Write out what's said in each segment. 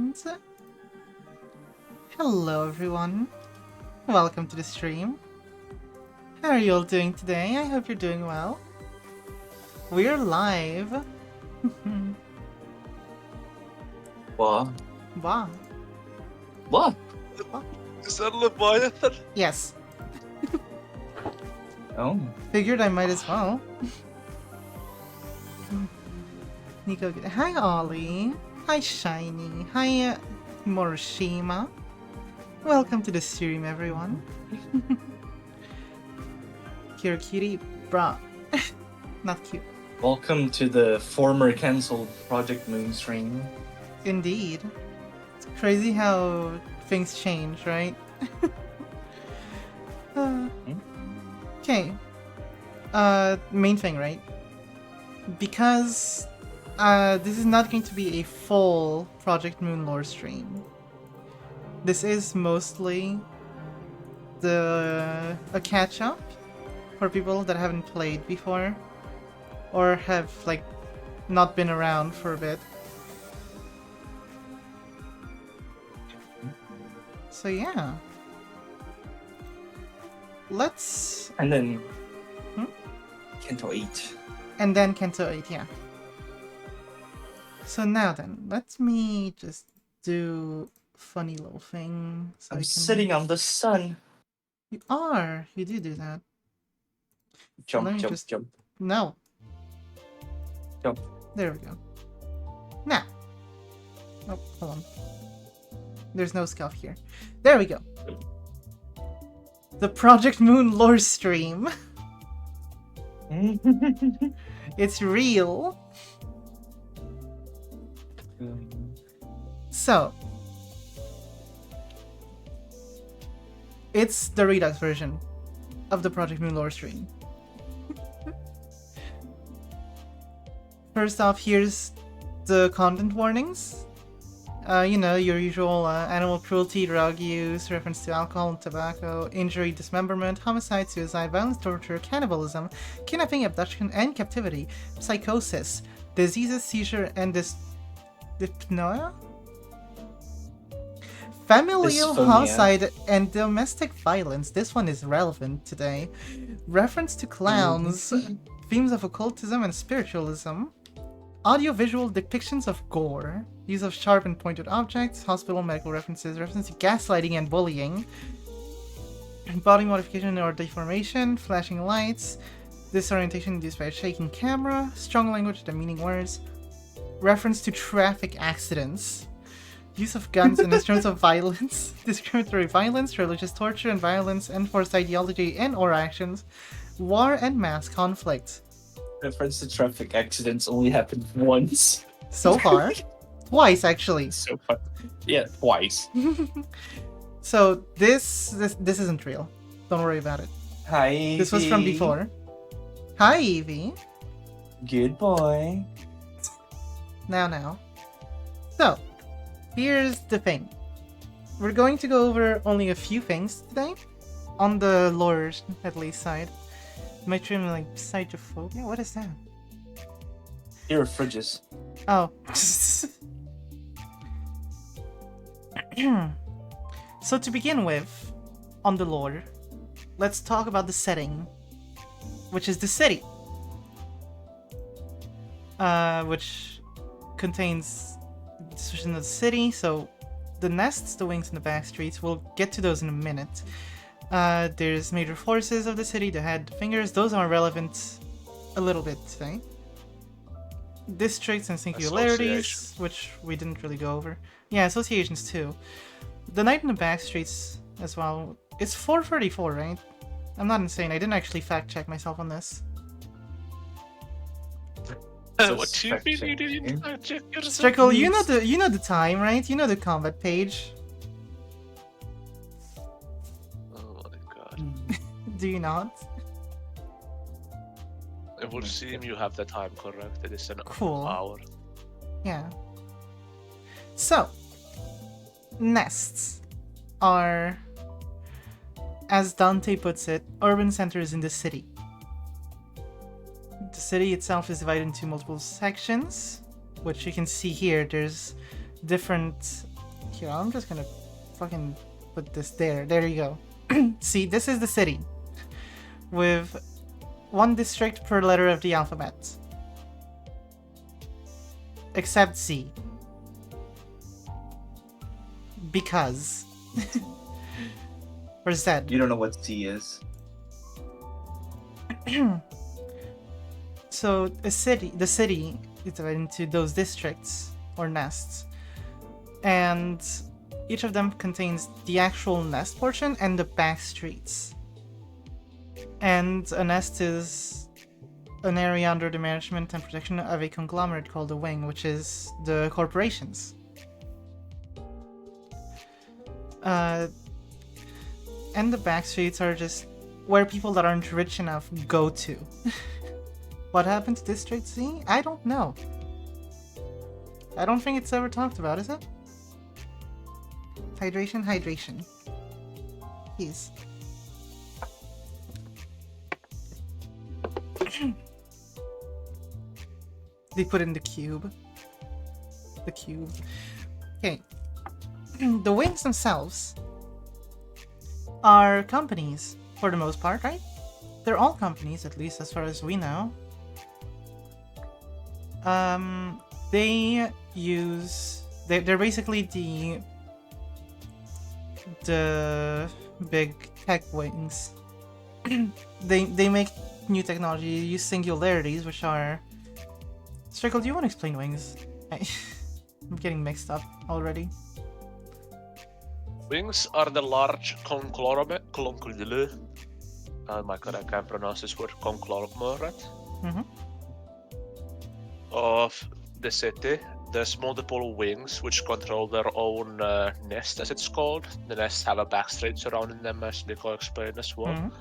And hello everyone, welcome to the stream. How are you all doing today? I hope you're doing well. We're live. Wow. Wow. What? Is that Leviathan? Yes. Oh. Figured I might as well. Nico, hi Ollie. Hi Shiny. Hi Morishima. Welcome to the stream, everyone. Kirikiri, brah. Not cute. Welcome to the former cancelled Project Moon stream. Indeed. It's crazy how things change, right? Okay. Main thing, right? Because this is not going to be a full Project Moon lore stream. This is mostly a catch-up for people that haven't played before or have like not been around for a bit. So yeah. Let's... And then... Canto 8. And then Canto 8, yeah. So now then, let me just do funny little thing. So I'm sitting on the sun. You are! You do that. Jump, Let me jump, just- jump. No. Jump. There we go. Now. Oh, hold on. There's no scuff here. There we go. The Project Moon lore stream. It's real. So. It's the Redux version of the Project Moon lore stream. First off, here's the content warnings. You know, your usual animal cruelty, drug use, reference to alcohol and tobacco, injury, dismemberment, homicide, suicide, violence, torture, cannibalism, kidnapping, abduction, and captivity, psychosis, diseases, seizure, and dyspnoea? Familial Dysphonia. homicide and domestic violence. This one is relevant today. Reference to clowns, themes of occultism and spiritualism, audiovisual depictions of gore, use of sharp and pointed objects, hospital medical references, reference to gaslighting and bullying, body modification or deformation, flashing lights, disorientation induced by a shaking camera, strong language and demeaning words, reference to traffic accidents, use of guns and instruments of violence, discriminatory violence, religious torture and violence, enforced ideology and or actions, war and mass conflict. Reference to traffic accidents only happened once. So far. Twice, actually. So far. Yeah, twice. So this isn't real. Don't worry about it. Hi, Evie. This was from before. Hi, Evie. Good boy. Now. So, here's the thing. We're going to go over only a few things today. On the lore, at least, side. My trim like cytophobia? What is that? Here are fridges. Oh. So to begin with, on the lore, let's talk about the setting, which is the city. Which contains the description of the city, so the nests, the wings, and the back streets, we'll get to those in a minute. There's major forces of the city, the head, the fingers, those are relevant a little bit today. Districts and singularities, which we didn't really go over. Yeah, associations too. The night in the back streets as well. It's 4:34, right? I'm not insane, I didn't actually fact check myself on this. What do you mean you didn't check yourself? Strickle, you know the time, right? You know the combat page. Oh my god. Do you not? It would seem you have the time correct. It is an Cool. hour. Yeah. So, nests are, as Dante puts it, urban centers in the city. The city itself is divided into multiple sections, which you can see here. There's different Here, I'm just gonna fucking put this there. There you go. See, this is the city. With one district per letter of the alphabet. Except C. Because. Or Z. You don't know what C is. So the city is divided into those districts or nests, and each of them contains the actual nest portion and the back streets. And a nest is an area under the management and protection of a conglomerate called a wing, which is the corporations. And the back streets are just where people that aren't rich enough go to. What happened to District C? I don't know. I don't think it's ever talked about, is it? Hydration, hydration. Please. They put in the cube. The cube. Okay. The wings themselves are companies, for the most part, right? They're all companies, at least as far as we know. They're basically the big tech wings. they make new technology, use singularities, which are... Strickle, do you want to explain wings? I'm getting mixed up already. Wings are the large conglomerate. Oh my god, I can't pronounce this word. Conglomerate. Of the city. There's multiple wings which control their own nest, as it's called. The nests have a backstreet surrounding them, as Nico explained as well.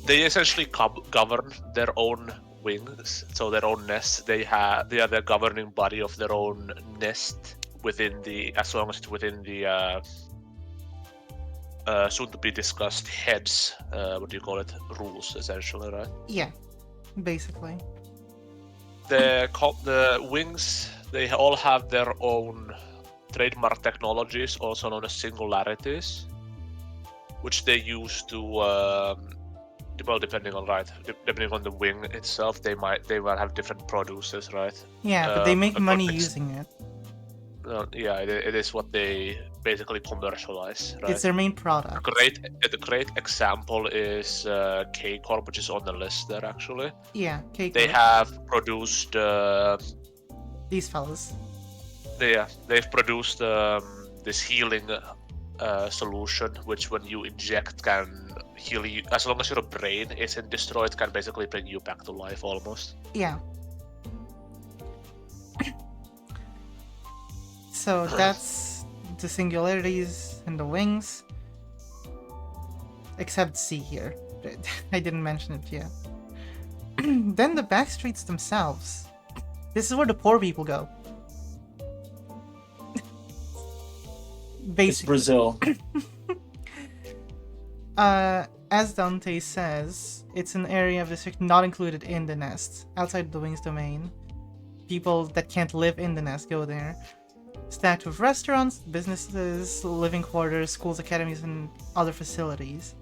They essentially govern their own wings, so their own nests. They are the governing body of their own nest within the, as long as it's within the soon to be discussed heads. What do you call it? Rules, essentially, right? Yeah, basically. The wings, they all have their own trademark technologies, also known as singularities, which they use to, well, depending on the wing itself, they might have different producers, right? Yeah, but they make money using it. Yeah, it is what they basically commercialize, right? It's their main product. The great example is K-Corp, which is on the list there, actually. Yeah, K-Corp. They have produced... these fellas. They've produced this healing solution, which when you inject can heal you. As long as your brain isn't destroyed, can basically bring you back to life, almost. Yeah. So that's the singularities and the wings. Except C here. I didn't mention it yet. Then the back streets themselves. This is where the poor people go. Basically. It's Brazil. As Dante says, it's an area of district not included in the nest, outside the wings domain. People that can't live in the nest go there. Stacked with restaurants, businesses, living quarters, schools, academies, and other facilities.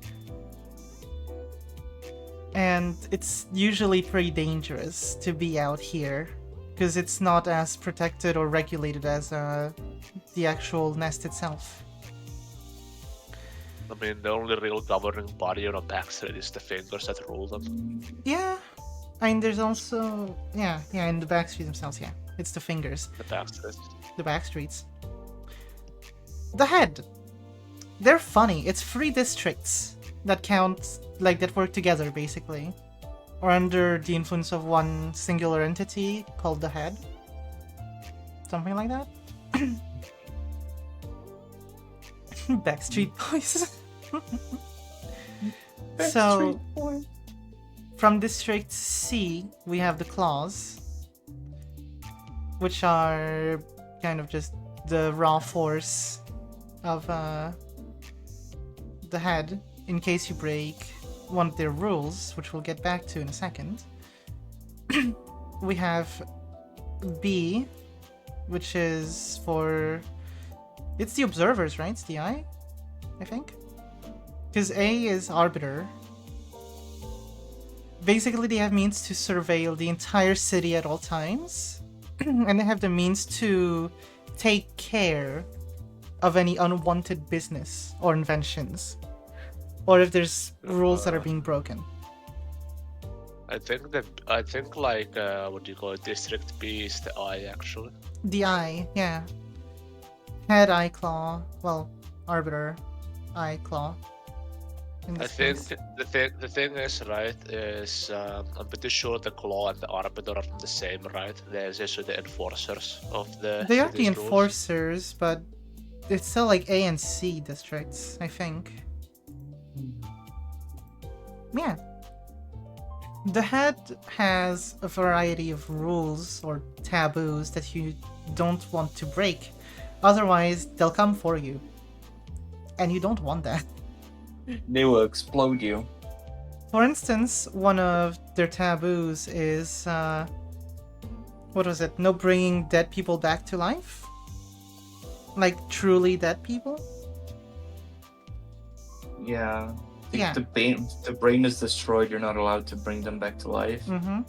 And it's usually pretty dangerous to be out here, because it's not as protected or regulated as the actual nest itself. I mean, the only real governing body on a backstreet is the fingers that rule them. Yeah, I mean, there's also... Yeah, in the backstreets themselves, yeah. It's the fingers. The backstreet. The backstreets. The head. They're funny. It's 3 districts that count, like, that work together, basically. Or under the influence of one singular entity called the head. Something like that. Backstreet Boys. So, from District C, we have the claws, which are kind of just the raw force of the head in case you break one of their rules, which we'll get back to in a second. We have B, which is for... It's the observers, right? It's the I think. Because A is arbiter. Basically, they have means to surveil the entire city at all times. And they have the means to take care of any unwanted business or inventions. Or if there's rules that are being broken. I think like what do you call it? District B is the I actually. The eye, yeah. Head, eye, claw. Well, arbiter, eye, claw. In I this think case. the thing is right is I'm pretty sure the claw and the arbiter are from the same, right? They're just the enforcers of the. They are the city's rules. enforcers, but it's still like A and C districts, I think. Yeah. The head has a variety of rules or taboos that you don't want to break. Otherwise, they'll come for you. And you don't want that. They will explode you. For instance, one of their taboos is, what was it? No bringing dead people back to life? Like, truly dead people? Yeah. If Yeah. the brain is destroyed, you're not allowed to bring them back to life. Mm-hmm.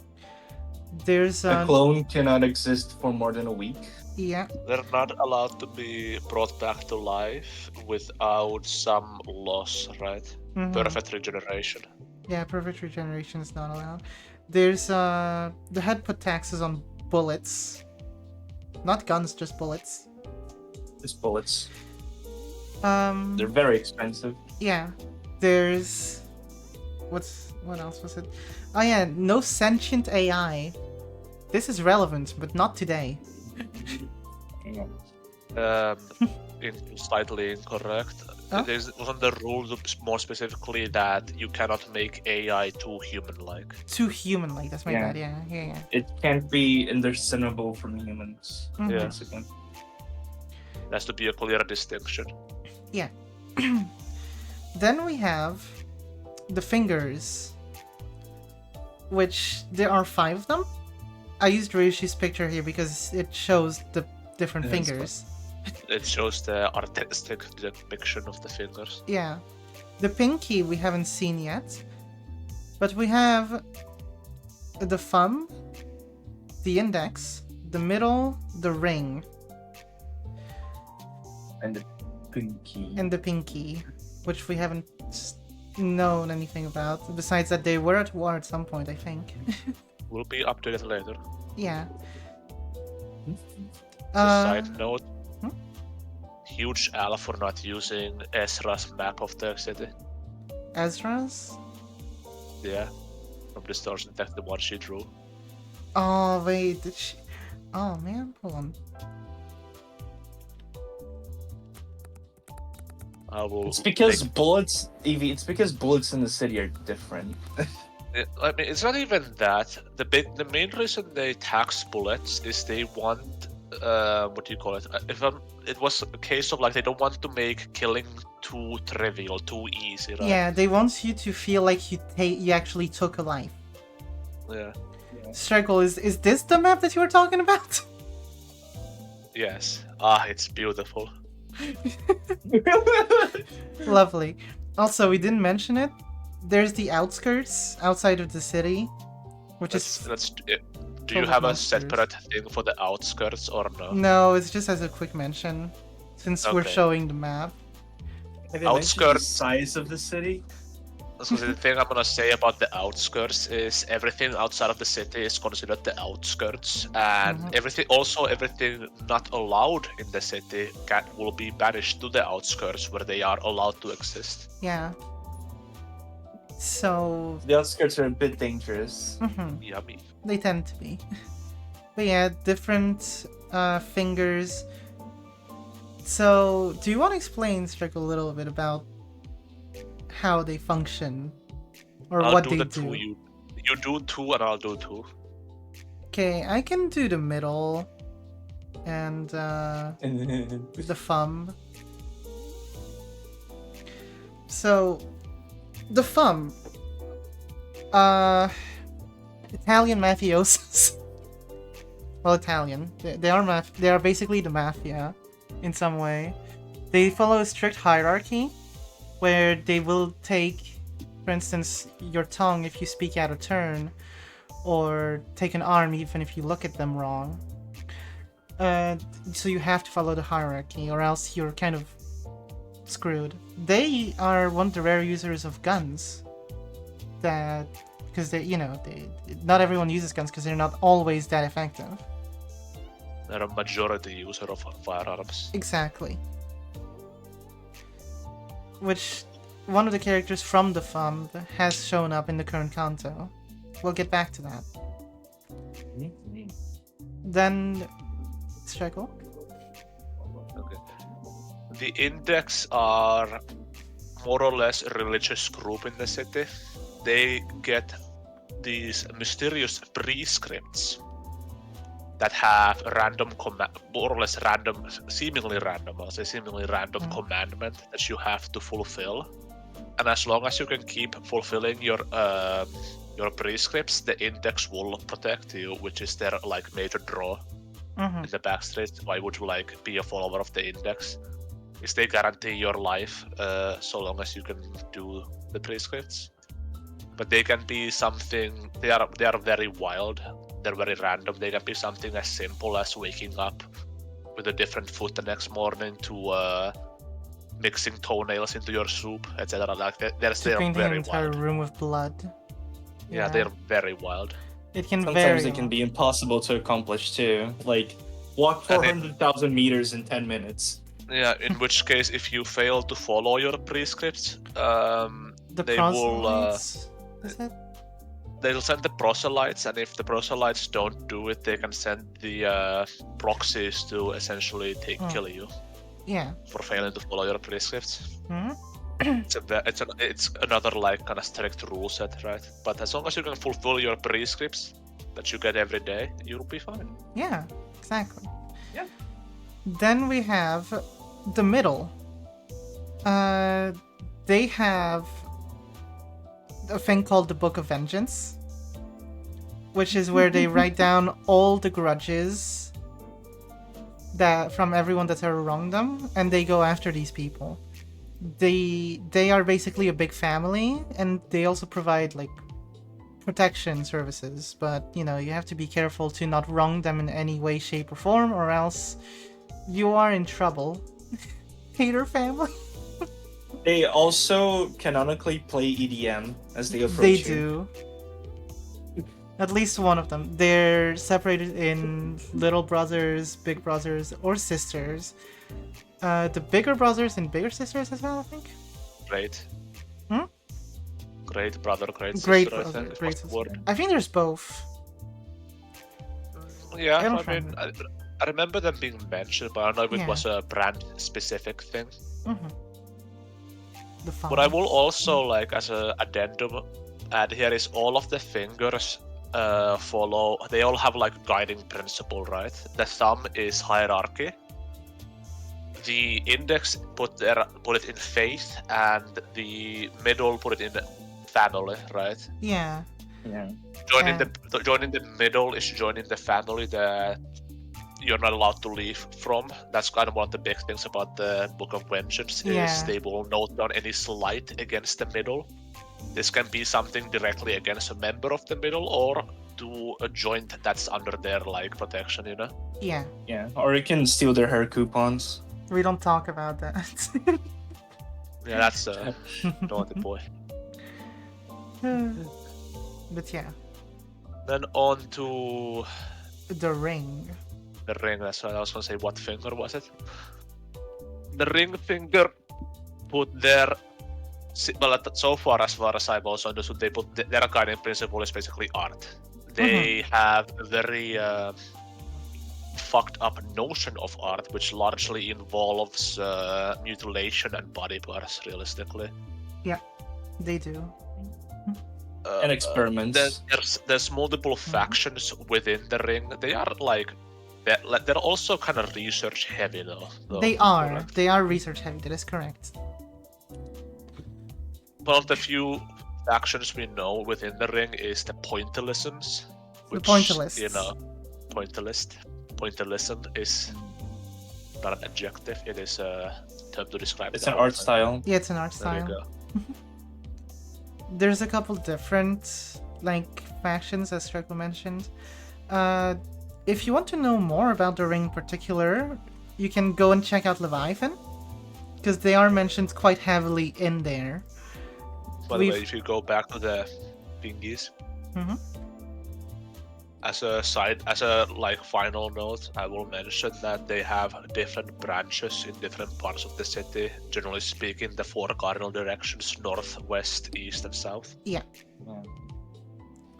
There's, A clone cannot exist for more than a week. yeah. They're not allowed to be brought back to life without some loss, right? Mhm. Perfect regeneration. Yeah, perfect regeneration is not allowed. There's, the head put taxes on bullets. Not guns, just bullets. Just bullets. They're They're very expensive. Yeah. There's... what else was it? Oh yeah, no sentient AI. This is relevant, but not today. Slightly incorrect. Oh? It is on the rules more specifically that you cannot make AI too human-like. Too human-like, that's my Yeah. bad, yeah. It can't be indiscernible from humans. Mhm. Yeah. Basically. There has to be a clear distinction. Yeah. Then we have the fingers, which there are 5 of them. I used Ryushi's picture here because it shows the different Yeah, it's fingers. It shows the artistic depiction of the fingers. Yeah. The pinky we haven't seen yet, but we have the thumb, the index, the middle, the ring, And the pinky. and the pinky, which we haven't known anything about, besides that they were at war at some point, I think. Will be updated later. Yeah. Side note. hmm? Huge L for not using Ezra's map of the city. Ezra's? Yeah. From Distortion Tech, the one she drew. Oh, wait, did she... Oh, man, hold on. I will. It's because bullets, Evie. It's because bullets in the city are different. I mean, it's not even that. The main reason they tax bullets is they want what do you call it? It was a case of like they don't want to make killing too trivial, too easy, right? Yeah, they want you to feel like you actually took a life. Yeah. Struggle, is this the map that you were talking about? Yes. It's beautiful. Lovely. Also, we didn't mention it. There's the outskirts outside of the city, which is... Do you full of have a monsters. separate thing for the outskirts or no? No, it's just as a quick mention, since we're Okay. showing the map. Have you mentioned the Outskirts. size of the city? So the thing I'm gonna say about the outskirts is everything outside of the city is considered the outskirts, and Mhm. everything not allowed in the city will be banished to the outskirts where they are allowed to exist. Yeah. So... The outskirts are a bit dangerous. Yummy. They tend to be. But yeah, different fingers. So, do you want to explain, Strick, a little bit about how they function? Or I'll what do they the do? two. You do two and I'll do two. Okay, I can do the middle. And the thumb. So, the thumb. Italian mafiosos. well, Italian. They are they are basically the mafia, in some way. They follow a strict hierarchy, where they will take, for instance, your tongue if you speak out of turn, or take an arm even if you look at them wrong. So you have to follow the hierarchy, or else you're kind of screwed. They are one of the rare users of guns. That because they not everyone uses guns because they're not always that effective. They're a majority user of firearms. Exactly. Which one of the characters from the fund has shown up in the current Canto. We'll get back to that. Then, Struggle. Okay. The Index are more or less a religious group in the city. They get these mysterious prescripts that have a random more or less random, seemingly random commandment that you have to fulfill. And as long as you can keep fulfilling your prescripts, the Index will protect you, which is their like major draw in the backstreet. Why would you like be a follower of the Index? Is they guarantee your life so long as you can do the prescripts. But they can be something. They are very wild. They're very random. They can be something as simple as waking up with a different foot the next morning to mixing toenails into your soup, etc. Like they're Painting an very entire wild. room with blood. Yeah, they're very wild. It can Sometimes vary. it can be impossible to accomplish too. Like, walk 400,000 meters in 10 minutes. Yeah, in which case, if you fail to follow your prescripts, The they will. proselytes, is it? They'll send the proselytes, and if the proselytes don't do it, they can send the proxies to essentially kill you Yeah. for failing to follow your prescripts. Hmm? It's another like kind of strict rule set, right? But as long as you can fulfill your prescripts that you get every day, you'll be fine. Yeah, exactly. Yeah. Then we have the middle. They have a thing called the Book of Vengeance, which is where they write down all the grudges that from everyone that's ever wronged them, and they go after these people. They are basically a big family, and they also provide like protection services, but you have to be careful to not wrong them in any way, shape, or form, or else you are in trouble. Hater family. They also canonically play EDM as they approach They you. do. At least one of them. They're separated in little brothers, big brothers, or sisters. The bigger brothers and bigger sisters as well, I think. Great. Hmm? Great brother, great sister. Great I brother, think great was the sister. word. I think there's both. Yeah, I don't I mean, I remember them being mentioned, but I don't know if Yeah. it was a brand-specific thing. Mm-hmm. The fun. What I will also like as an addendum add here is all of the fingers follow. They all have like guiding principle, right? The thumb is hierarchy. The index put it in faith, and the middle put it in family, right? Yeah. Yeah. Joining the middle is joining the family that you're not allowed to leave from. That's kind of one of the big things about the Book of Vengeance Yeah. is they will note down any slight against the middle. This can be something directly against a member of the middle or to a joint that's under their like protection, you know? Yeah. Yeah. Or you can steal their hair coupons. We don't talk about that. Yeah, that's a naughty boy. But yeah. Then on to The ring. the ring. That's what I was gonna say. What finger was it? The ring finger put their well, so far as I've also understood, they put their guiding principle is basically art. They have a very fucked up notion of art, which largely involves mutilation and body parts, realistically. Yeah, they do. And experiments. There's multiple factions within the ring. They are like they're also kind of research heavy though. They are. They are research heavy. That is correct. One of the few factions we know within the ring is the Pointillisms. The Pointillists. You know, Pointillism is not an adjective, it is a term to describe It's the an whole art thing. style. Yeah, it's an art There you style. go. There's a couple different like factions, as Streko mentioned. If you want to know more about the ring in particular, you can go and check out Leviathan, because they are mentioned quite heavily in there. By the way, if you go back to the thingies, Mhm. as a like final note, I will mention that they have different branches in different parts of the city. Generally speaking, the 4 cardinal directions: north, west, east, and south. Yeah. Yeah.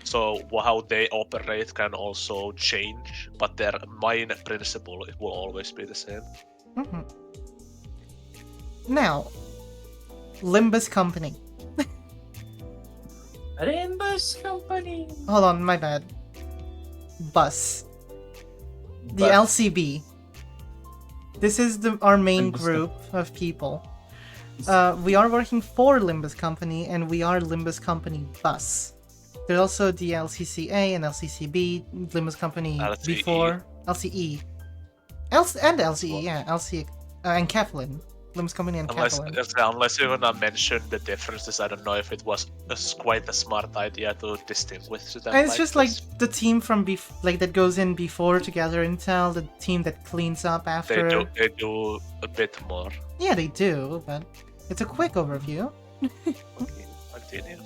So how they operate can also change, but their main principle it will always be the same. Mhm. Now, Limbus Company. LIMBUS company. Hold on, my bad. Bus. The Bus. LCB. This is our main Limbus group of people. We are working for Limbus Company, and we are Limbus Company Bus. There's also the LCCA and LCCB, Limbus Company LCE. before LCE, and LCE, yeah, LCE and Keflin, Limbus Company and Keflin. Unless you're gonna mention the differences, I don't know if it was quite a smart idea to distinguish them. And it's just like this. the team from that goes in before to gather intel, the team that cleans up after. They do a bit more. Yeah, they do, but it's a quick overview. Continue.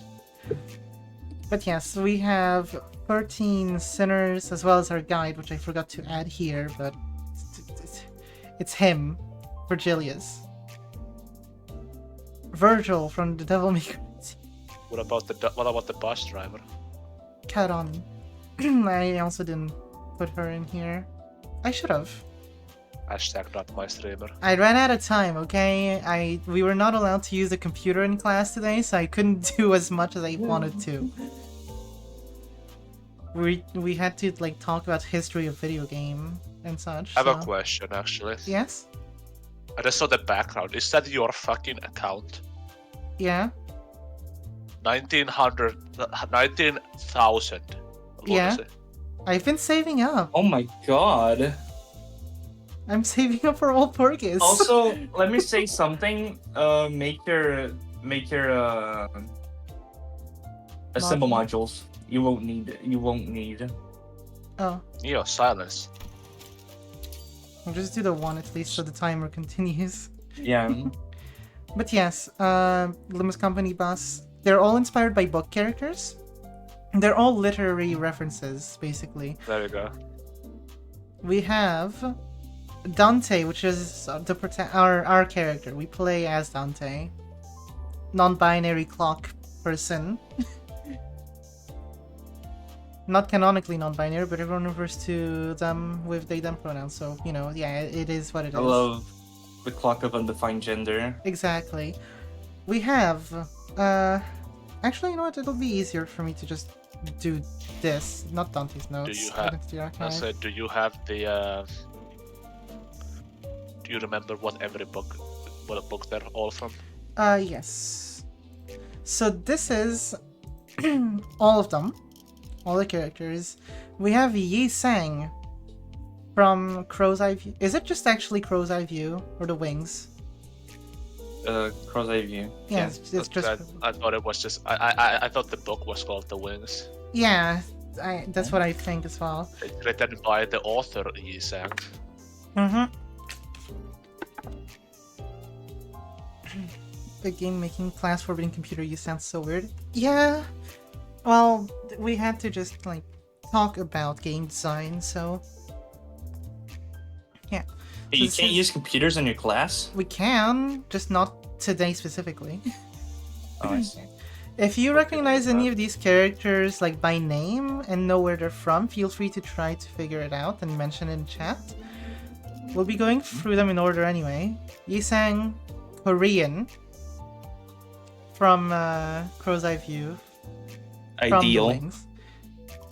But yes, we have 13 sinners as well as our guide, which I forgot to add here, but it's him, Virgilius. Virgil from the Devil May Cry. What about the bus driver? Charon. I also didn't put her in here. I should have. Hashtag not my streamer. I ran out of time, okay? We were not allowed to use the computer in class today, so I couldn't do as much as I wanted to. We had to like talk about history of video game and such. I have so. a question actually. Yes? I just saw the background. Is that your fucking account? Yeah? 19,000. Yeah. I've been saving up. Oh my god. I'm saving up for old Porgus. Also, let me say something. Make your assemble modules. You won't need. Oh, Yo, silence. I'll just do the one at least so the timer continues. Yeah. But yes, Limbus Company Bus. They're all inspired by book characters. They're all literary references, basically. There you go. We have Dante, which is our character. We play as Dante. Non-binary clock person. Not canonically non-binary, but everyone refers to them with they/them pronouns. So, you know, yeah, it is what it is. I love the clock of undefined gender. Exactly. We have, actually, you know what? It'll be easier for me to just do this, not Dante's notes. Do you have? Identity I archive. said, do you have the? Do you remember what book they're all from? Yes. So this is all of them, all the characters. We have Yi Sang from Crow's Eye View. Is it just actually Crow's Eye View or the Wings? Crow's Eye View. Yeah, it's just. I thought it was just. I thought the book was called The Wings. Yeah, that's what I think as well. It's written by the author Yi Sang. Mm-hmm. The game making class forbidding computer use sounds so weird. Yeah. Well, we had to just like talk about game design, so yeah. Hey, you can't use computers in your class? We can, just not today specifically. Oh, I see. If you recognize any of these characters like by name and know where they're from, feel free to try to figure it out and mention it in chat. We'll be going through them in order anyway. Yisang, Korean, from Crow's Eye View. From the Ideal. Wings.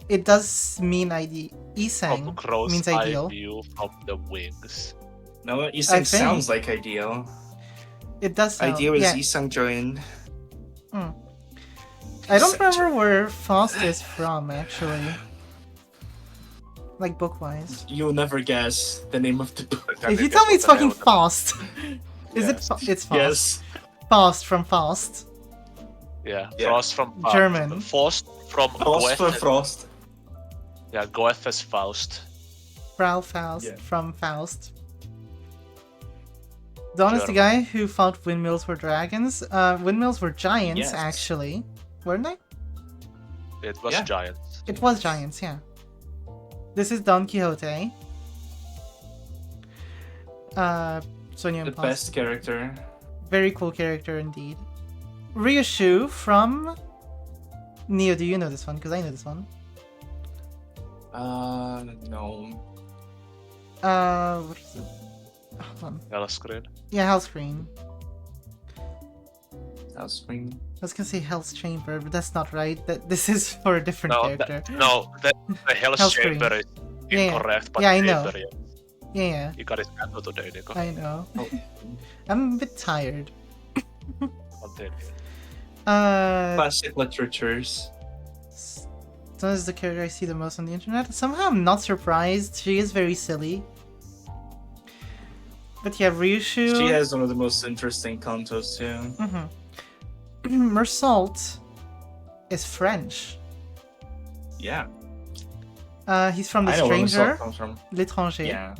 It does mean Isang From Crow's means Eye ideal. View from the Wings. No, I Isang think- sounds like ideal. It does sound, Ideal is yeah. Isang join. I don't remember where Faust is from, actually. like book-wise. You'll never guess the name of the book. If you tell me it's fucking Faust, is it? Yes. It's Faust. Yes. Faust from Faust. Yeah, Yeah. Frost from German. Faust from Frost for Goethe. Frost. Yeah, Goethe's Faust. Frau Faust Yeah. from Faust. Don is the guy who thought windmills were dragons. Windmills were giants, Yes. actually. Weren't they? It was Yeah. giants. It was giants, yeah. This is Don Quixote. Sonia The and best character. Very cool character indeed. Ryushu from Neo, do you know this one? Because I know this one. No. What is it? Hold on. Yellow screen. Yeah, Hell's Screen. That screen. I was gonna say Hell's Chamber, but that's not right. This is for a different No, character. The Hell's Hell's Chamber is Yeah, yeah. incorrect, but Yeah, I know. Chamber, yeah. Yeah, You got it Canto today, Nico. I know. Oh. I'm a bit tired. Continue. Classic literatures. That is the character I see the most on the internet. Somehow I'm not surprised. She is very silly. But yeah, Ryushu. She has one of the most interesting cantos too. Mersault is French. Yeah. He's from The I know where Stranger, Mersault comes from. L'étranger. Yeah.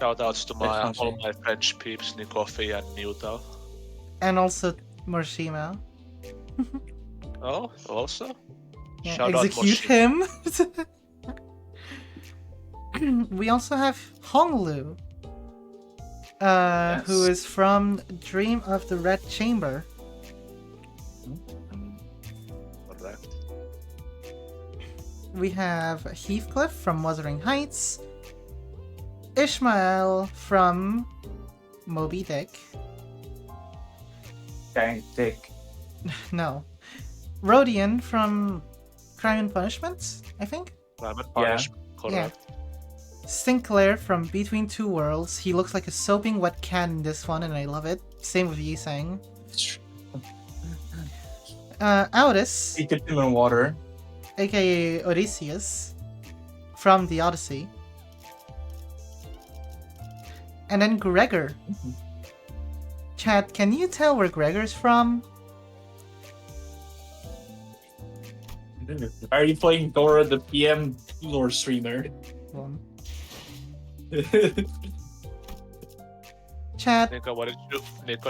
Shoutouts to Definitely. all my French peeps, Nikofi and Newtal. And also Morishima. Oh, also? Yeah, Shout out execute Moshi. him. We also have Honglu, who Yes. is from Dream of the Red Chamber. Correct. We have Heathcliff from Wuthering Heights, Ishmael from Moby Dick. Dang dick. No, Rodion from Crime and Punishment, I think. Climate punishment, correct. Sinclair from Between Two Worlds. He looks like a soaping wet cat in this one, and I love it. Same with Yisang. Audis, He could him in water. aka Odysseus, from the Odyssey. And then Gregor. Chat, can you tell where Gregor's from? Are you playing Dora the PM lore streamer? One. Chat, Nico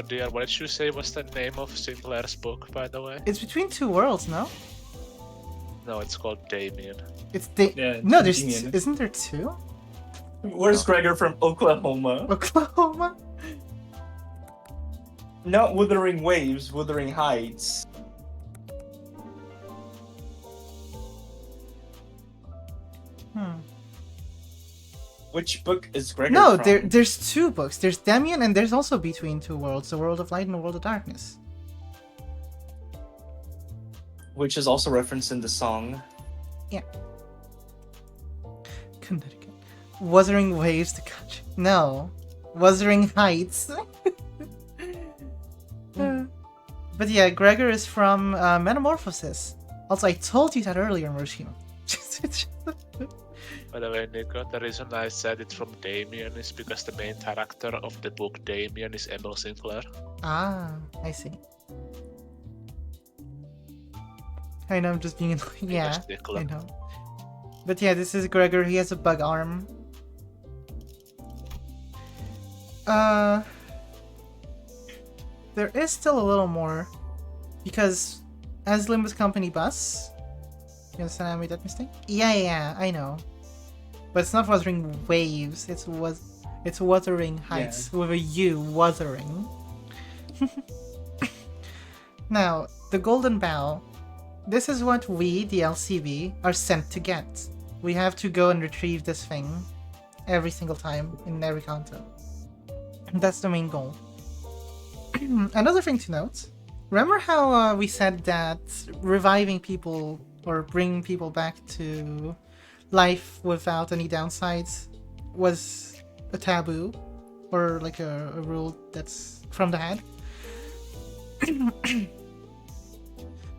dear, what did you say was the name of Sinclair's book, by the way? it's Between Two Worlds, no? No, it's called Damien. It's Yeah, no, there's Damien. isn't there two? Where's Gregor from Oklahoma? Oklahoma. Not Wuthering Waves, Wuthering Heights. Which book is Gregor No, from? there's two books. There's Damien and there's also Between Two Worlds, the World of Light and the World of Darkness. Which is also referenced in the song. Connecticut. Wuthering Waves to catch. No. Wuthering Heights. But yeah, Gregor is from Metamorphosis. Also, I told you that earlier, Moroshima. By the way, Nico, the reason I said it's from Damien is because the main character of the book Damien is Emil Sinclair. Ah, I see. I know, I'm just being annoying. Yeah, Stickler. I know. But yeah, this is Gregor. He has a bug arm. There is still a little more. Because as Limbus Company bus... You understand I made that mistake? Yeah, I know. But it's not Wuthering Waves, it's Wuthering Heights with a U, Wuthering. Now, the Golden Bow. This is what we, the LCB, are sent to get. We have to go and retrieve this thing every single time in every Canto. That's the main goal. Another thing to note, remember how we said that reviving people or bringing people back to life without any downsides was a taboo or like a rule that's from the head?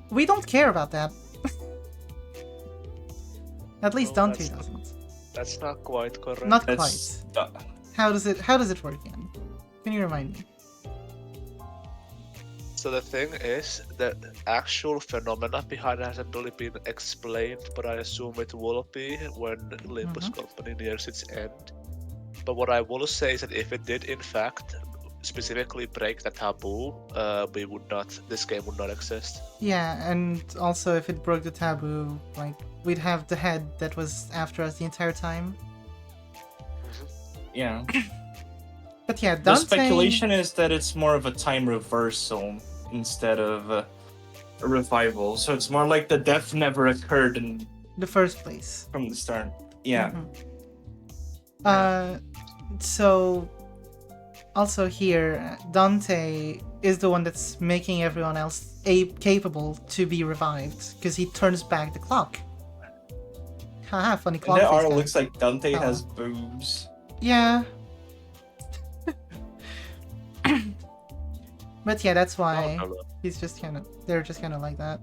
We don't care about that. At least No, Dante that's- doesn't. That's not quite correct. Not That's quite. How does it work again? Can you remind me? So the thing is, the actual phenomena behind it hasn't really been explained, but I assume it will be when Limbus Company nears its end. But what I will say is that if it did in fact specifically break the taboo, this game would not exist. Yeah, and also if it broke the taboo, like we'd have the head that was after us the entire time. Yeah. But yeah, The Dante. speculation is that it's more of a time reversal instead of a revival. So it's more like the death never occurred The first place. from the start. Yeah. So also here, Dante is the one that's making everyone else capable to be revived because he turns back the clock. Haha, funny clock. That face art guy. looks like Dante Oh. has boobs. Yeah. But yeah, that's why he's just they're just kind of like that.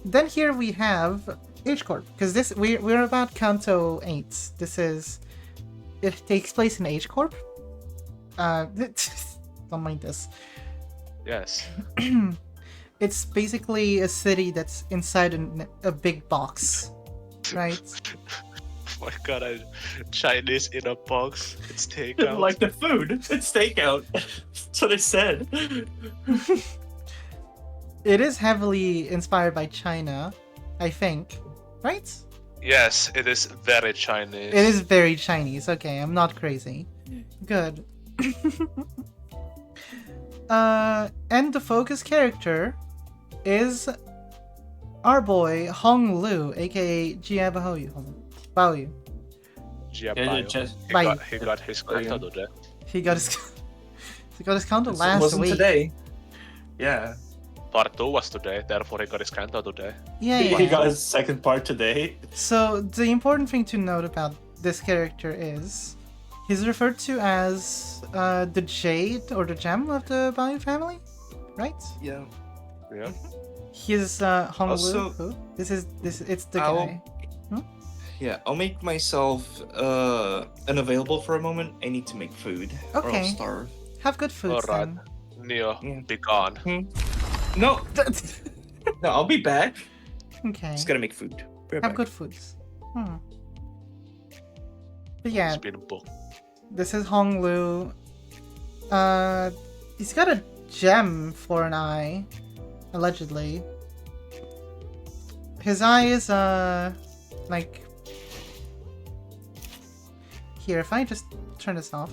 Then here we have H Corp, because we're about Canto 8. It takes place in H Corp. Don't mind this. Yes. It's basically a city that's inside a big box, right? Oh my god, Chinese in a box. It's takeout. Like the food. It's takeout. That's what I said. It is heavily inspired by China, I think, right? Yes, it is very Chinese. It is very Chinese. Okay, I'm not crazy. Good. And the focus character is our boy Hong Lu, aka Jia Baoyu. Baoyu. He got his Canto today. He got his Canto last wasn't week. today. Yeah. Part 2 was today, therefore he got his Canto today. Yeah. He got his second part today. So the important thing to note about this character is he's referred to as the Jade or the Gem of the Baoyu family, right? Yeah. Yeah. He's Hong Also- Lu. Who? It's the I'll- guy. Yeah, I'll make myself unavailable for a moment. I need to make food. Or Okay. I'll starve. Have good foods Alright. then. Neo, Yeah. be gone. No, no, I'll be back. Okay. Just gotta make food. Be right Have back. good foods. But yeah, It's been booked. this is Hong Lu. He's got a gem for an eye, allegedly. His eye is like here. If I just turn this off,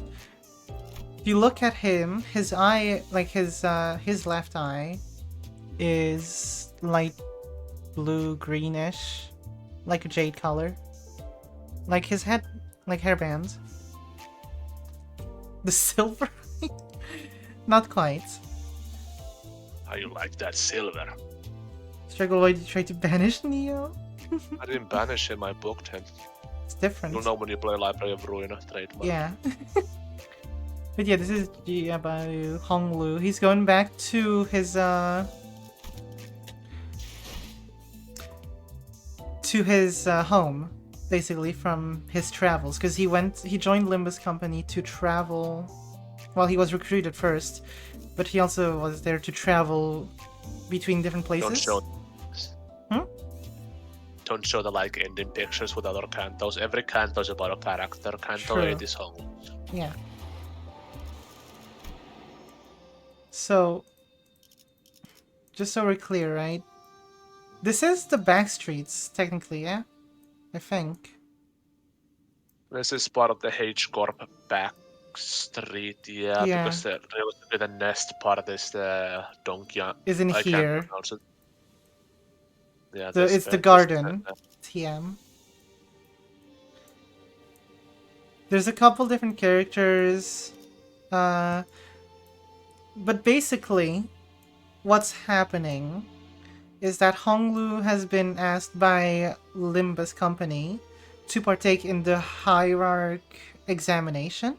if you look at him, his eye, like his left eye, is light blue greenish, like a jade color. Like his head, like hairbands. The silver, not quite. How you like that silver? Struggle, why did you try to banish Neo? I didn't banish him, I booked him. It's different. You know when you play Library of Ruin, trademark. Yeah. But yeah, this is Jiabai Hong Lu. He's going back to his home, basically, from his travels, because he joined Limbus Company to travel. Well, he was recruited first, but he also was there to travel between different places. Don't show the like ending pictures with other cantos. Every canto is about a character. Canto True. 8 is Hong. Yeah. So, just so we're clear, right? This is the back streets, technically, yeah? I think. This is part of the H Corp back street, yeah, Yeah. because the nest part is the Dongyan. Isn't I here. can't pronounce it. Yeah, It's the garden. TM. There's a couple different characters. But basically, what's happening is that Hong Lu has been asked by Limbus Company to partake in the hierarch examination.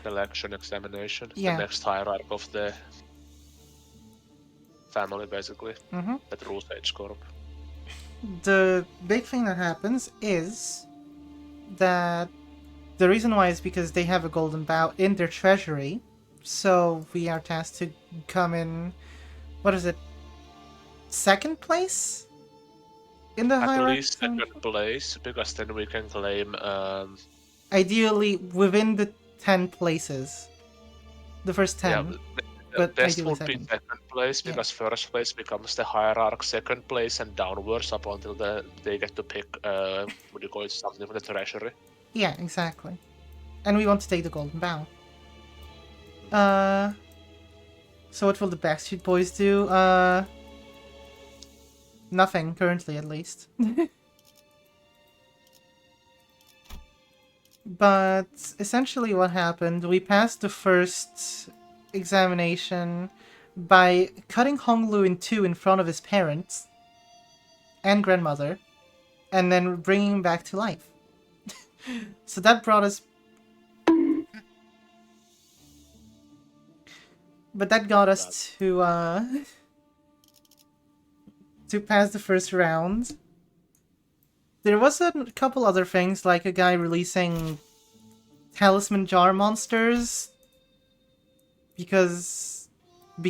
Election examination. Yeah. The next hierarch of the family, basically, Mm-hmm. that rules H Corp. the big thing that happens is that the reason why is because they have a golden bow in their treasury, so we are tasked to come in, what is it, second place in the At hierarchy? least second place, because then we can claim. Ideally within the 10 places, the first 10. Yeah, but best ideally would be second. second place, Yeah. because first place becomes the hierarch, second place and downwards up until they get to pick what do you call it, something from the treasury. Yeah, exactly. And we want to take the golden bow. So what will the Backstreet Boys do? Nothing, currently at least. But essentially what happened, we passed the first examination by cutting Honglu in two in front of his parents and grandmother, and then bringing him back to life. So that brought us... But that got us to pass the first round. There was a couple other things, like a guy releasing talisman jar monsters. Because... we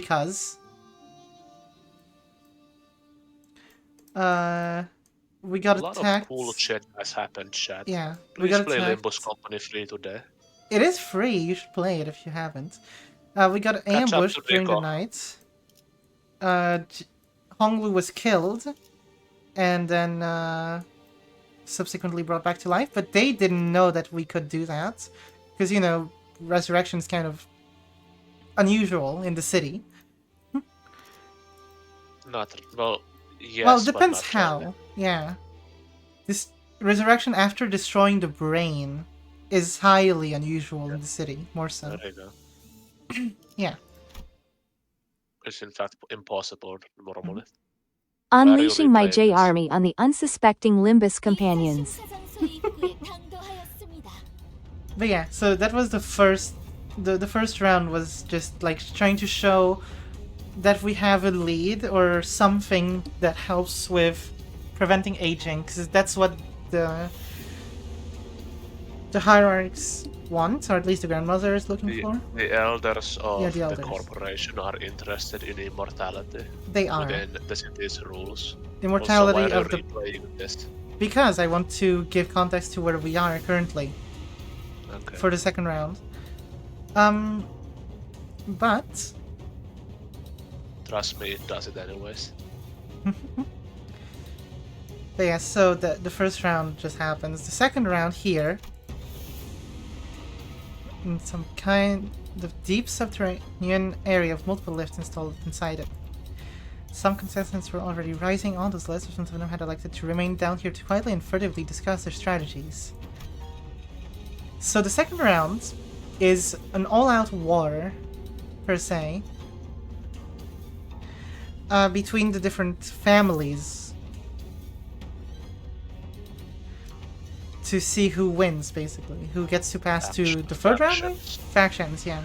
got A lot attacked. of cool shit has happened, chat. Yeah, we Please got play attacked. Limbus Company free today. It is free, you should play it if you haven't. We got Catch up ambushed to during the Rico. night. Honglu was killed, and then subsequently brought back to life, but they didn't know that we could do that. Because, you know, resurrection is kind of unusual in the city. Not well. Yes. Well, it depends but not how. really. Yeah. This resurrection after destroying the brain is highly unusual in the city, more so. There you go. Yeah. It's in fact impossible normally. Unleashing my replaying J this? army on the unsuspecting Limbus companions. But yeah, so that was the first round was just like trying to show that we have a lead or something that helps with preventing aging, because that's what the hierarchs want, or at least the grandmother is looking for. The elders of Yeah, the the elders. corporation are interested in immortality They are. within the city's rules. Immortality also, why of are the... you replaying this? Because I want to give context to where we are currently Okay. for the second round. But Trust me, it does it anyways. But yeah, so the first round just happens. The second round here, in some kind of deep subterranean area with multiple lifts installed inside it. Some contestants were already rising on this list, but some of them had elected to remain down here to quietly and furtively discuss their strategies. So the second round is an all-out war, per se, between the different families. To see who wins, basically. Who gets to pass to the third round? Factions. Factions, yeah.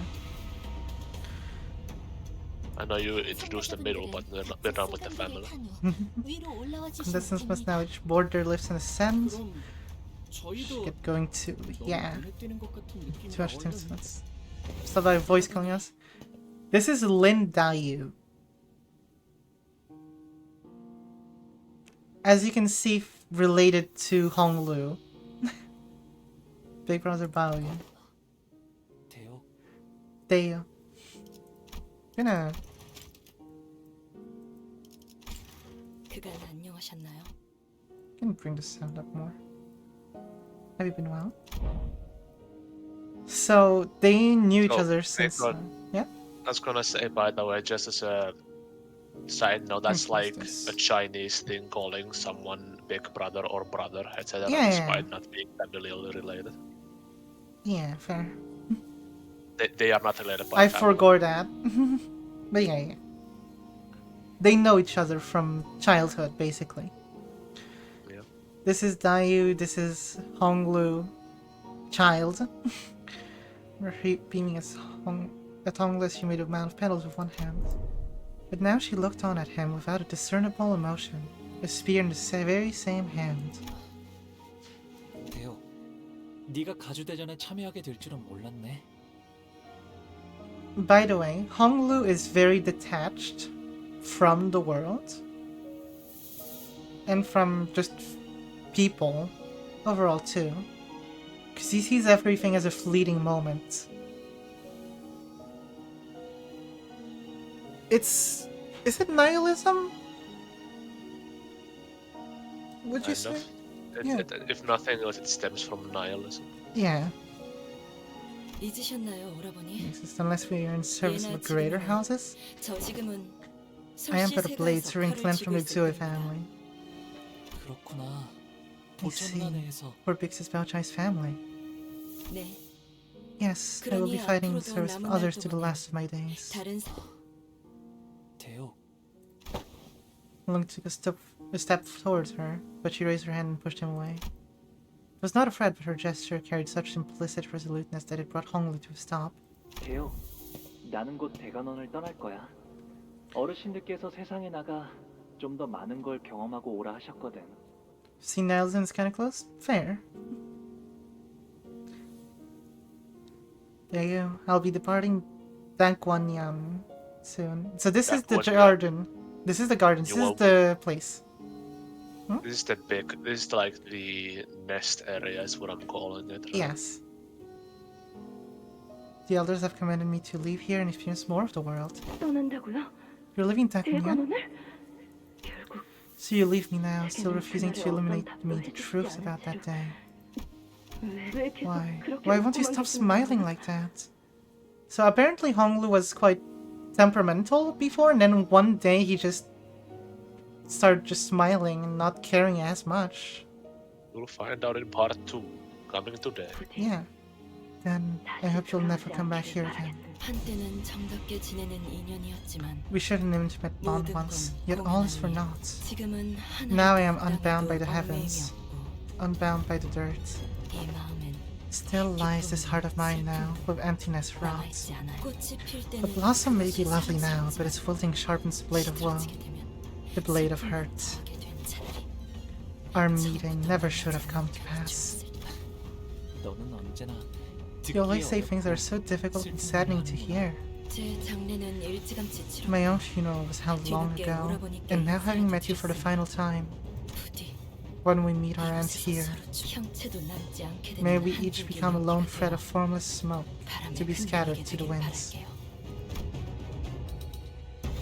I know you introduced the middle, but we're done with the family. Contestants must now each board their lifts and ascend. Should get going to... yeah. Too much time spent. Stop by voice calling us. This is Lin Dayu. As you can see, related to Honglu. Big brother Bao. Deo. Gonna... Can bring the sound up more. Have you been well? So they knew each Oh, other they've since. got- Yeah. I was gonna say, by the way, just as a side note, that's like this? a Chinese thing calling someone big brother or brother, etc. Yeah, yeah. Despite not being familially related. Yeah, fair. They are not related by I family. forgot that. But yeah. They know each other from childhood, basically. Yeah. This is Dayu, this is Honglu, child. We're beaming at Honglu's humid mound of petals with one hand. But now she looked on at him without a discernible emotion. a spear in the very same hand. 대호, 네가 가주대전에 참여하게 될 줄은 몰랐네. By the way, Honglu is very detached from the world and from just people overall too, because he sees everything as a fleeting moment. Is it nihilism? Would you Kind say? of. Yeah. If nothing else, it stems from nihilism. Yeah. 잊으셨나요, 오라버니? Exist unless we are in service of greater houses. 저 지금은 I am 솔씨 but a blade 세가에서 serving 칼을 clan from 쥐고 the 있을 Xue 겁니다. family. 그렇구나. I see. 보천난에서 For Bix's Baochai's family. 네, Yes, I will be 그러니 fighting in 앞으로도 service of 남은 others to the 활동은 last of my days. 다른 대호, Lung took a step towards her, but she raised her hand and pushed him away. It was not a threat, but her gesture carried such implicit resoluteness that it brought Honglu to a stop. 대호, 나는 곧 대관원을 떠날 거야. 어르신들께서 세상에 나가 좀 더 많은 걸 경험하고 오라 하셨거든. See Nielsen's kinda close? Fair. There you go. I'll be departing Dankwanyan soon. So this is the Dankwanyan. garden. This is the garden. This You is will- the place. This is the big. This is like the nest area, is what I'm calling it. Right? Yes. The elders have commanded me to leave here and experience more of the world. 떠난다고요? You're leaving Dankwanyan? 대관원을? 결국 So you leave me now, still refusing to illuminate me the truth about that day. 왜 계속 Why? 그렇게 Why won't you 웃고만 stop 계시는 smiling 거예요? like that? So apparently Honglu was quite temperamental before, and then one day he just started just smiling and not caring as much. We'll find out in part 2, coming today. Yeah. Then I hope you'll never come back here again. 한때는 정답게 지내는 인연이었지만 We shared an intimate bond once, yet all is for naught. 지금은 Now I am 하나의 unbound by the 땅에도 heavens, 얽매임이 unbound by the dirt. 없고 이 마음엔 Still lies this heart of mine now, with emptiness rot. 남아있지 않아요. 꽃이 필 때는 The blossom may be 그것이 lovely now, 사라지지 but its wilting sharpens the blade of woe, 시들어지게 되면 the blade of hurt. 하게 된 차라리 Our meeting never should have come to pass. 너는 언제나 You always say things that are so difficult and saddening to hear. 제 장례는 일찌감치 치러 My own funeral was held long ago, and now having met you for the final time, 부디 when we meet our ends here, 형체도 남지 않게 되는 may we 한 each 줄기 become a lone 연기가 thread of 되어 formless smoke 바람에 to be scattered 흔들리게 to the 되길 winds. 바랄게요.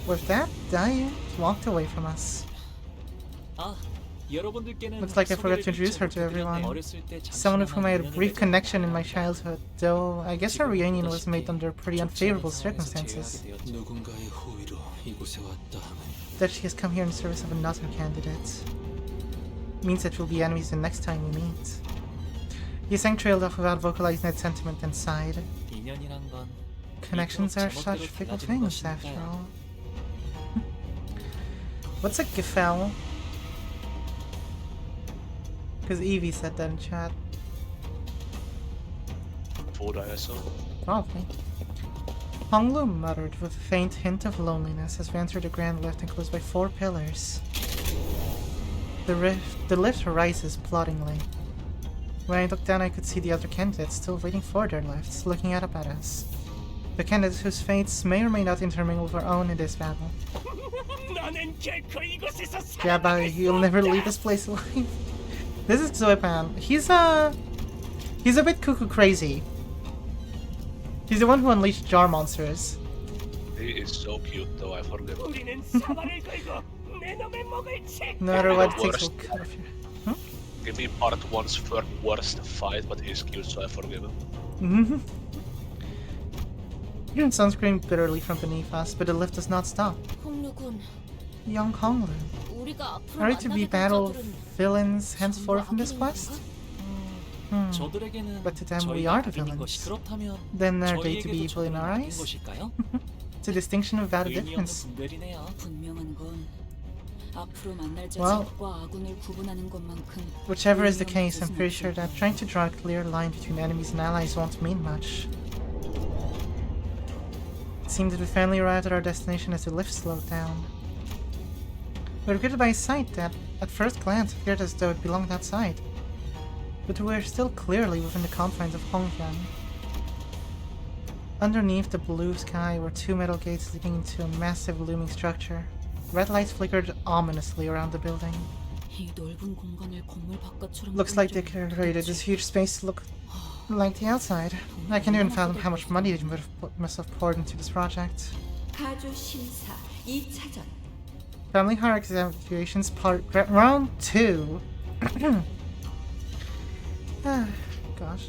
With that, Dai walked away from us. 아, 여러분들께는 Looks like I forgot to introduce her to everyone. Someone with whom I had a brief connection in my childhood, though I guess our reunion was made under pretty unfavorable circumstances. 누군가의 호의로 이곳에 왔다 함은 That she has come here in service of another candidate means that we'll be enemies the next time we meet. Yiseng trailed off without vocalizing that sentiment and sighed. 인연이란 건 Connections are such fickle things, after all. What's a Gefell? Because Evie said that in chat. Food, I assume. Probably. Honglu muttered with a faint hint of loneliness as we entered the grand lift enclosed by 4 pillars. The lift rises ploddingly. When I looked down, I could see the other candidates still waiting for their lifts, looking up at us. The candidates whose fates may or may not intermingle with our own in this battle. Jabba, you'll never leave this place alive. This is Zoepan. He's a bit cuckoo crazy. He's the one who unleashed jar monsters. He is so cute, though. I forgive him. No matter what it takes, Worst. we'll cut off your... Give me part 1's worst fight, but he's cute, so I forgive him. Mhm. Hearing Sun scream bitterly from beneath us, but the lift does not stop. 홍루군, Young Honglu, 우리가 앞으로 are we to be 만나게 될 battle 자들은 villains 전부 henceforth in this 악인인 quest? 건가? 저들에게는 But to them we 저희가 are the 악인인 villains. 것이 그렇다면 Then are they to be 저희에게도 evil in 저들은 our 악인 eyes? 것일까요? It's a distinction without a 의미 없는 difference. 분별이네요. 분명한 건 앞으로 만날 Well, 자들과 아군을 구분하는 것만큼 Whichever is the 의미 case, 없는 I'm pretty 것은 sure that trying to draw a clear line between enemies and allies won't mean much. It seemed that we finally arrived at our destination as the lift slowed down. We're greeted by a sight that, at first glance, appeared as though it belonged outside. But we're still clearly within the confines of Hongyan. Underneath the blue sky were two metal gates leading into a massive looming structure. Red lights flickered ominously around the building. 이 넓은 공간을 건물 바깥처럼 Looks like they 꾸며주면 created this huge space to look like the outside. I can't even fathom how much money they must have poured into this project. 가조 심사 2차전. Family hierarchy evaluations part round 2. Ah, gosh.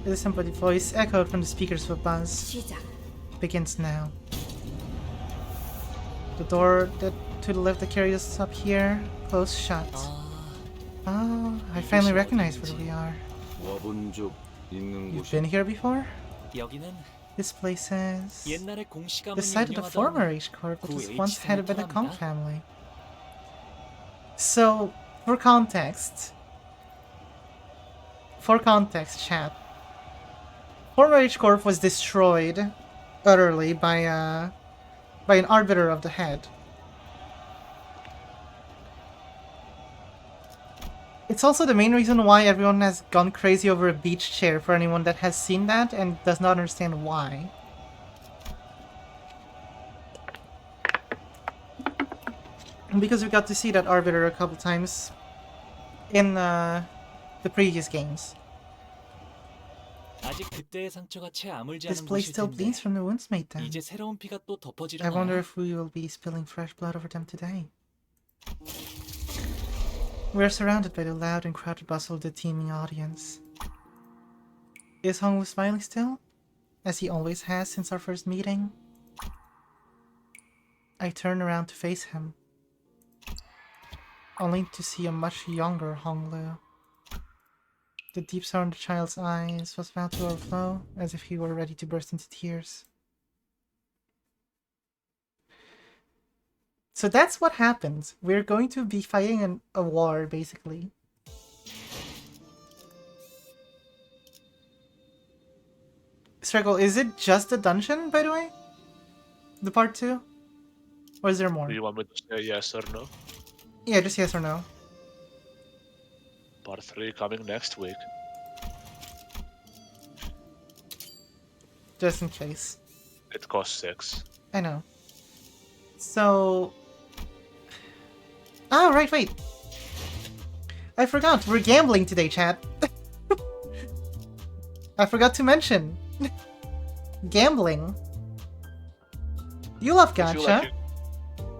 The somebody voice echoed from the speakers of a buzz. 시작. Begins now. The door to the left that carries us up here, closed shut. Oh, I finally recognize where we are. 와본 적 있는 You've 곳이 been here before? 여기는 This place is 옛날에 공시가문이 the site of the former 운영하던 H Corp, which was 구 once H headed by the 센터랍니다. Comp family. So, for context, chat. Former H Corp was destroyed utterly by an arbiter of the head. It's also the main reason why everyone has gone crazy over a beach chair for anyone that has seen that and does not understand why. Because we got to see that arbiter a couple times in the previous games. 아직 그때의 상처가 채 아물지 This 않은 place 곳일 still 텐데 bleeds from the wounds made then. 이제 새로운 피가 또 I 덮어지려나? wonder if we will be spilling fresh blood over them today. We are surrounded by the loud and crowded bustle of the teeming audience. Is Hongwu smiling still? As he always has since our first meeting? I turn around to face him, only to see a much younger Honglu. The deep sorrow in the child's eyes was about to overflow, as if he were ready to burst into tears. So that's what happens. We're going to be fighting a war, basically. Struggle, is it just a dungeon, by the way? The part 2? Or is there more? Do you want me to say yes or no? Yeah, just yes or no. Part 3 coming next week. Just in case. It costs 6. I know. So... Oh, right, wait. I forgot. We're gambling today, chat. I forgot to mention. Gambling. You love gacha.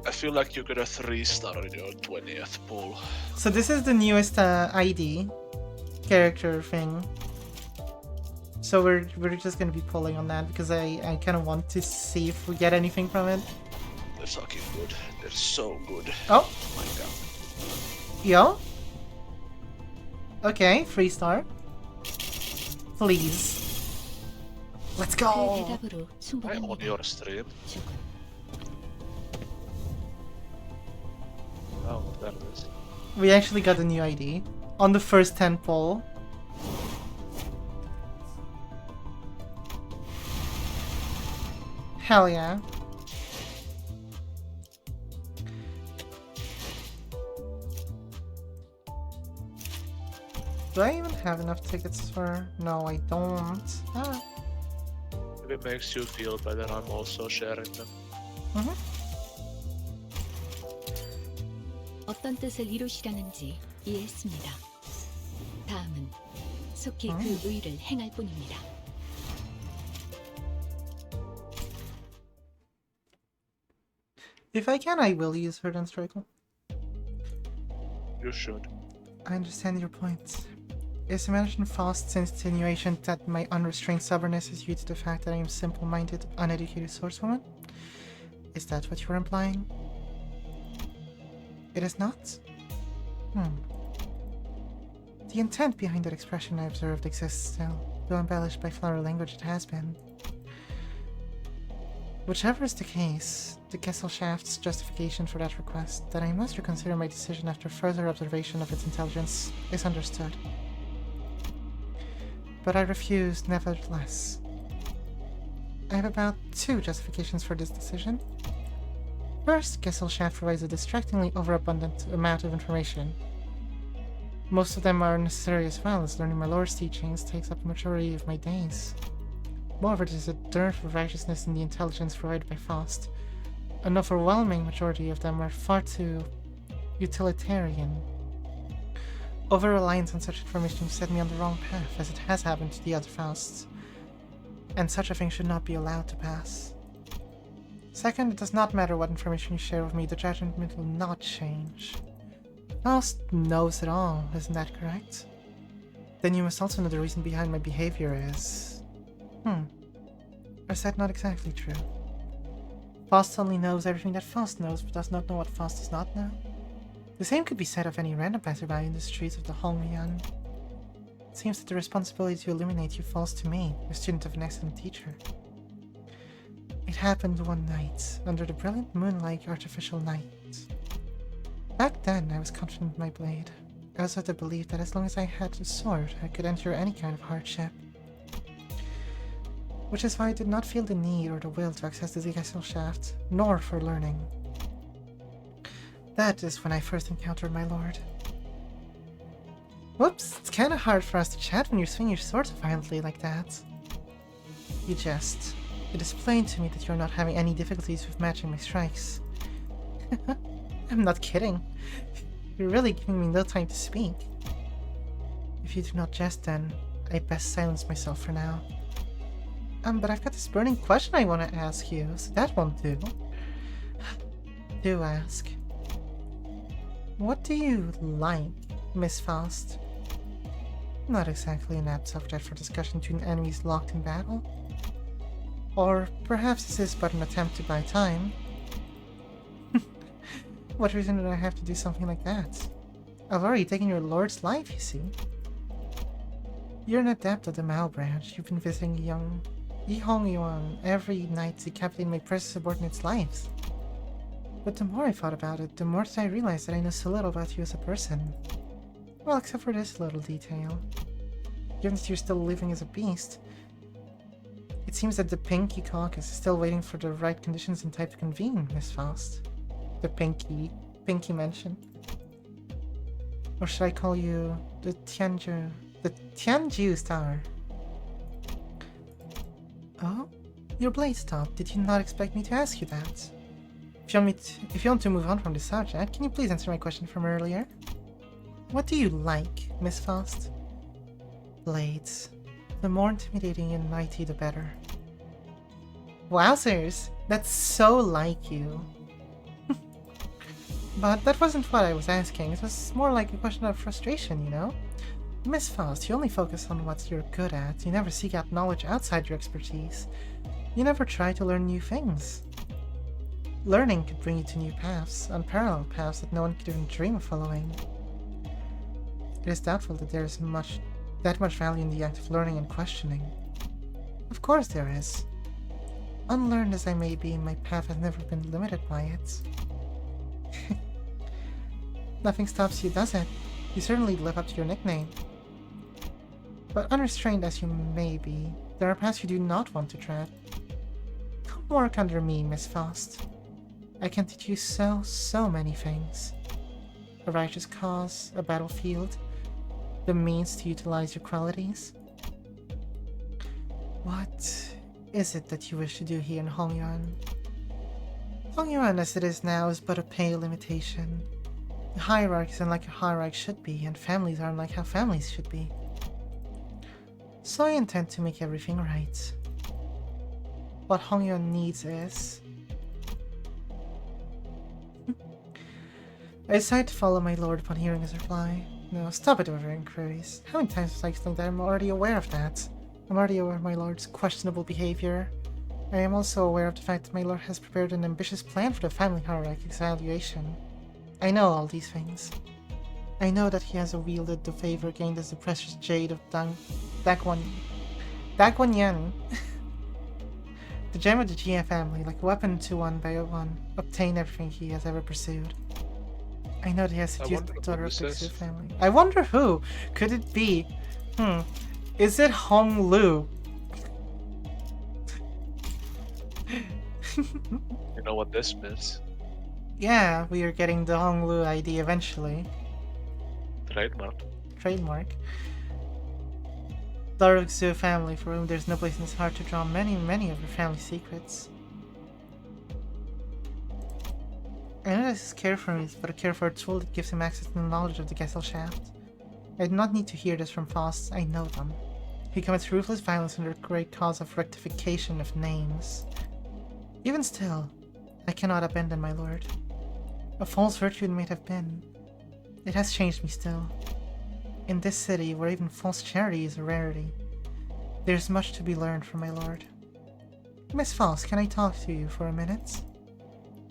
I feel like you got a 3-star in your 20th pool. So this is the newest ID character thing. So we're just gonna be pulling on that because I kind of want to see if we get anything from it. They're fucking good. They're so good. Oh, My god. yo. Okay, 3-star. Please. Let's 그 go. 대답으로 I'm on 충분합니다. your stream. 죽은. Oh, there it is. We actually got a new ID on the first 10 poll. Hell yeah. Do I even have enough tickets for... No, I don't. Ah. If it makes you feel better, I'm also sharing them. 어떤 뜻을 이루시려는지 이해했습니다. 다음은 속히 그 의를 행할 뿐입니다. If I can, I will use her then, Strikel. You should. I understand your point. Is the mention Faust's insinuation that my unrestrained stubbornness is due to the fact that I am simple-minded, uneducated swordswoman? Is that what you were implying? It is not? The intent behind that expression I observed exists still, though embellished by flowery language it has been. Whichever is the case, the Gesellschaft's justification for that request, that I must reconsider my decision after further observation of its intelligence, is understood. But I refuse, nevertheless. I have about 2 justifications for this decision. First, Gesellschaft provides a distractingly overabundant amount of information. Most of them are necessary as well, as learning my lord's teachings takes up the majority of my days. Moreover, there's a dearth of righteousness in the intelligence provided by Faust. An overwhelming majority of them are far too utilitarian. Over-reliance on such information set me on the wrong path, as it has happened to the other Fausts, and such a thing should not be allowed to pass. Second, it does not matter what information you share with me, the judgment will not change. Faust knows it all, isn't that correct? Then you must also know the reason behind my behavior is... Or is that not exactly true? Faust only knows everything that Faust knows, but does not know what Faust does not know. The same could be said of any random passerby in the streets of the Hongyan. It seems that the responsibility to illuminate you falls to me, a student of an excellent teacher. It happened one night, under the brilliant moonlight artificial night. Back then, I was confident in my blade. I was of the belief that as long as I had a sword, I could endure any kind of hardship. Which is why I did not feel the need or the will to access the Gesellschaft, nor for learning. That is when I first encountered my lord. Whoops, it's kinda hard for us to chat when you swing your sword so violently like that. You jest. It is plain to me that you're not having any difficulties with matching my strikes. I'm not kidding. You're really giving me no time to speak. If you do not jest then, I best silence myself for now. But I've got this burning question I want to ask you, so that won't do. Do ask. What do you like, Miss Faust? Not exactly an apt subject for discussion between enemies locked in battle. Or perhaps this is but an attempt to buy time. What reason did I have to do something like that? I've already taken your lord's life, you see. You're an adept of the Mao branch. You've been visiting young Yi Hongyuan every night decapitating my precious subordinates' lives. But the more I thought about it, the more I realized that I know so little about you as a person. Well, except for this little detail. Given that you're still living as a beast, it seems that the Pinky Caucus is still waiting for the right conditions and type to convene, Miss Faust. The Pinky mention. Or should I call you the Tianju Star? Oh? Your blade stopped. Did you not expect me to ask you that? If you want to move on from the subject, can you please answer my question from earlier? What do you like, Miss Faust? Blades. The more intimidating and mighty, the better. Wowzers! That's so like you. But that wasn't what I was asking. It was more like a question of frustration, you know? Miss Faust, you only focus on what you're good at. You never seek out knowledge outside your expertise. You never try to learn new things. Learning could bring you to new paths, unparalleled paths that no one could even dream of following. It is doubtful that there is that much value in the act of learning and questioning. Of course there is. Unlearned as I may be, my path has never been limited by it. Nothing stops you, does it? You certainly live up to your nickname. But unrestrained as you may be, there are paths you do not want to tread. Come work under me, Miss Faust. I can teach you so many things. A righteous cause, a battlefield, the means to utilize your qualities. What is it that you wish to do here in Hongyuan? Hongyuan as it is now is but a pale imitation. The hierarchy is unlike a hierarchy should be, and families are unlike how families should be. So I intend to make everything right. What Hongyuan needs is... I decided to follow my lord upon hearing his reply. No, stop it with your inquiries. How many times have I explained that I'm already aware of that? I'm already aware of my lord's questionable behavior. I am also aware of the fact that my lord has prepared an ambitious plan for the family hierarchy's evaluation. I know all these things. I know that he has wielded the favor gained as the precious jade of Dagwanyan. The gem of the Jia family, like a weapon to one by one, obtain everything he has ever pursued. I know that he has seduced the daughter of the Xu family. I wonder who? Could it be? Is it Hong Lu? You know what this means? Yeah, we are getting the Honglu ID eventually. Trademark. Trademark. Daughter to a family for whom there's no place in his heart to draw many of her family secrets. I know this is care for me, but a care for a tool that gives him access to the knowledge of the Gesellschaft. I do not need to hear this from Faust, I know them. He commits ruthless violence under the great cause of rectification of names. Even still, I cannot abandon my lord. A false virtue it may have been. It has changed me still. In this city, where even false charity is a rarity, there's much to be learned from my lord. Miss Faust, can I talk to you for a minute?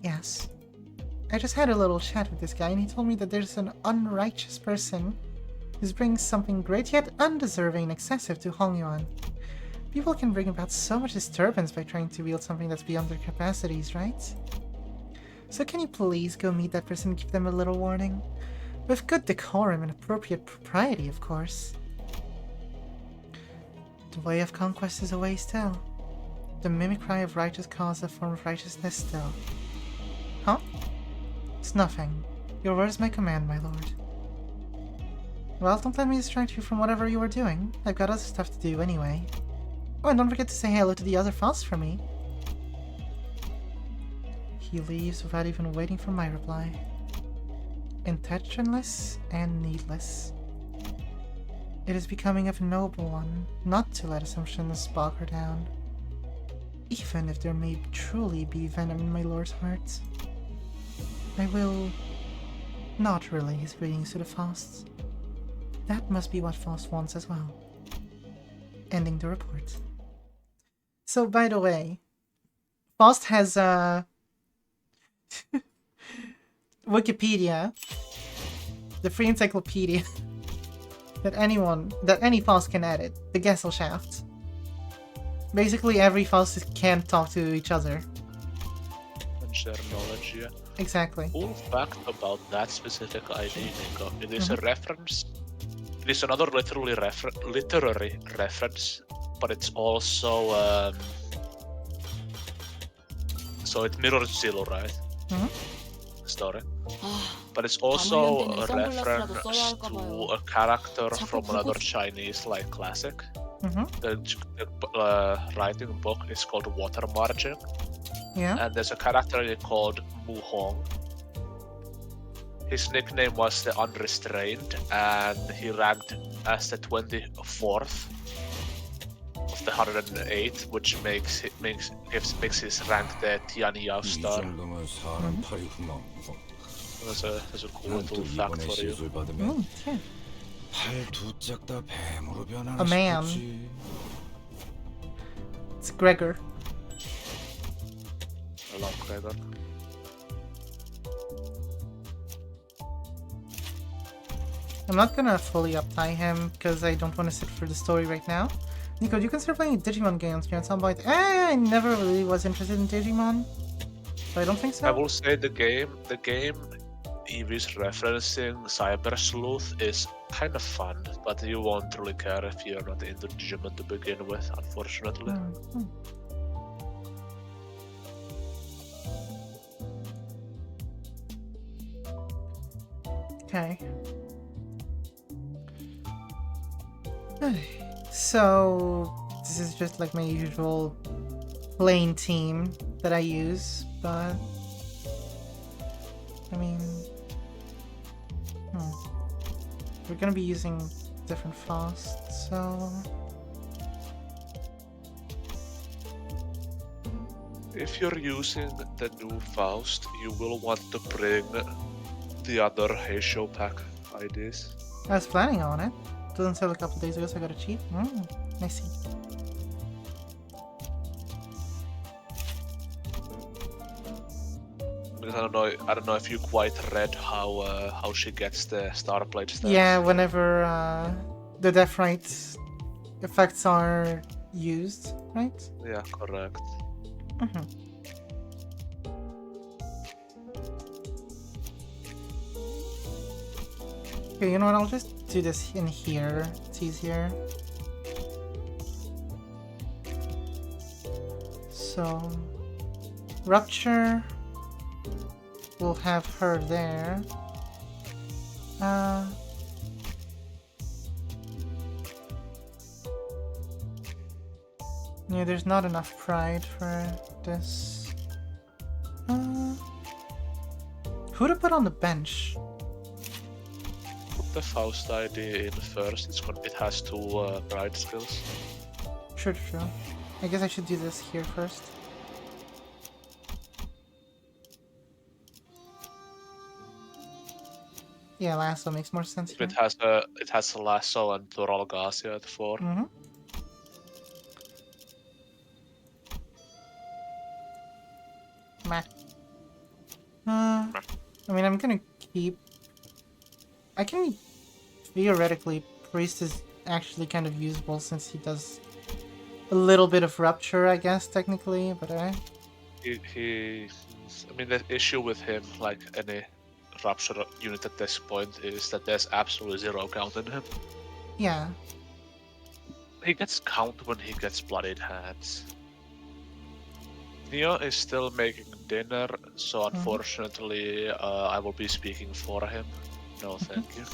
Yes. I just had a little chat with this guy and he told me that there's an unrighteous person who's bringing something great yet undeserving and excessive to Hongyuan. People can bring about so much disturbance by trying to wield something that's beyond their capacities, right? So can you please go meet that person and give them a little warning? With good decorum and appropriate propriety, of course. The way of conquest is a way still. The mimicry of righteous cause a form of righteousness still. Huh? It's nothing. Your word is my command, my lord. Well, don't let me distract you from whatever you are doing. I've got other stuff to do anyway. Oh, and don't forget to say hello to the other Faust for me. He leaves without even waiting for my reply. Intentionless and needless. It is becoming of a noble one not to let assumptions bog her down. Even if there may truly be venom in my lord's heart. I will not relay his greetings to the Fausts. That must be what Faust wants as well. Ending the report. So, by the way, Faust has Wikipedia, the free encyclopedia that any Faust can edit, the Gesellschaft. Basically, every Faust can talk to each other. And share knowledge, yeah. Exactly. Cool fact about that specific ID, Nico. It is a reference. It is another literary reference, but it's also so it mirrors Zillow, right? Story. But it's also a reference to a character from another Chinese like classic. The writing book is called Water Margin. Yeah. And there's a character called Mu Hong. His nickname was the Unrestrained, and he ranked as the 24th of the 108, which makes his rank the Tianyao star. That's a cool little fact for you. Yeah. A man. It's Gregor. I love Gregor. I'm not gonna fully uptie him because I don't want to sit for the story right now. Nico, do you consider playing Digimon games at some point? I never really was interested in Digimon, so I don't think so. I will say the game Eevee's referencing Cyber Sleuth is kind of fun, but you won't really care if you're not into Digimon to begin with, unfortunately. Okay. So, this is just like my usual plain team that I use, but I mean, we're gonna be using different Fausts, so If you're using the new Faust, you will want to bring the other Heisho pack IDs. I was planning on it. Doesn't sell a couple days ago, so I got it cheap. I see. Because I don't know if you quite read how she gets the star plate stats. Yeah, whenever the death right effects are used, right? Yeah, correct. Okay, you know what? I'll just do this in here. It's easier. So Rupture. We'll have her there. Yeah, there's not enough pride for this. Who to put on the bench? Put the Faust ID in first. It has 2 pride skills. True. I guess I should do this here first. Yeah, lasso makes more sense here. It has a lasso and Toral Garcia at 4. Mm-hmm. Meh. I mean, I'm gonna keep... I can... Theoretically, Priest is actually kind of usable since he does a little bit of Rupture, I guess, technically, but I mean, the issue with him, like any Rupture unit at this point, is that there's absolutely 0 count in him. Yeah. He gets count when he gets bloodied hands. Neo is still making dinner, so unfortunately, I will be speaking for him. No, thank you.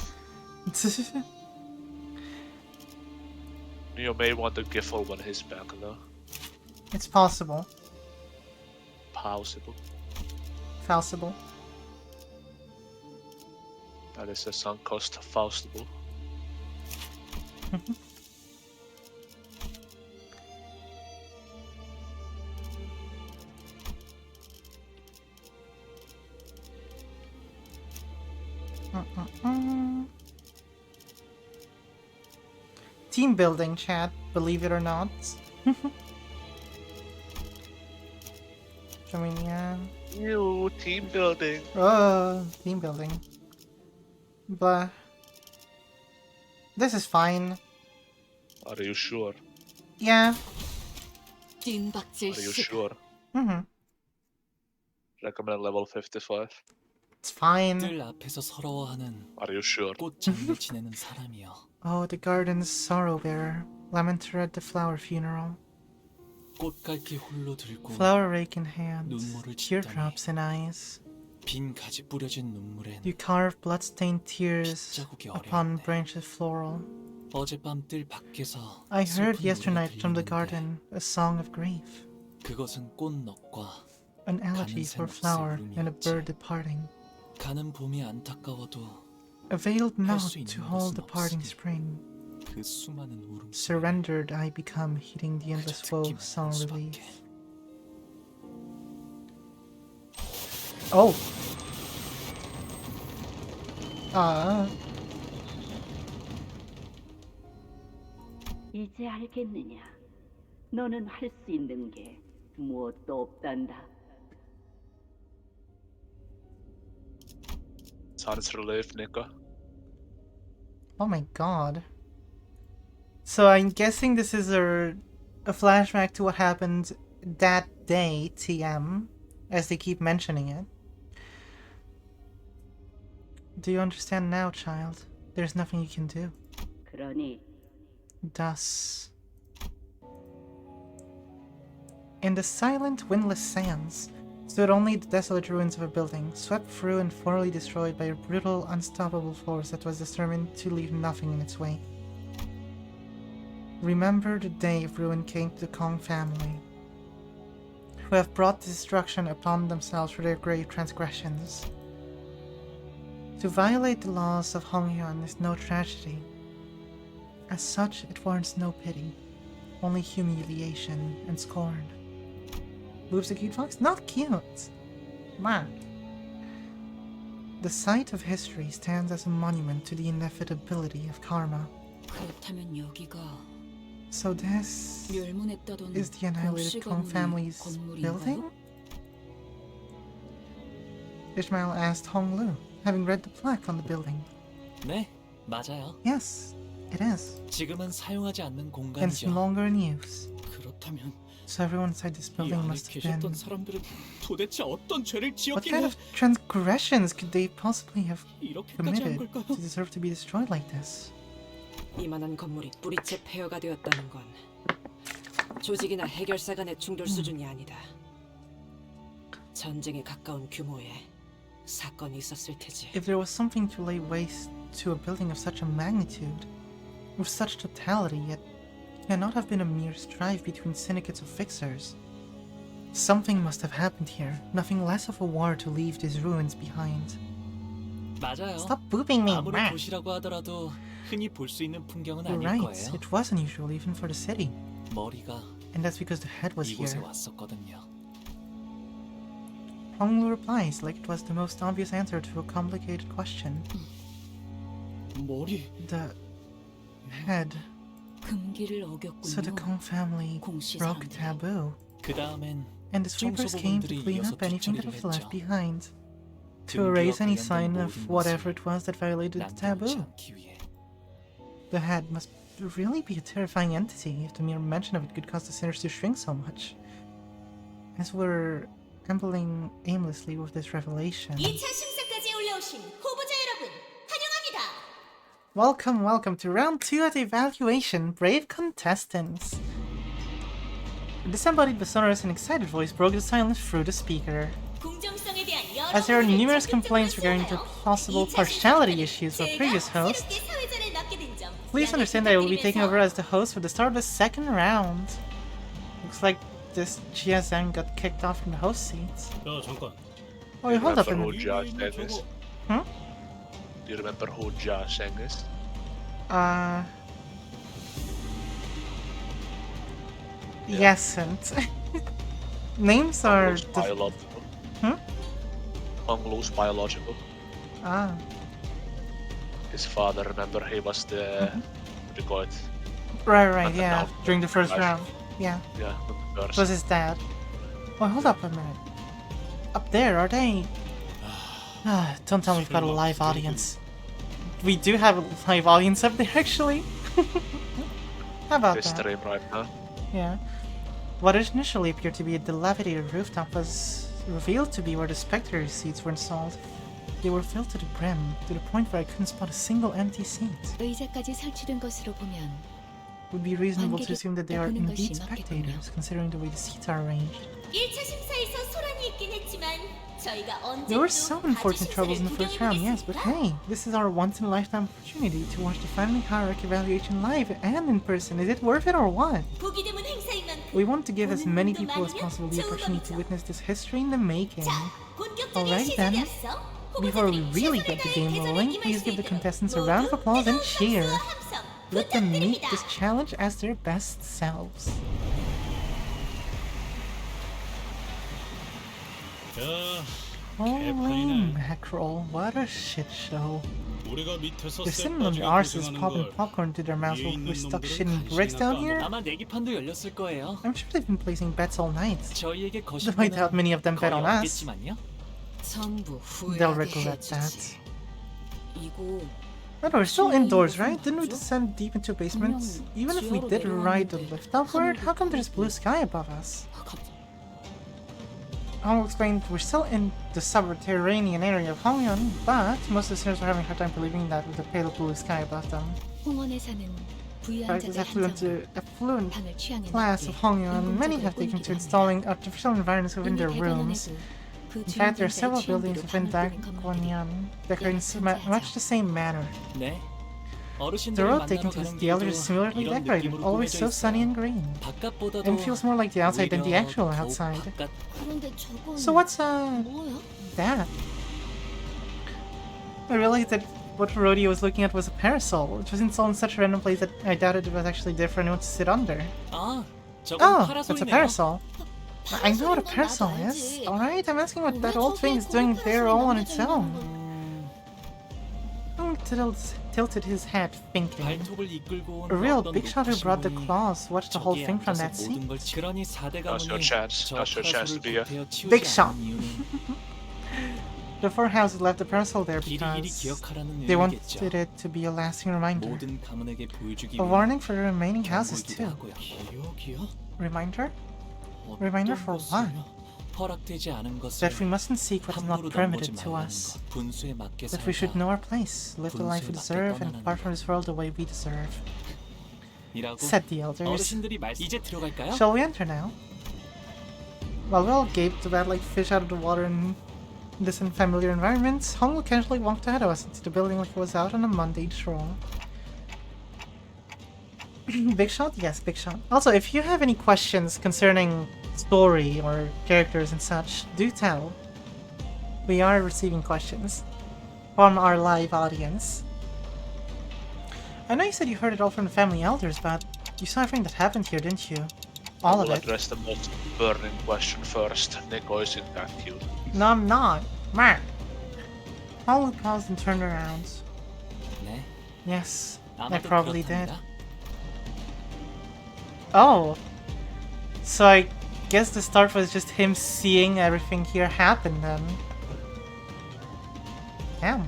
Neo may want to giffle when he's back, though. It's possible. Possible. Falsible. That is a sunk cost Faustable. Team building, chat, believe it or not. I mean, yeah. Ew, team building. Oh, team building. Blah. This is fine. Are you sure? Yeah. Are you sure? Mm-hmm. Recommend level 55. It's fine. 뜰 앞에서 서러워하는 Are you sure? 꽃장을 지내는 사람이여. Oh, the garden's sorrow bearer. Lamenter at the flower funeral. 꽃갈기 홀로 들고 Flower rake in hand. 눈물을 Teardrops in eyes. 빈 가지 뿌려진 눈물엔 You carve blood-stained tears 빗자국이 upon 어려운데. branches floral. 어젯밤 뜰 밖에서 I heard 슬픈 yesternight 노래가 from the 들리는데 garden a song of grief. 그것은 꽃넉과 An elegy for a flower and a bird departing. 가는 봄이 안타까워도 A veiled 할 mouth 수 있는 to hold the 것은 parting 없으니. spring. 그 수많은 울음 Surrendered I become, heeding the endless 그저 woe, 듣기만 song 할 relief. 수밖에. Oh! 이제 알겠느냐? 너는 할 수 있는 게 무엇도 없단다. Sounds relief, Nico. Oh my god. So I'm guessing this is a flashback to what happened that day, TM, as they keep mentioning it. Do you understand now, child? There's nothing you can do. 그러니 Thus, in the silent, windless sands, stood only the desolate ruins of a building, swept through and thoroughly destroyed by a brutal, unstoppable force that was determined to leave nothing in its way. Remember the day of ruin came to the Kong family, who have brought destruction upon themselves for their grave transgressions. To violate the laws of Honghyun is no tragedy. As such, it warrants no pity, only humiliation and scorn. Moves a cute fox? Not cute! Man. The site of history stands as a monument to the inevitability of karma. 그렇다면 여기가 So this 멸문했다던 is the annihilated Kong family's building? Ishmael asked Hong Lu, having read the plaque on the building. 네, 맞아요. Yes, it is. 지금은 사용하지 않는 And it's no 공간이죠. longer in use. 그렇다면 So everyone inside this 이 building 안에 must have been... 계셨던 사람들은 도대체 어떤 죄를 What kind 지었길래 of transgressions could they possibly have 이렇게까지 한 committed 걸까요? to deserve to be destroyed like this? 이만한 건물이 뿌리째 폐허가 되었다는 건 조직이나 해결사 간의 충돌 수준이 아니다. 전쟁에 가까운 규모의 사건이 있었을 테지. If there was something to lay waste to a building of such a magnitude, with such totality, it cannot have been a mere strife between syndicates of fixers. Something must have happened here, nothing less of a war to leave these ruins behind. 맞아요. Stop booping me! 아무리 도시라고 하더라도 흔히 볼 수 있는 풍경은 You're 아닐 right, 거예요. it was unusual even for the city. 머리가 And that's because the head was 이곳에 here. 왔었거든요. Honglu replies like it was the most obvious answer to a complicated question. 머리. The head. 금기를 어겼군요. So the Kong family 공시 broke 사람들이. taboo. 그 다음엔 And the sweepers came to 청소부분들이 clean 이어서 up anything that 뒷처리를 was left 했죠. behind. To 금기와 erase any 관련된 sign of 모든 whatever 것을 it was that violated the 남겨놓지 taboo. 않기 위해. The head must really be a terrifying entity if the mere mention of it could cause the sinners to shrink so much. As we're ambling aimlessly with this revelation. 2차 심사까지 올라오신 후보자 여러분, 환영합니다. Welcome to round 2 of the evaluation, brave contestants. A disembodied but sonorous and excited voice broke the silence through the speaker. 공정성에 대한 여러 As there are 부분을 numerous 적극적으로 complaints regarding the 수용하여 possible 2차 partiality 심사는 issues of 제가 previous hosts, 새롭게 사회자를 맡게 된 점 please 양해 understand that I will be taking over 부탁드리면서 as the host for the start of the second round. Looks like this Jiazang got kicked off from the host seats. 야 잠깐. Oh, hold up a Remember who minute. Jia Sheng is? Hmm? Do you remember who Jia Sheng is? Yes, and names are Honglu's biological. Hmm? Honglu's biological. Ah, His father, remember, he was the what do you call it? right, But yeah. now- During the first Right. round, yeah. Yeah, the It first. was his dad. Oh, hold up a minute. Up there, are they? Don't tell me we've got a live audience. We do have a live audience up there, actually. How about This that? stream right now. Yeah. What initially appeared to be a dilapidated rooftop was revealed to be where the spectator seats were installed. They were filled to the brim, to the point where I couldn't spot a single empty seat. 의자까지 설치된 것으로 보면 It would be reasonable to assume that they are indeed spectators, considering the way the seats are arranged. 1차 심사에서 소란이 있긴 했지만 저희가 There were 언제도 some 바지 unfortunate troubles in 심사를 the first round, yes, but hey, this is our once-in-a-lifetime opportunity to watch the family hierarchy evaluation live and in person. Is it worth it or what? 보기 드문 행사인 만큼 We want to give as 보는 many 눈도 people as 많으면 possible the 좋은 opportunity to 겁니다. witness this history in the making. 자, 본격적인 Alright then. 시작이 앞서 Before we 후보자들이 really 최선을 get the 다해 game 대전에 rolling, 임할 please 수 give the 있도록 contestants a round of 모두 applause and 뜨거운 cheer. 박수와 함성 Let them meet 부탁드립니다. this challenge as their best selves. 야, Holy 개판이네. mackerel, what a shit show. 우리가 밑에서 They're 쎄 sitting on 빠지게 their arses 고생하는 popping 걸 popcorn to their mouths while 위에 we're 있는 stuck 놈들은 shitting bricks down 간신히 here? 아마 내기판도 열렸을 거예요. I'm sure they've been placing bets all night. 저희에게 거신 Despite how many of them bet on us. 없겠지만요. 전부 They'll 후회하게 regret that. 해주지. 이거 But we're still indoors, right? Didn't we descend deep into a basement? 분명 Even if we 지하로 did ride the 내려왔는데 lift upward, 하늘도 how come there's 보이고. blue sky above us? 갑자기 I'll explain, we're still in the subterranean area of Hongyeon, but most listeners are having a hard time believing that with the pale blue sky above them. 홍원에 사는 부유한 Right, this 자들 affluent 한정은 방을 취향에 class 맞게 of Hongyeon, many have taken to installing artificial environments within their rooms. In fact, there are several buildings within Dagonyeon decorated in much the same manner. 네. The 어르신들을 road 만나러 taken to 가는 the elder 길도 is similarly 이런 decorated, 느낌으로 always so 꾸며져 sunny 있어요. and green. 바깥보다도 And feels more like the outside than the 오히려 actual 더욱 outside. 바깥. 그런데 저건 So what's 뭐야? that? I realized that what Rodeo was looking at was a parasol, which was installed in such a random place that I doubted it was actually there for anyone to sit under. 아, 저건 Oh, that's a 파라솔이네요. parasol. I know what a parasol is. Alright, I'm asking what that old thing is doing there all on its own. Hong tilted his head, thinking. 발톱을 이끌고 온 A real 어떤 big shot who 높으신 brought the 분이 claws watched the whole 저기에 thing from 앉아서 that seat. 모든 걸 그러니 4대 That's your 가문이 chance. 저 That's your chance to 파라솔을 be a 구태여 치우지 big shot. 않은 이유는 The four houses left the parasol there 길이길이 because 기억하라는 they 의미겠죠. wanted it to be a lasting reminder. 모든 가문에게 보여주기 A 위해 warning for the remaining houses 경고이기도 too. 하고요. 기억이야? Reminder? 어떤 Reminder for what? 것을 허락되지 않은 것을 That we mustn't seek what is not 함부로 permitted 넘보지 to 말라는 us. 것. 분수에 맞게 That we should 살다 know our place, live the life we deserve, and depart from this world the way we deserve. 이라고 Said the elders. 어르신들이 이제 들어갈까요? Shall we enter now? While we all gaped about like fish out of the water in this unfamiliar environment, Hongwu casually walked ahead of us into the building like he was out on a mundane stroll. Big shot? Yes, big shot. Also, if you have any questions concerning story or characters and such, do tell. We are receiving questions from our live audience. I know you said you heard it all from the family elders, but you saw everything that happened here, didn't you? All of I will it. address the most burning question first. Neko is in fact you. No, I'm not. Mark. Hongwu paused and turned around. 네. Yes, I 아마도 probably did. 그렇답니다. Oh. So I guess the start was just him seeing everything here happen then. Damn.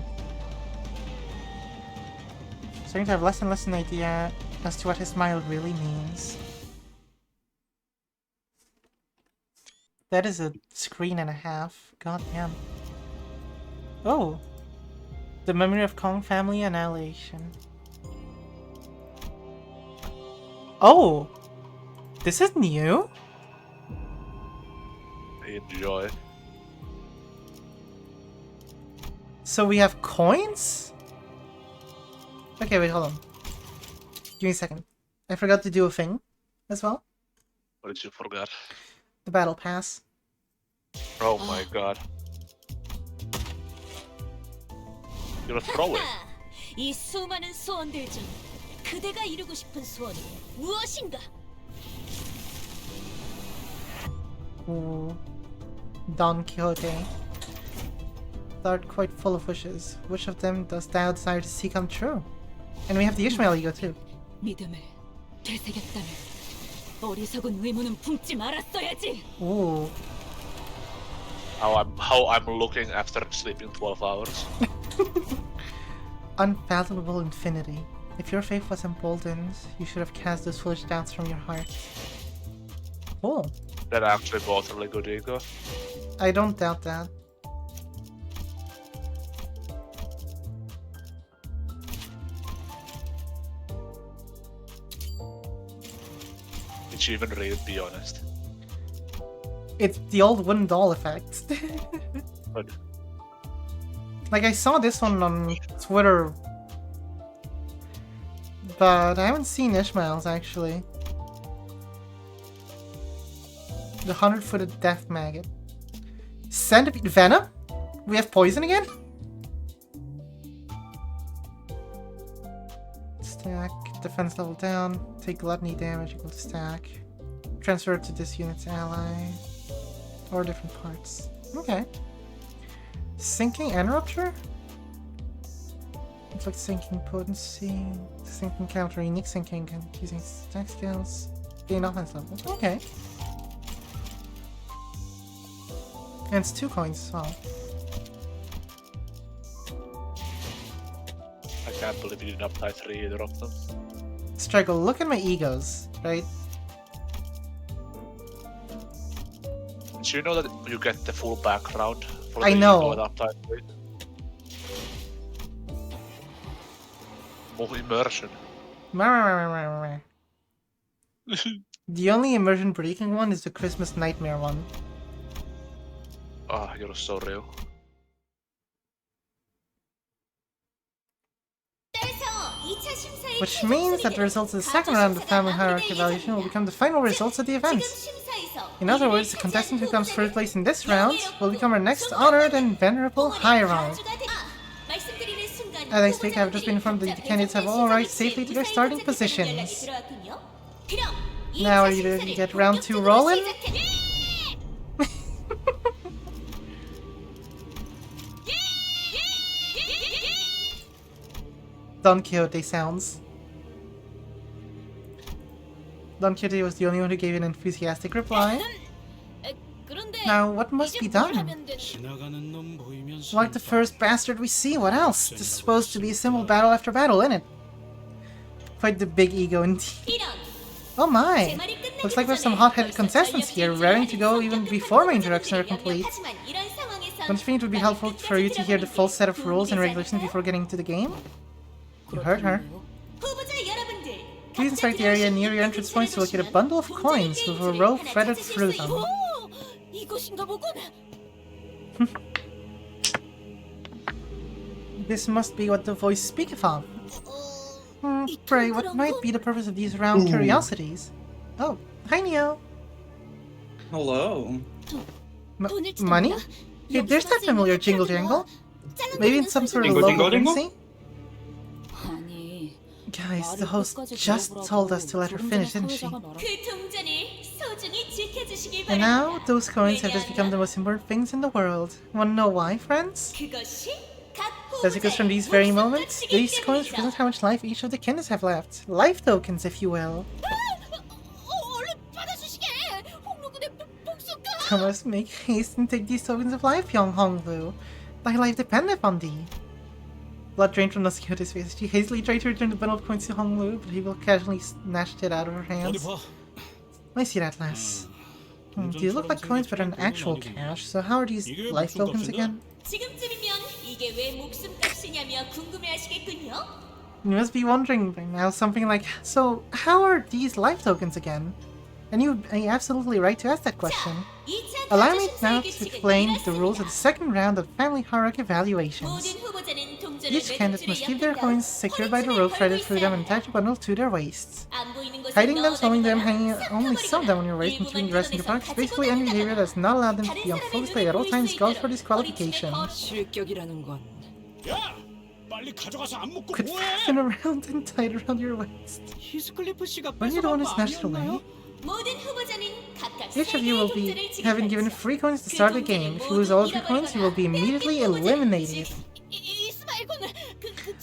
Starting to have less and less an idea as to what his smile really means. That is a screen and a half. God damn. Oh. The memory of Kong family annihilation. Oh! This is new? Enjoy. So we have coins? Okay, wait, hold on. Give me a second. I forgot to do a thing as well. What did you forget? The battle pass. Oh my god. You're throwing. 이 수많은 소원들 중 그대가 이루고 싶은 소원은 무엇인가? Ooh. Don Quixote. Thou art quite full of wishes. Which of them dost thou desire to see come true? And we have the Ishmael ego too. 믿음을 되새겼다면 어리석은 의무는 품지 말았어야지. Ooh. How I'm looking after sleeping 12 hours. Unfathomable infinity. If your faith was emboldened, you should have cast those foolish doubts from your heart. Cool. They're actually both really good ego. I don't doubt that. Did you even read it, be honest? It's the old wooden doll effect. But Like, I saw this one on Twitter, but I haven't seen Ishmael's actually. The 100-footed death maggot. Centipede venom? We have poison again? Stack. Defense level down. Take gluttony damage equal to stack. Transfer it to this unit's ally. Or different parts. Okay. Sinking and rupture? Inflict sinking potency. Sinking counter. Unique sinking using stack skills. Gain offense level. Okay. And it's 2 coins as well. I can't believe you did not buy 3 either of them. Struggle, look at my egos, right? Did you know that you get the full background for I the know. ego at uptime 3? More immersion. The only immersion breaking one is the Christmas Nightmare one. Ah, you're so real. Which means that the results of the second round of family hierarchy evaluation will become the final results of the event. In other words, the contestant who comes first place in this round will become our next honored and venerable hierarch. As I speak, I have just been informed that the candidates have all arrived safely to their starting positions. Now are you ready to get round 2 rolling? Don Quixote sounds. Don Quixote was the only one who gave an enthusiastic reply. Now, what must be done? Like the first bastard we see, what else? This is supposed to be a simple battle after battle, isn't it? Quite the big ego indeed. Oh my! Looks like there's some hot-headed contestants here, raring to go even before my introduction are complete. Don't you think it would be helpful for you to hear the full set of rules and regulations before getting into the game? You heard her. Please inspect the area near your entrance points to locate a bundle of coins with a row threaded through them. 이것인가 보군. This must be what the voice speaketh of. Pray, what might be the purpose of these round curiosities? Oh, hi Neo. Hello. Money? Hey, there's that familiar jingle jangle. Maybe it's some sort of Jingle, local jingle, currency? Guys, the host just told us to let her finish, didn't she? 그 동전을 소중히 지켜주시길 And 바랍니다. now, those coins have just become the most important things in the world. Wanna know why, friends? 그것이 각 That's because from these very moments, these coins 때문이죠. represent how much life each of the kinders have left. Life tokens, if you will. 얼른 받아주시게. 홍로군의 복수가. I must make haste and take these tokens of life, young Honglu. Thy life dependeth on thee. Blood drained from Naskyote's face. She hastily tried to return the bundle of coins to Honglu, but he will casually snatched it out of her hands. I see that, lass. These look like coins but an actual cash, so how are these life tokens again? 지금쯤이면 이게 왜 목숨값이냐며 궁금해하시겠군요. You must be wondering by now something like, so how are these life tokens again? And you are absolutely right to ask that question. Allow me now to explain the rules of the second round of family hierarchy evaluations. Each candidate must keep their coins secured by the rope threaded through them and attach a bundle to their waists. Hiding them, sewing them, hanging only some of them on your waist between the rest of the box is basically any behavior that does not allow them to be on full display at all times calls for disqualification. 실격이라는 건 Quit faffing around and tie it around your waist. When you don't want to snatch it away, each of you will be having given free coins to start the game. If you lose all of your coins, you will be immediately eliminated.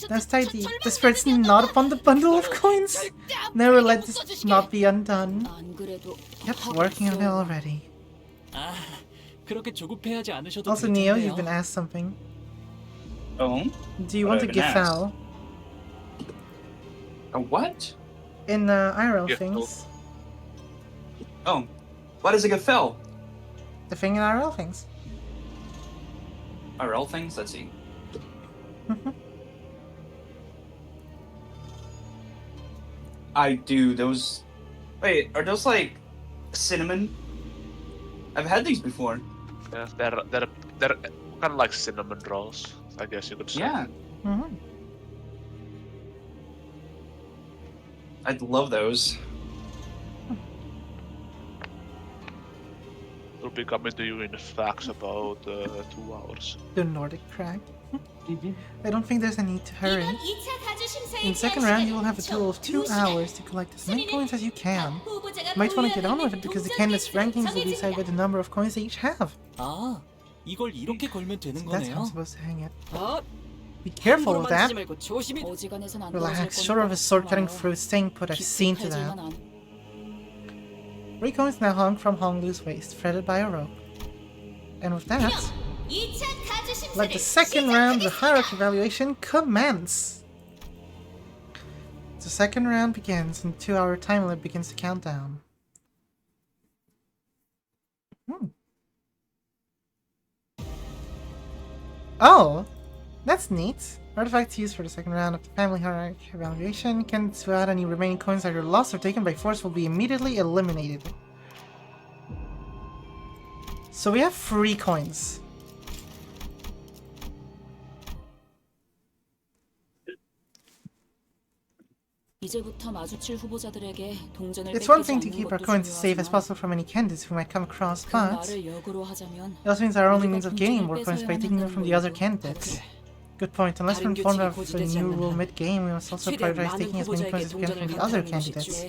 That's tidy. The spirit's not upon the bundle of coins. Never let this not be undone. Yep, working on it already. 아, 그렇게 조급해하지 않으셔도 Also, 될 Neo, 텐데요. you've been asked something. Oh? Do you What want to have give been asked? foul? A what? In IRL Gift things. Oh. What is a Gaffel? The thing in IRL things. RL things? Let's see. I do those. Wait, are those like cinnamon? I've had these before. Yeah, they're kind of like cinnamon rolls, I guess you could say. Yeah, I'd love those. It'll be coming to you in facts about 2 hours. The Nordic crack. I don't think there's a need to hurry. 이번 2차 가주 심사에 In the second round, you will have a total of 2 hours to collect as many coins as you can. You might want to get on with it because the candidates' rankings will be decided by the number of coins they each have. 아, 이걸 이렇게 걸면 되는 So that's how I'm 거네요. supposed to hang it. 아, Be careful with that. 만지지 말고 조심히. 어지간해선 안 Relax, short of a sword cutting through, staying put, I've seen to that. 3 coins now hung from Honglu's waist, threaded by a rope. And with that, 2차 가주 심사를 let the second round of the hierarchy evaluation commence! The second round begins, and the 2-hour time limit begins to count down. Oh! That's neat! Artifacts used for the second round of the family hierarchy evaluation can add any remaining coins that are lost or taken by force will be immediately eliminated. So we have 3 coins. 이제부터 마주칠 후보자들에게 동전을 It's one 뺏기지 thing to 않는 keep our 것도 coins as safe as 중요하지만 possible from any candidates we might come across, 그 but 말을 역으로 하자면 it also means our only means of gaining 동전을 more coins by 뺏어야만 taking them from the other 한다는 candidates. Good point. Unless we're informed of a new rule mid-game, we must also 최대한 prioritize 많은 taking as many 후보자에게 coins as we can from 동전을 the other 강탈하는 것이 candidates.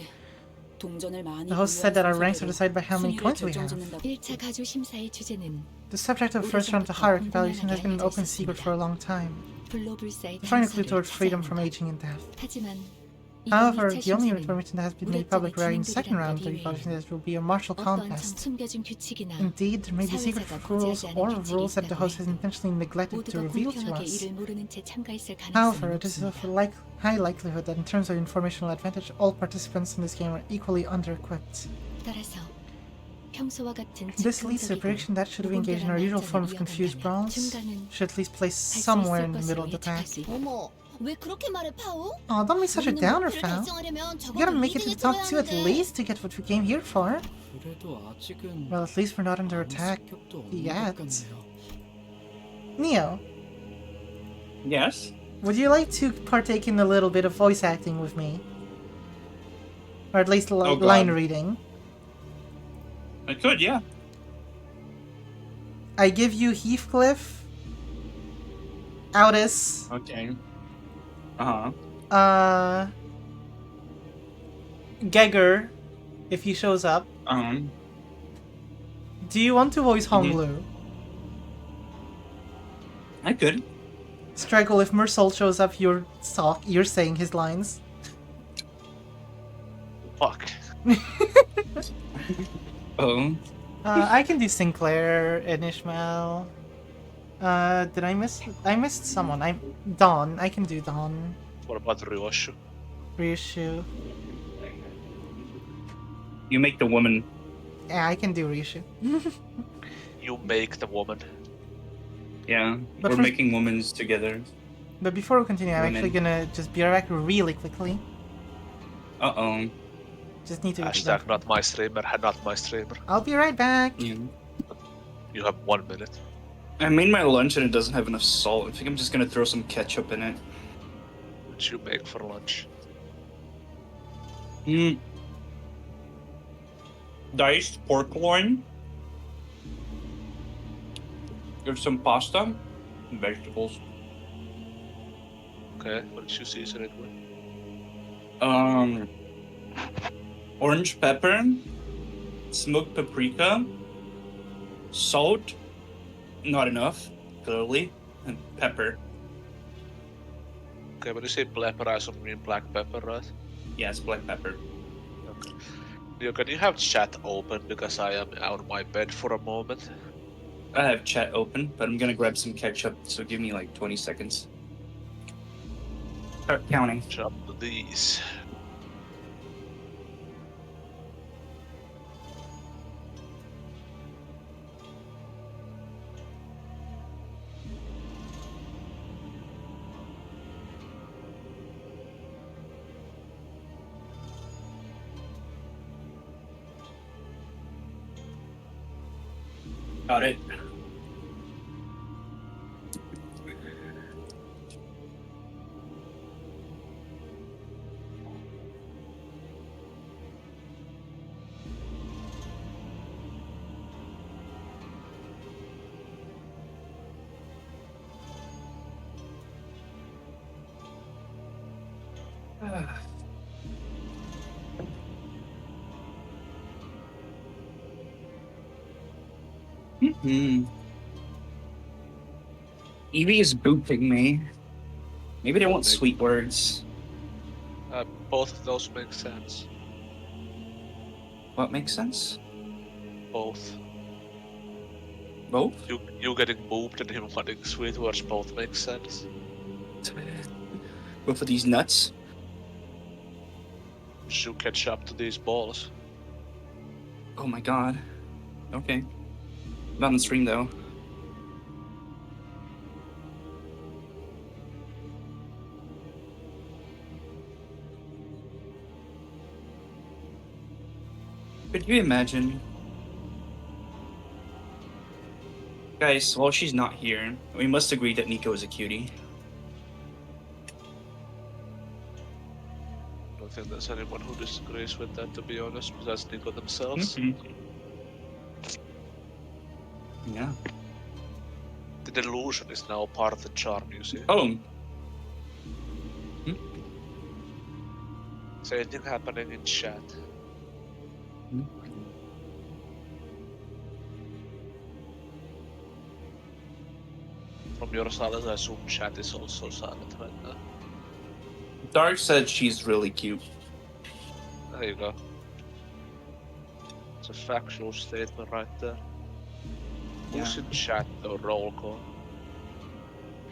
동전을 많이 The host said that our ranks are 순서대로 decided by how many 순위를 coins we have. 결정짓는다. 1차 가주 심사의 주제는 The subject of the first round of the hierarchy evaluation has been an open secret for a long time. 불로불사의 Trying to clue 감사를 towards freedom 찾아낸다. from aging and death. 하지만 However, 이번 2차 the only 심사는 information that has been made 우리 public 쪽의 regarding the second 주민들이란 round of the 것 evaluation 이외에 is will be a martial 어떠한 contest. 숨겨진 규칙이나 Indeed, there may be secret 사회자가 rules 고지하지 or 않은 규칙이 rules that the 있다고 host has 해도 intentionally neglected to 모두가 reveal to 공평하게 us. 이를 모르는 채 참가했을 However, 가능성은 it is of 없습니다. high likelihood that in terms of informational advantage, all participants in this game are equally under-equipped. 따라서 평소와 같은 This leads to the prediction that should we engage in our usual form of confused brawls, should at least place somewhere in the middle of the pack. 어머, 왜 그렇게 말해, 파오? Oh, don't be such a 우리는 downer, 목표를 Fal. 달성하려면 You gotta 적어도 make it to the 2등에 top 들어야 2 at 하는데. least to get what we came here for. 그래도 아직은 Well, at least we're not under attack 습격도 없는 yet. 것 같네요. Neo, Yes? would you like to partake in a little bit of voice acting with me? Or at least Oh, God. line reading? I could, yeah. I give you Heathcliff, Aldous, Okay. Uh-huh. Gegger, if he shows up. Do you want to voice Honglu? I could. Struggle, if Mersol shows up, you're saying his lines. Fuck. Oh. I can do Sinclair and Ishmael. Did I miss? I missed someone. Dawn. I can do Dawn. What about Ryoshu? Ryushu. You make the woman. Yeah, I can do Ryushu. You make the woman. Yeah, But we're first- making womans together. But before we continue, I'm Women. actually gonna just be right back really quickly. Uh-oh. Just need to. Hashtag not my streamer, not my streamer. I'll be right back. Yeah. You have 1 minute. I made my lunch and it doesn't have enough salt. I think I'm just gonna throw some ketchup in it. What you make for lunch? Diced pork loin. Give some pasta and vegetables. Okay, what did you season it with? Orange pepper, smoked paprika, salt, not enough, clearly, and pepper. Okay, when you say pepper, I also mean black pepper, right? Yes, black pepper. Okay. Leo, can you have chat open because I am out of my bed for a moment? I have chat open, but I'm gonna grab some ketchup, so give me like 20 seconds. Start counting. Jump to these. Got it. Evie is booping me. Maybe they want sweet words. Both of those make sense. What makes sense? Both. Both? You getting booped and him wanting sweet words both make sense. Both of these nuts? Should catch up to these balls. Oh my god. Okay. Not on the stream though. Could you imagine? Guys, while she's not here, we must agree that Nico is a cutie. I don't think there's anyone who disagrees with that, to be honest, besides Nico themselves. Yeah. The delusion is now part of the charm, you see. Oh. Is there anything happening in chat? From your silence, I assume chat is also silent right now. Dark said she's really cute. There you go. It's a factual statement right there. Who's in chat though? Roll call.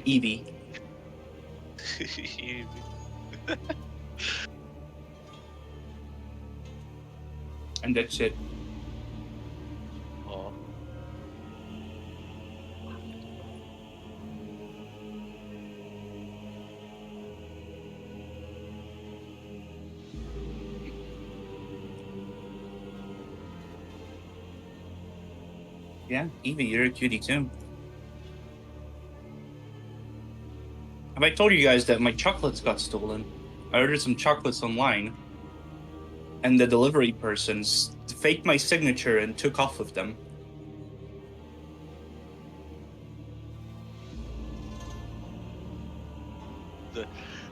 Evie. Evie. And that's it. Oh. Yeah, Evie, you're a cutie too. Have I told you guys that my chocolates got stolen? I ordered some chocolates online, and the delivery persons faked my signature and took off with them.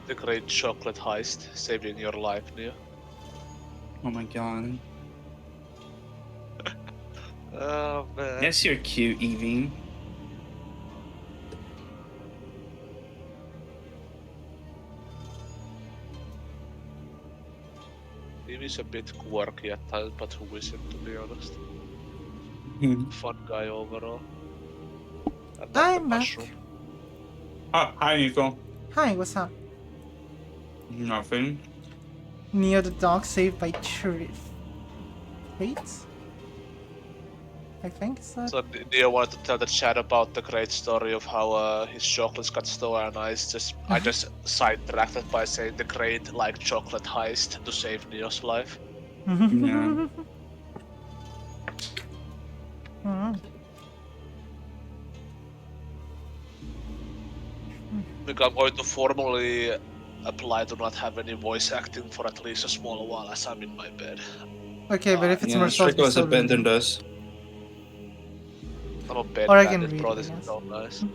The great chocolate heist saving your life, Neo. Oh my god. Oh man. Yes, you're cute, Evie. Evie's a bit quirky at times, but who isn't, to be honest? Fun guy overall. And not I'm the back. mushroom. Ah, hi, Nico. Hi, what's up? Nothing. Neo the dog saved by Wait? I think it's that. So Neo wanted to tell the chat about the great story of how his chocolates got stolen, and I just sidetracked it by saying the great like chocolate heist to save Neo's life. Yeah. Like I'm going to formally apply to not have any voice acting for at least a small while as I'm in my bed. Okay, but if it's Yeah, Marcel, Strico has abandoned us. I'm a bed Or I can bandit, read bro. it, This I is guess. so nice.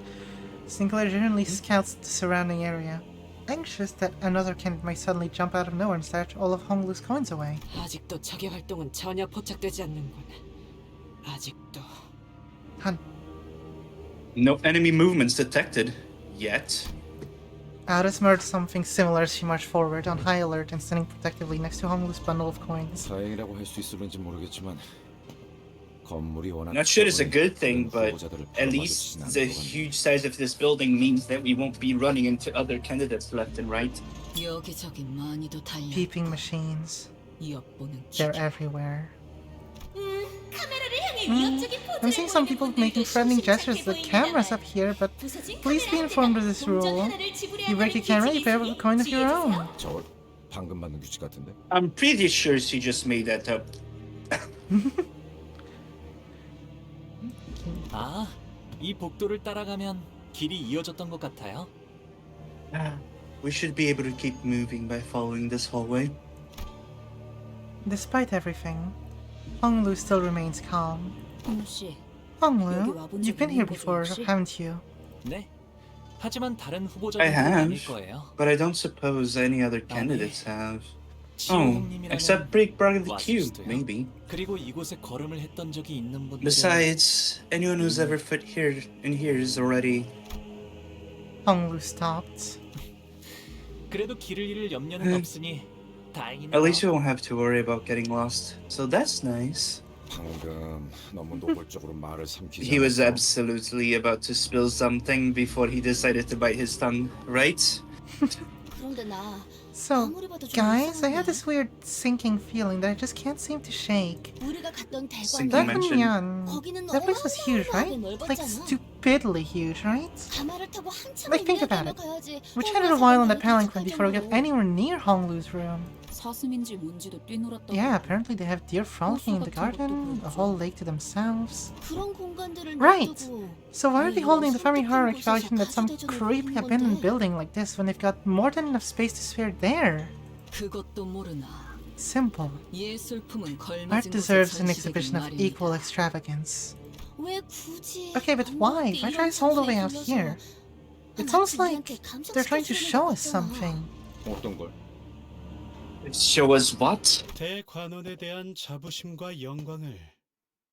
Sinclair generally scouts the surrounding area, anxious that another candidate might suddenly jump out of nowhere and snatch all of Honglu's coins away. 아직도 적의 활동은 전혀 포착되지 않는군. 아직도. No enemy movements detected. Yet. Alice murdered something similar as she marched forward, on high alert and standing protectively next to Honglu's bundle of coins. 다행이라고 할 수 있을는지 모르겠지만 건물이 워낙 Not sure it's a good thing, but at least the huge size of this building means that we won't be running into other candidates left and right. 여기저기 많이도 달려. Peeping machines. 엿보는 They're everywhere. 카메라를 향해 위협적인 I'm seeing some people making threatening gestures to the cameras up here, but please be informed of this rule. You break a camera, you pay with a coin of your own. 저걸 방금 만든 규칙 같은데? I'm pretty sure she just made that up. 아, 이 복도를 따라가면 길이 이어졌던 것 같아요. We should be able to keep moving by following this hallway. Despite everything, Honglu still remains calm. 홍씨, Honglu, you've been here before, haven't you? 네. 하지만 다른 I 후보자들은 have, 아닐 거예요. but I don't suppose any other candidates have. Oh, 지호님이라는 except Big Brother the 왔을 Cube, 수도요. maybe. 그리고 이곳에 걸음을 했던 적이 있는 분들은 Besides, anyone who's ever fit here in here is already. Honglu stopped. 그래도 길을 잃을 염려는 없으니 다행이네요. At least we won't have to worry about getting lost. So that's nice. 방금 너무 노골적으로 말을 삼키지 He was 않았어? absolutely about to spill something before he decided to bite his tongue, right? 그런데 나 So, guys, I had this weird sinking feeling that I just can't seem to shake. 우리가 갔던 Sinking 대관 mention. Dagunyan, 거기는 that place was huge, right? 어마어마하게 Like 넓었잖아. stupidly huge, right? 가마를 타고 한참 Like, think about it. We chatted a while on that palanquin before we got anywhere near Honglu's room. 사슴인지 뭔지도 뛰놀았던 Yeah, apparently they have deer frolicking in the garden, a whole lake to themselves. 그런 공간들을 Right. 놔두고 So why are they holding the family horror evaluation at some creepy abandoned building like this when they've got more than enough space to spare there? 그것도 모르나. Simple. 예술품은 걸맞은 Art 곳에 deserves an 전시되길 exhibition of 마련이다. equal extravagance. 왜 굳이 Okay, but why? Why try us all the way out here? It's almost like they're trying to show us something. 어떤 걸? Show us what? 대관원에 대한 자부심과 영광을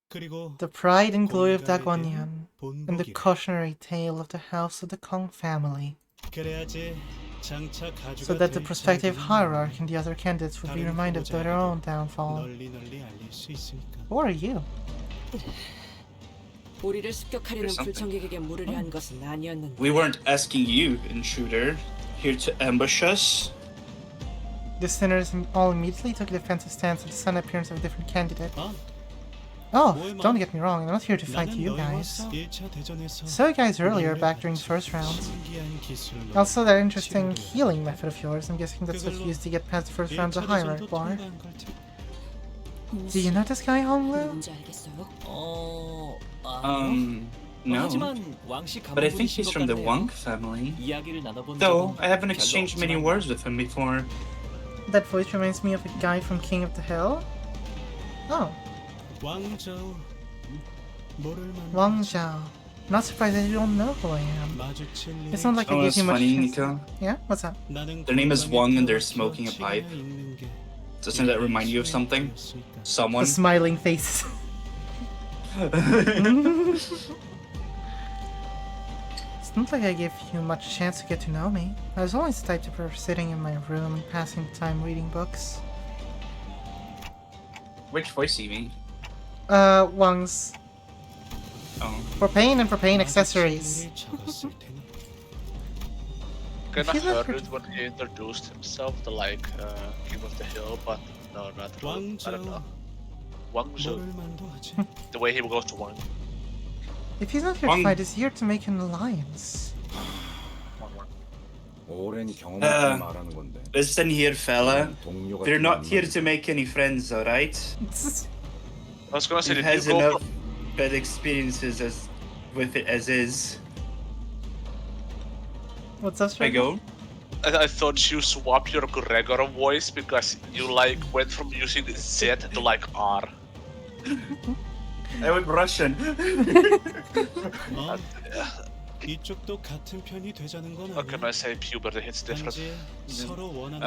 그리고 The pride and glory of 공가에 Daguanyan, 대한 and the 본보기를. cautionary tale of the house of the Kong family, 그래야지 장차 so 가주가 that the 될 prospective 자들은 hierarch and the other candidates would be 다른 reminded of their own 후보자에게도 downfall. 널리 알릴 수 있으니까. Or are you? 우리를 습격하려는 There's something. 불청객에게 물으려 한 것은 아니었는데. We weren't asking you, intruder, here to ambush us. The sinners all immediately took a defensive stance at the sudden appearance of a different candidate. Oh, don't get me wrong, I'm not here to fight you guys. 1차 대전에서 Saw you guys earlier back during the first round. 신기한 기술로 Also, that interesting healing method of yours, I'm guessing that's what you used to get past the first round of the hierarch bar. Do you know this guy, Honglu? 뭔지 알겠어요? No. 하지만 왕씨 But I think 가문분이신 he's 것 from the 같네요. Wang family. 이야기를 나눠본 Though 적은 I haven't 별로 exchanged many 없지만 words with him before. That voice reminds me of a guy from King of the Hill. Oh, 왕자우 뭐를 만나 Wang Zhao. Not surprised that you don't know who I am. 마주칠 It sounds like I Oh, gave that's you much funny, chance. Nico. Yeah, what's up? 나는 Their name is 건강에 Wang and they're 들어서 smoking a 책임을 pipe. 읽는 게 Doesn't that remind you of something? The Someone? smiling face. It's not like I gave you much chance to get to know me. I was always the type to prefer sitting in my room and passing the time reading books. Which voice do you mean? Wang's. Oh. For pain and for pain accessories. 적었을 테니 Kinda He's not heard it when he introduced himself, the King of the Hill, but no, not I don't know. Wang Zhou. 뭐를 만도하지? The way he goes to Wang. If he's not here to fight, he's here to make an alliance. 오랜 경험을 말하는 건데. Listen here, fella. They're not here to make any friends, alright? I was gonna say, He did has you go enough bad experiences as with it as is. What's up, I go. I thought you swapped your Gregor voice because you went from using Z to R. I went Russian. 이쪽도 같은 편이 되자는 건 How can I say puberty hits different? 단지 서로 원하는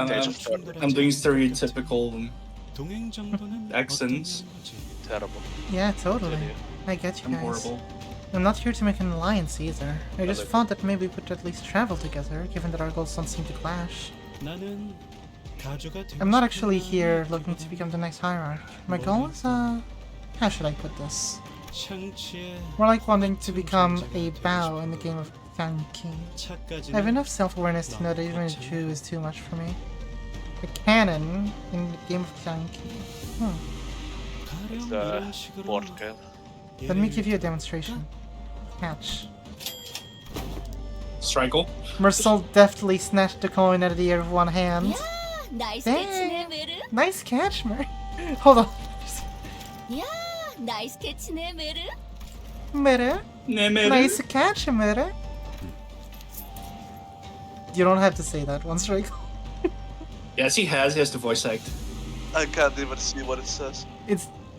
I'm doing stereotypical 동행 정도는 accents. Terrible. Yeah, totally. I get you I'm guys. horrible. I'm not here to make an alliance either. I just thought that maybe we could at least travel together, given that our goals don't seem to clash. 나는 가주가 되고 I'm not actually here looking to become the next hierarch. My goal is, how should I put this? 샹치의 More like wanting to become a Bao in the game of Kanki. I have enough self-awareness to know that even a Jew is too much for me. A canon in the game of Kanki. It's the board game. Let me give you a demonstration. Catch. Strikel. Mercel deftly snatched the coin out of the air with one hand. 나이스 Dang. 캐치네 메르. Nice catch, Mer. Hold on. 야, 나이스 캐치네 메르. Mere. Mere. Nice catch, Mere. You don't have to say that once, right? Yes, he has the voice act. I can't even see what it says.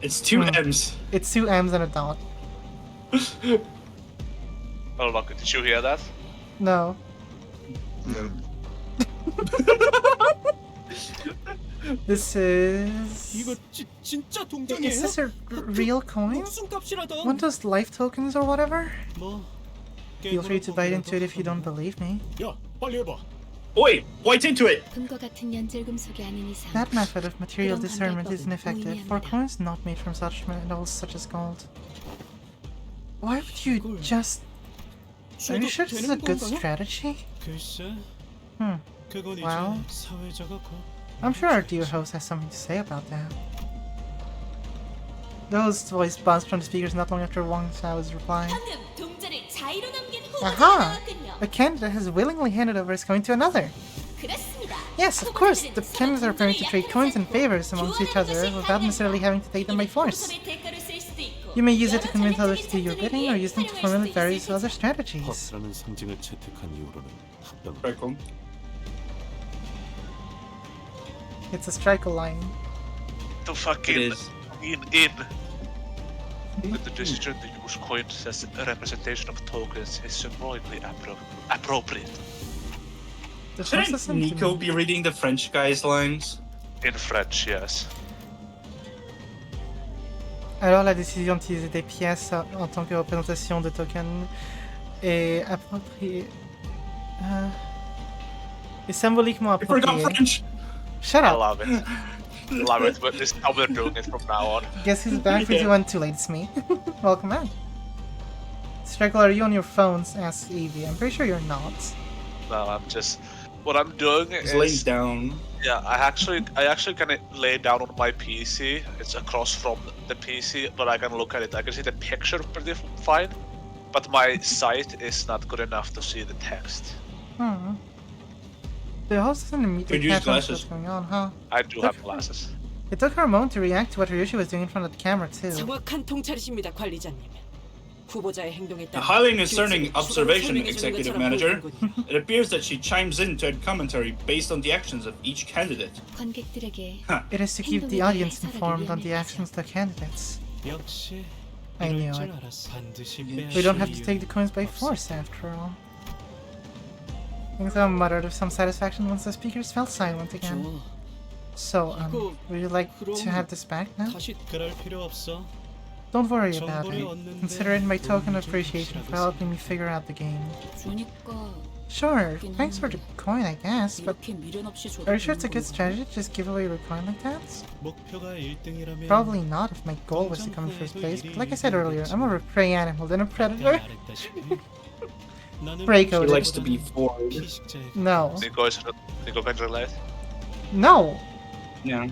It's two M's. It's two M's and a dot. Oh look, did you hear that? No. This is... 이거 진짜 Is 동전이에요? this a real coin? 무슨 값이라도. One of those life tokens or whatever? 뭐 Feel free to bite into it if you don't believe me. 야 빨리 해봐. Oi, bite into it. 금과 같은 연질 금속이 아닌 이상 That method of material 그런 discernment is 감각법은 ineffective for 무의미합니다. coins not made from such metals such as gold. Why would you just... Are you sure this is a good strategy? 글쎄 그건 Well, 이제 사회자가 I'm sure our dear host has something to say about that. Those voice bounced from the speakers not long after Wang Xiao's reply. 방금 동전을 자의로 남긴 후보자가 Aha! 나왔군요. A candidate has willingly handed over his coin to another. 그렇습니다. Yes, of course, the candidates are permitted to trade coins and favors amongst each other without necessarily having to take them by force. 보석의 대가로 쓸 수도 있고. You may use it to convince others to do your bidding or use them to formulate various other strategies. 퍼스라는 상징을 채택한 이후로는 합병. Strikel. It's a striker line. To fucking in. With the decision to use coins as a representation of tokens is symbolically appropriate. Shouldn't Nico be reading the French guy's lines? In French, yes. Alors la décision d'utiliser des pièces en tant que représentation de tokens est appropriée. Est symboliquement I forgot appropriée. French. Shut I up! love it. Love it, but this is how we're doing it from now on. Guess who's back? 3, 2, 1, too late, it's me. Welcome back. Strikel, are you on your phones? Asks Evie. I'm pretty sure you're not. No, I'm just... What I'm doing He's is... laying down. Yeah, I actually can lay down on my PC. It's across from the PC, but I can look at it. I can see the picture pretty fine, but my sight is not good enough to see the text. The host doesn't immediately Could use catch on what's glasses. going on, huh? I do have glasses. It took her a moment to react to what Ryushi was doing in front of the camera too. 정확한 통찰이십니다, 관리자님. 후보자의 행동에 A 따라 highly discerning 규칙을 observation, 설명해 주는 Executive 것처럼 Manager. 보이는군요. It appears that she chimes in to add commentary based on the actions of each candidate. 관객들에게 It is to keep the audience informed on the actions of the candidates. 역시 I knew 이럴 줄 it. 알았어. 반드시 We don't have to take the coins by force, after all. Yingzhou muttered with some satisfaction once the speakers fell silent again. So, would you like to have this back now? 다시 그럴 필요 없어. Don't worry about it. Consider it my token of appreciation for helping me figure out the game. Sure, thanks for the coin, I guess, but are you sure it's a good strategy to just give away your coin like that? 목표가 1등이라면 Probably not if my goal was to come in first place, but like I said earlier, I'm more of a prey animal than a predator. Prey He coded. likes to be forward. No. Nico can relate. No! Yeah.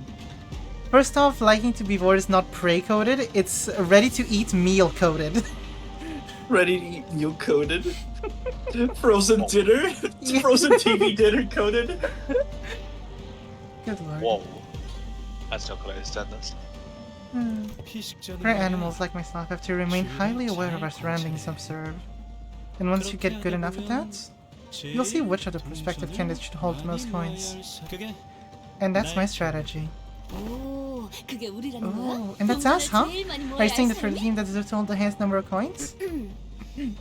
First off, liking to be bored is not prey coded, it's ready to eat meal coded. Ready to eat meal coded. Frozen dinner. Frozen TV dinner coded. Good lord. Whoa. That's not gonna extend this. Prey animals like myself have to remain highly aware of our surroundings observed. And once you get good enough at that, you'll see which of the prospective candidates should hold the most coins. And that's my strategy. 오, 그게 우리라는 Oh, 거야? and that's us, huh? 제일 많이 Are you saying that 모아야 we're the team that deserves to hold the highest number of coins?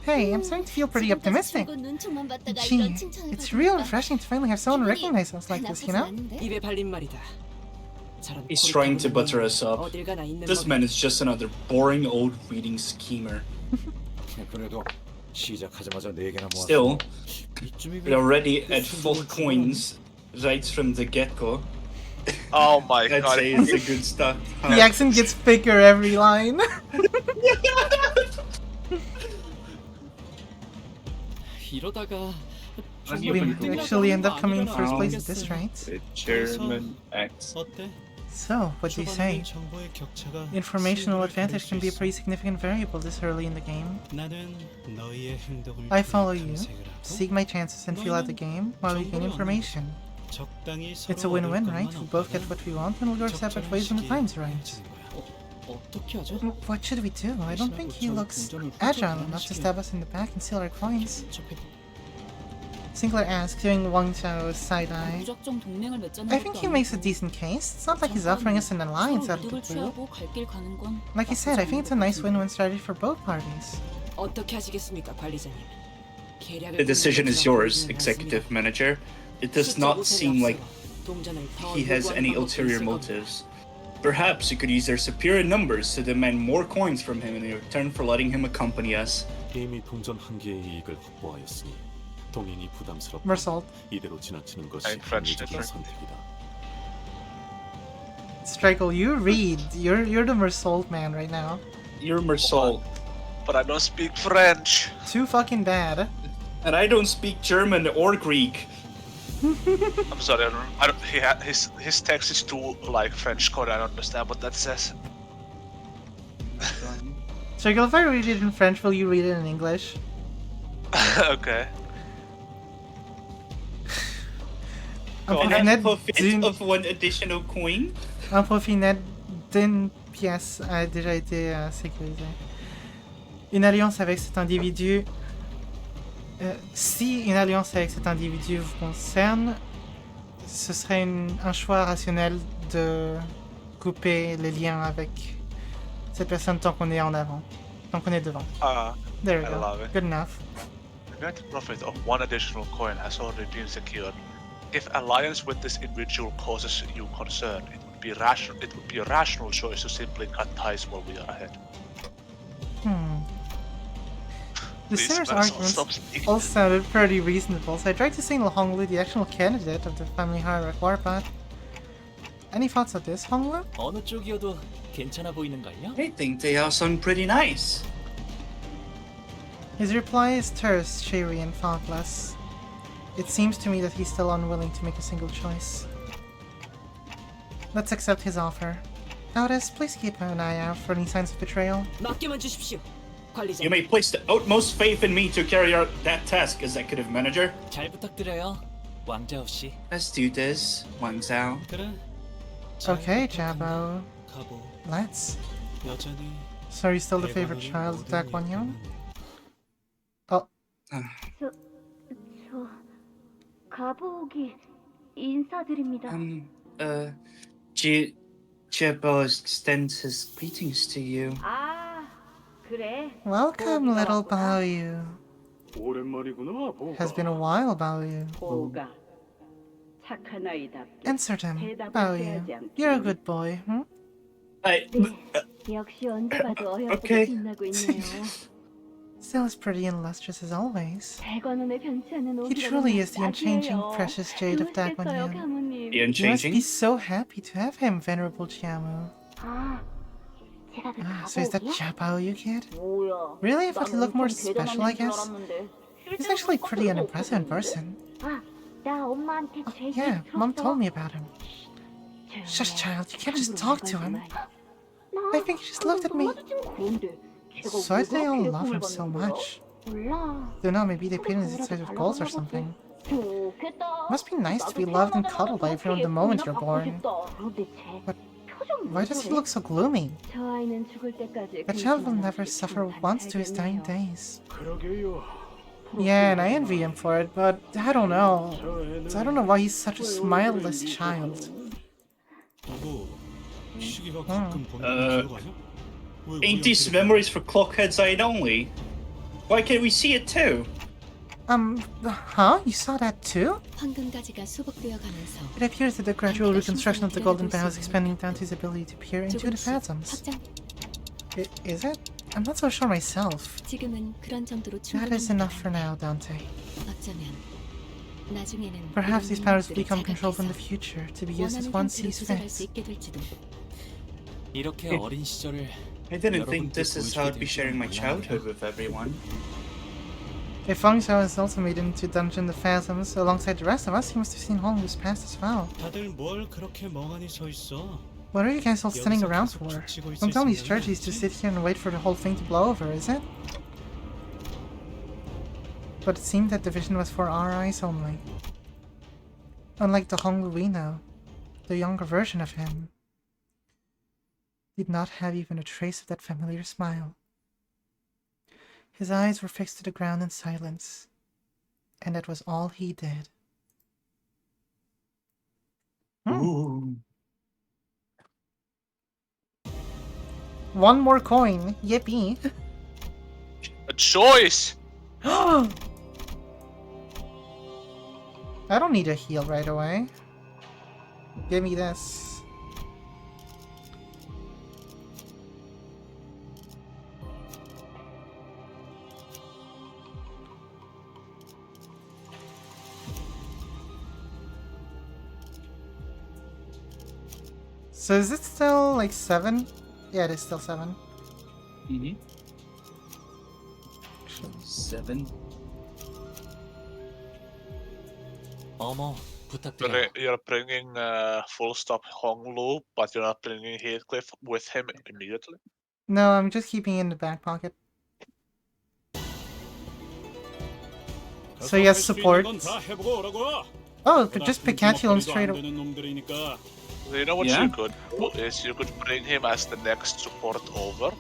Hey, I'm starting to feel pretty optimistic. Gee, it's real refreshing to finally have someone recognize us like this, you know? 입에 발린 말이다. He's trying to butter us up. This man is just another boring old reading schemer. 그래도 시작하자마자 4개나 모았어. Still, we're already at full coins right from the get-go. Oh my I'd god. say it's a good start. The accent gets thicker every line. 이러다가 We actually end up coming in first place at this rate. The German accent. 어때? So, what do you say? 정보의 격차가 Informational advantage can be a pretty significant variable this early in the game. 나는 너희의 행동을 I follow you, 탐색을 하고 seek my chances and feel out the game while we gain information. 적당히 It's a 서로 win-win, 얻을 right? 것만 We both get what we want and we'll go our separate ways when the time's right. 어떻게 하죠? What should we do? I don't think he looks agile enough to stab us in the back and steal our coins. Sinclair asks, giving Wang Xiao a side-eye. 무작정 동맹을 맺자는 I think he makes a decent case. It's not like he's offering us an alliance out of the 이득을 blue. 취하고 갈 길 가는 건 Like I said, I think it's a nice win-win strategy for both parties. 어떻게 하시겠습니까, 관리자님? The decision is yours, Executive Manager. It does not seem like he has any ulterior motives. Perhaps you could use their superior numbers to demand more coins from him in return for letting him accompany us. 이미 동전 한 개의 이익을 확보하였으니 동인이 부담스럽다. Mersault. 이대로 지나치는 것이 I'm French, 합리적인 different. 선택이다. Strikel, you read. You're the Mersault man right now. You're Mersault. But I don't speak French. Too fucking bad. And I don't speak German or Greek. I'm sorry, I don't his text is too like French code. I don't understand what that says. Strikel, if I read it in French, will you read it in English? Okay. Of one additional coin. Un profit net d'une pièce a déjà été sécurisé. Une alliance avec cet individu. Si une alliance avec cet individu vous concerne, ce serait un choix rationnel de couper les liens avec cette personne tant qu'on est en avant, tant qu'on est devant. There we I go. love it. Good enough. The net profit of one additional coin has already been secured. If alliance with this individual causes you concern, it would be rational. It would be a rational choice to simply cut ties while we are ahead. The Please, sinner's Marcel, arguments stop speaking. all sounded pretty reasonable, so I tried to signal Honglu the actual candidate of the family hierarchy warpath. Any thoughts on this, Honglu? 어느 쪽이어도 괜찮아 보이는걸요? I think they all sound pretty nice. His reply is terse, cheery, and thoughtless. It seems to me that he's still unwilling to make a single choice. Let's accept his offer. Countess, please keep an eye out for any signs of betrayal. 맡겨만 주십시오, 관리자님. You may place the utmost faith in me to carry out that task, Executive Manager. 잘 부탁드려요, 왕자우 씨. Let's do this, Wang Zhao. 그래. Okay, Jabbo. 가보. Let's. 여전히 So are you still the favorite child of Dakwon? Oh. 저 가보기 인사드립니다. Jabbo extends his greetings to you. 아, 그래. Welcome, little Baoyu. Has been a while, Baoyu. 보가 착한 아이답게 Answered him, 대답을 Baoyu. 해야지 않겠니? You're a good boy, hmm? 역시 언제 봐도 어여쁘게 Okay. 빛나고 있네요. Still as pretty and lustrous as always. 백원원에 변치 않는 He 옷이라고 truly is the unchanging, 딱이에요. precious jade of 좋으시겠어요, Dakwon. 가문님. The You must be unchanging? so happy to have him, venerable Chiamu. 아, 제가 그 So is that 가보기야? Jabaoyu kid? 뭐야? Really? I thought he looked more 엄청 special, I 대단한 guess. 줄 알았는데. He's actually pretty and impressive in person. 아, 나 엄마한테 제 얘기 Yeah, Mom 들었어. told me about him. Shush, child, you can't just talk to him. I think he just looked at me. So why do they all love him so much? Don't know, maybe they painted his eyes with goals or something. Must be nice to be loved and cuddled by everyone the moment you're born. But why does he look so gloomy? That child will never suffer once to his dying days. Yeah, and I envy him for it, but I don't know. I don't know why he's such a smileless child. 시기가 가끔 보는 거 기억하냐? Ain't these memories for Clockhead's Eye only? Why can't we see it too? Huh? You saw that too? 황금가지가 수복되어 가면서 It appears that the gradual reconstruction of the golden bow is expanding down to his ability to peer into the 조금씩 phantoms. 확장. Is it? I'm not so sure myself. 지금은 그런 정도로 That is enough for now, Dante. 어쩌면 나중에는 Perhaps these powers will become 것들을 controlled in the 자각해서 future to be used as 원하는 one 형태로 sees 조절할 수 fit. 있게 될지도. 이렇게 어린 시절을 I didn't think this is how I'd be sharing my childhood with everyone. If Feng Xiao has also made it into Dungeon the Phantoms alongside the rest of us, he must have seen Honglu's past as well. 다들 뭘 그렇게 멍하니 서 있어? What are you guys all standing around for? Don't tell me strategy is to sit here and wait for the whole thing to blow over, is it? But it seemed that the vision was for our eyes only. Unlike the Honglu we know, the younger version of him did not have even a trace of that familiar smile. His eyes were fixed to the ground in silence, and that was all he did. Ooh. One more coin, yippee! A choice! I don't need a heal right away. Give me this. So is it still like 7? Yeah, it is still 7. Mm-hmm. 7. 어머, 부탁드려. You're bringing full stop Honglu, but you're not bringing Heathcliff with him immediately? No, I'm just keeping it in the back pocket. So he has support. Oh, but just pick Cantulum straight away. You know what you could do is you could bring him as the next support over,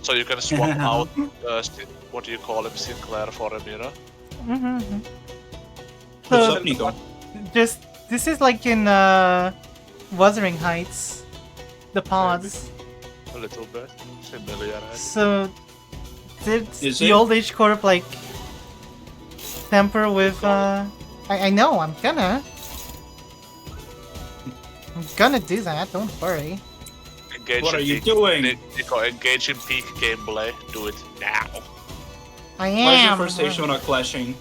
so you can swap out what do you call him, Sinclair for Amira. What's up, Nico? This is like in Wuthering Heights, the pods. A little bit familiar. So did the old age corp like temper with I know, I'm gonna do that, don't worry. What are you doing? Nico, engage in peak gameplay. Do it now. I am. Why is your first station not clashing?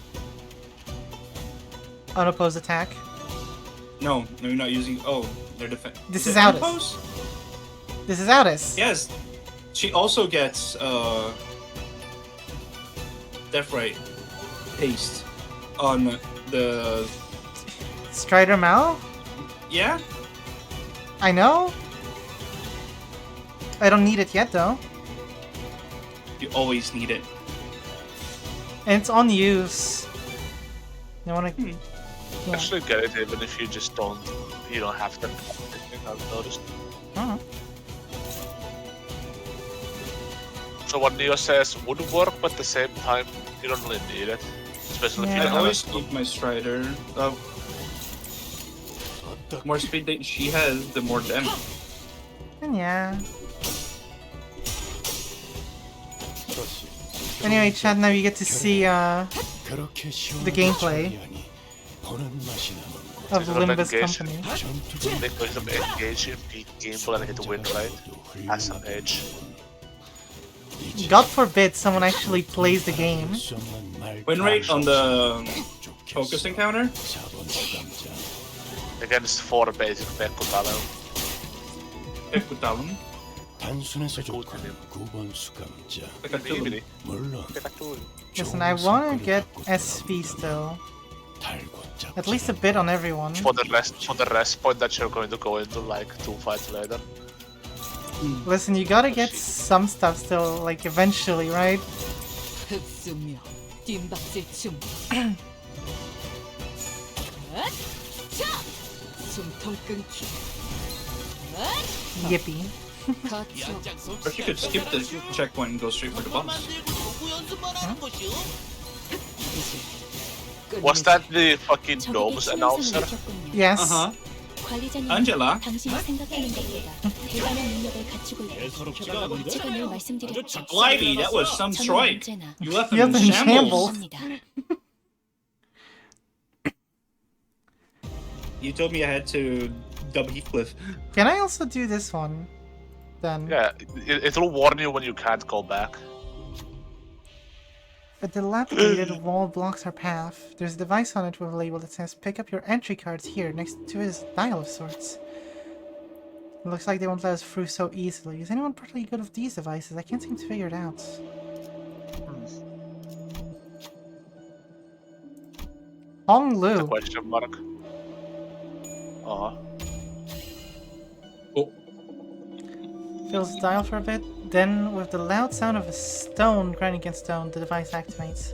Unopposed attack. No, you're not using. Oh, they're defense. This is Aldous. This is Aldous. Yes. She also gets Death Right haste on the Strider Mao? Yeah? I know. I don't need it yet though. You always need it. And it's on use. You wanna Actually get it even if you just don't have to. I've noticed. Oh. So what Neo says would work, but at the same time, you don't really need it. Especially if you I don't always have keep my Strider. The more speed that she has, the more damage. And yeah. Anyway, Chad, now you get to see the gameplay of Limbus Company. Because of engaging gameplay and hit the win rate as an edge. God forbid someone actually plays the game. Win rate on the focus encounter? Against 4 basic Pekku talent. Pekku talent? Listen, I wanna get SV still. At least a bit on everyone. For the rest point that you're going to go into like 2 fights later. Listen, you gotta get some stuff still, like eventually, right? Yippee. Or you could skip the checkpoint and go straight for the boss. Was that the fucking Gnomes announcer? Yes. Angela? Glidey, that was some strike. You left him in shambles. You told me I had to dub Heathcliff. Can I also do this one? Then. Yeah, it'll warn you when you can't go back. A dilapidated wall blocks our path. There's a device on it with a label that says pick up your entry cards here, next to his dial of sorts. It looks like they won't let us through so easily. Is anyone particularly good with these devices? I can't seem to figure it out. Hong Lu. Question mark. Fills the dial for a bit. Then, with the loud sound of a stone grinding against stone, the device activates.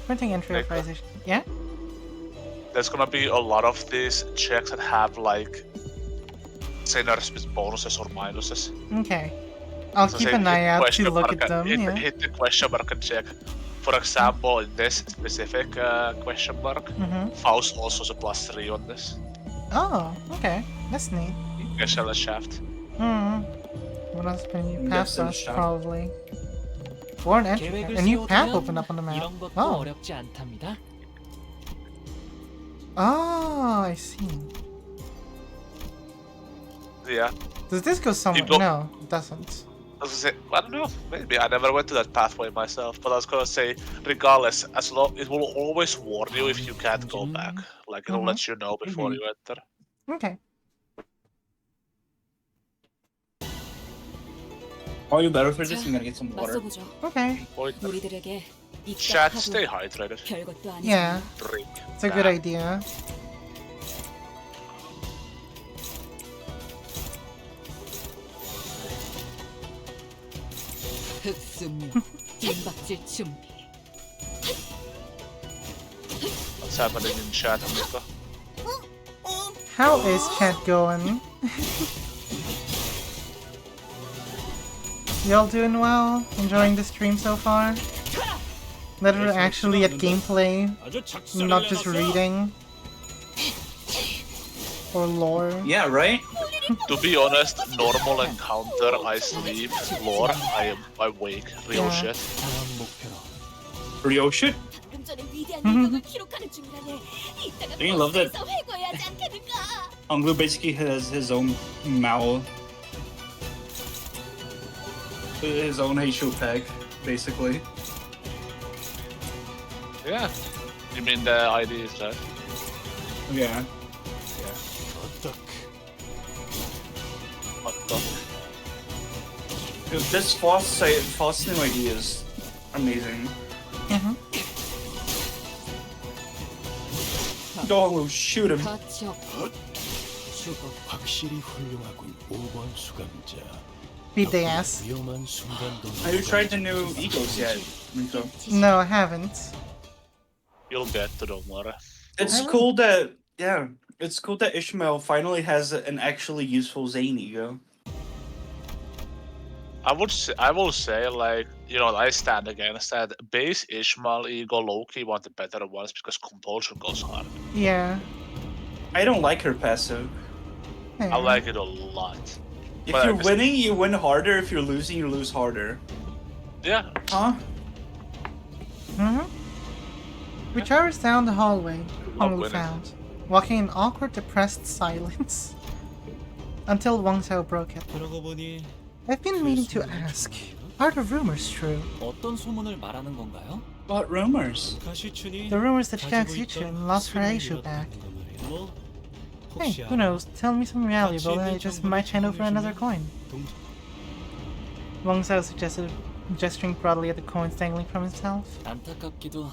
Printing entry authorization. Yeah? There's gonna be a lot of these checks that have like with bonuses or minuses. Okay. I'll keep an eye out to look at them. Hit the question mark and check. For example, in this specific question mark, Faust also has a +3 on this. Oh, okay. That's neat. You can sell a shaft. What else? A new path rush, probably. Or an entry. A new path opened up on the map. Oh. Oh, I see. Yeah. Does this go somewhere? No, it doesn't. I was gonna say, I don't know, maybe. I never went to that pathway myself, but I was gonna say, regardless, as long it will always warn you if you can't go back. Like, it'll let you know before you enter. Okay. Are you better for this? I'm gonna get some water. Okay. Chat, stay hydrated. Yeah. Drink. It's a good idea. What's happening in chat, Amico? How is chat going? Y'all doing well? Enjoying the stream so far? That are actually at gameplay, not just reading or lore. Yeah, right? To be honest, normal encounter, I sleep. Lore, I wake. Real shit. Real shit? Don't you love that? Anglu basically has his own Mao. His own Heishu peg, basically. Yeah. You mean the ID is right? Yeah. What the? Dude, this false new ID is amazing. Go Anglu, shoot him. Beat the ass. Have you tried the new egos yet, Rico? No, I haven't. You'll get to, don't worry. It's cool that Yeah, it's cool that Ishmael finally has an actually useful Zane ego. I will say, like, you know, I stand against that. Base Ishmael ego Loki one of the better ones because compulsion goes hard. Yeah. I don't like her passive. I like it a lot. If But you're winning, you win harder. If you're losing, you lose harder. Yeah. Huh? We traversed down the hallway Honglu winning. found, walking in awkward, depressed silence. Until Wang Xiao broke it. 그러고 보니 I've been meaning to ask, are the rumors true? 어떤 소문을 말하는 건가요? What rumors? 가시춘이 The rumors that 가지고 Xiaxuchun 있던 lost her 수를 Aishu back. 잃었다는 거 말이야. 뭐 Hey, 혹시 who knows? Tell me something valuable and I 있는 just 정보를 might hand over another 전해주면 coin. 동- Wang Xiao suggested, gesturing broadly at the coins dangling from himself. 안타깝게도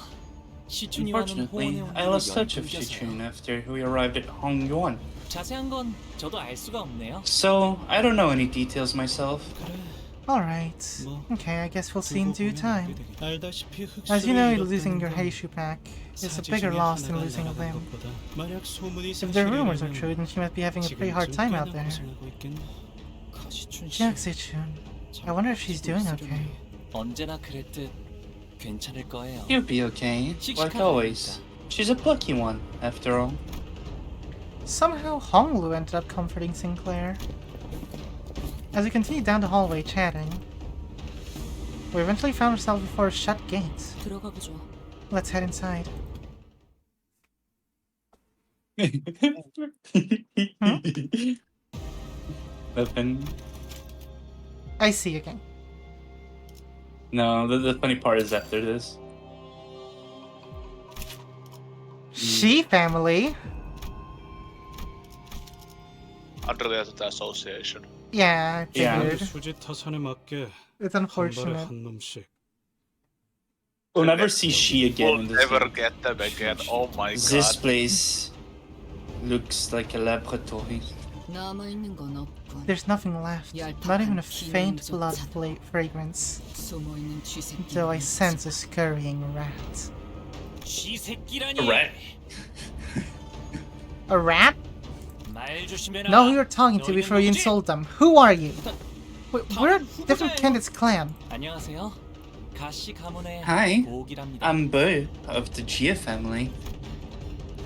시춘이와는 Unfortunately, 호언의 I lost touch of 연이 Shichun 끊겨서요. after we arrived at Hongyuan. 자세한 건 저도 알 수가 없네요. So, I don't know any details myself. Alright. Okay, I guess we'll see in due time. 알다시피 As you know, 흑수를 losing your 잃었다는 건 Heishu pack is a 사지 bigger 중에 loss than 하나가 losing a 날아간 limb. 것보다 만약 소문이 If the rumors are 사실이라면 true, then she might be having a pretty hard 지금쯤 time out 꽤나 there. 고생하고 있겠네. 가시춘 씨 Xiaxuchun, I wonder if she's doing okay. 언제나 그랬듯 괜찮을 거예요. You'll be okay, like always. She's a plucky one, after all. Somehow Honglu ended up comforting Sinclair. As we continued down the hallway chatting, we eventually found ourselves before a shut gate. 들어가 보죠. Let's head inside. Weapon. I see again. No, the funny part is after this. She family? Unrelated association. Yeah, I figured. 수지 타산에 맞게 It's 한 발에 unfortunate. 한 놈씩. We'll never see she again We'll in this never game. get them again. Oh my This god. place looks like a laboratory. 남아있는 건 없군. There's nothing left. Not even a faint blood fragrance. 숨어있는 쥐새끼. Though I sense a scurrying rat. 쥐새끼라니. A rat? A rat? 말 조심해라. Know who you're talking to before you insult them. Who are you? We're a different candidate's clan. 안녕하세요. 가시 가문의 Hi, 보기랍니다. I'm Bo of the Gia family.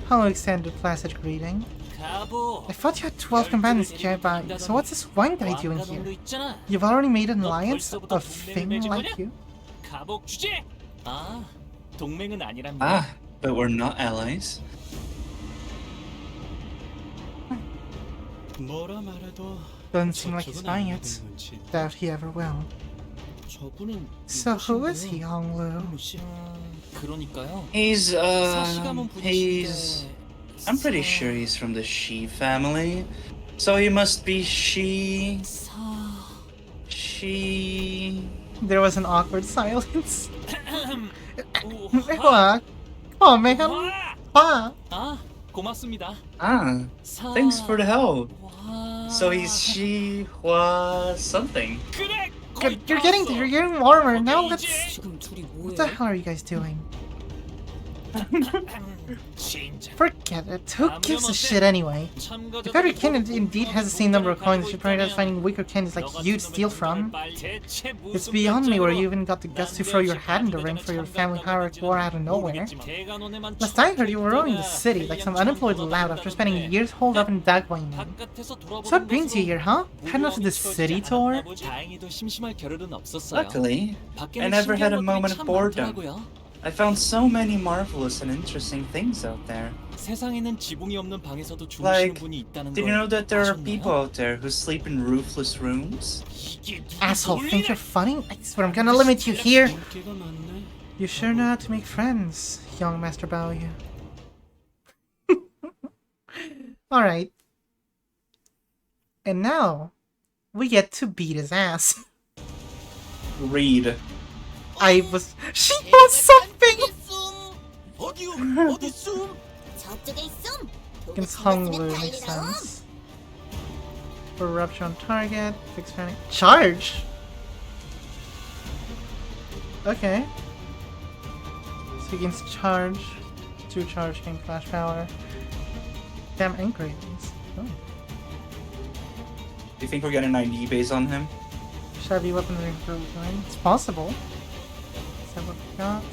Hello, extended placid greeting. 가보. I thought you had 12 companions nearby, so what's this one guy doing here? You've already made an alliance? A thing like you? 가복 주제. 아, 동맹은 아니랍니다. Ah, but we're not allies. 뭐라 말해도 Doesn't seem like he's 저쪽은 buying 안 it. 믿는 건지. Doubt he ever will. 저분은 So who is he, Honglu? 그러니까요. He's, 사시가문 he's... 분이신데. I'm pretty sure he's from the Shi family. So he must be She... There was an awkward silence. What? Come on, man. Ah. 아, 고맙습니다. Ah, thanks for the help. So he's She... Hua... something. You're getting warmer. Now let's... What the hell are you guys doing? Forget it. Who gives a shit anyway? If every candidate indeed has the same number of coins, you should prioritize finding weaker candidates like you to steal from. It's beyond me where you even got the guts to throw your hat in the ring for your family hierarchy war out of nowhere. Last I heard, you were roaming the city like some unemployed lout after spending years holed up in Dagway. So what brings you here, huh? Heading off to the city tour? Luckily, I never had a moment of boredom. I found so many marvelous and interesting things out there. Like, did you know that there are people out there who sleep in roofless rooms? Asshole, think you're funny? I swear I'm gonna limit you here. You sure know how to make friends, young Master Baoyu. Alright. And now, we get to beat his ass. Read. She was something! Against Honglu makes sense. For rupture on target, fix panic. Charge! Okay. So against charge, 2 charge gain flash power. Damn engravings. Oh. Do you think we're getting an ID base on him? Chevy weaponry improvement. It's possible. Is that what we got?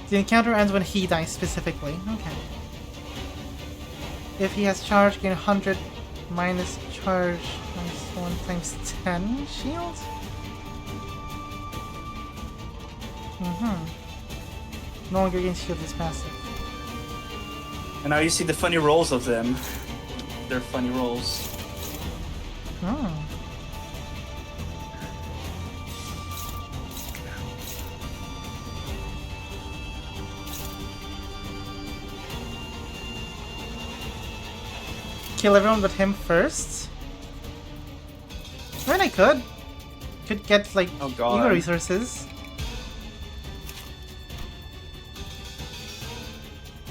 The encounter ends when he dies specifically. Okay. If he has charge, gain 100 minus charge minus 1 times 10 shield? No longer gains shield is passive. And now you see the funny rolls of them. They're funny rolls. Oh. Kill everyone but him first? I mean, I could. Could get, like, ego resources.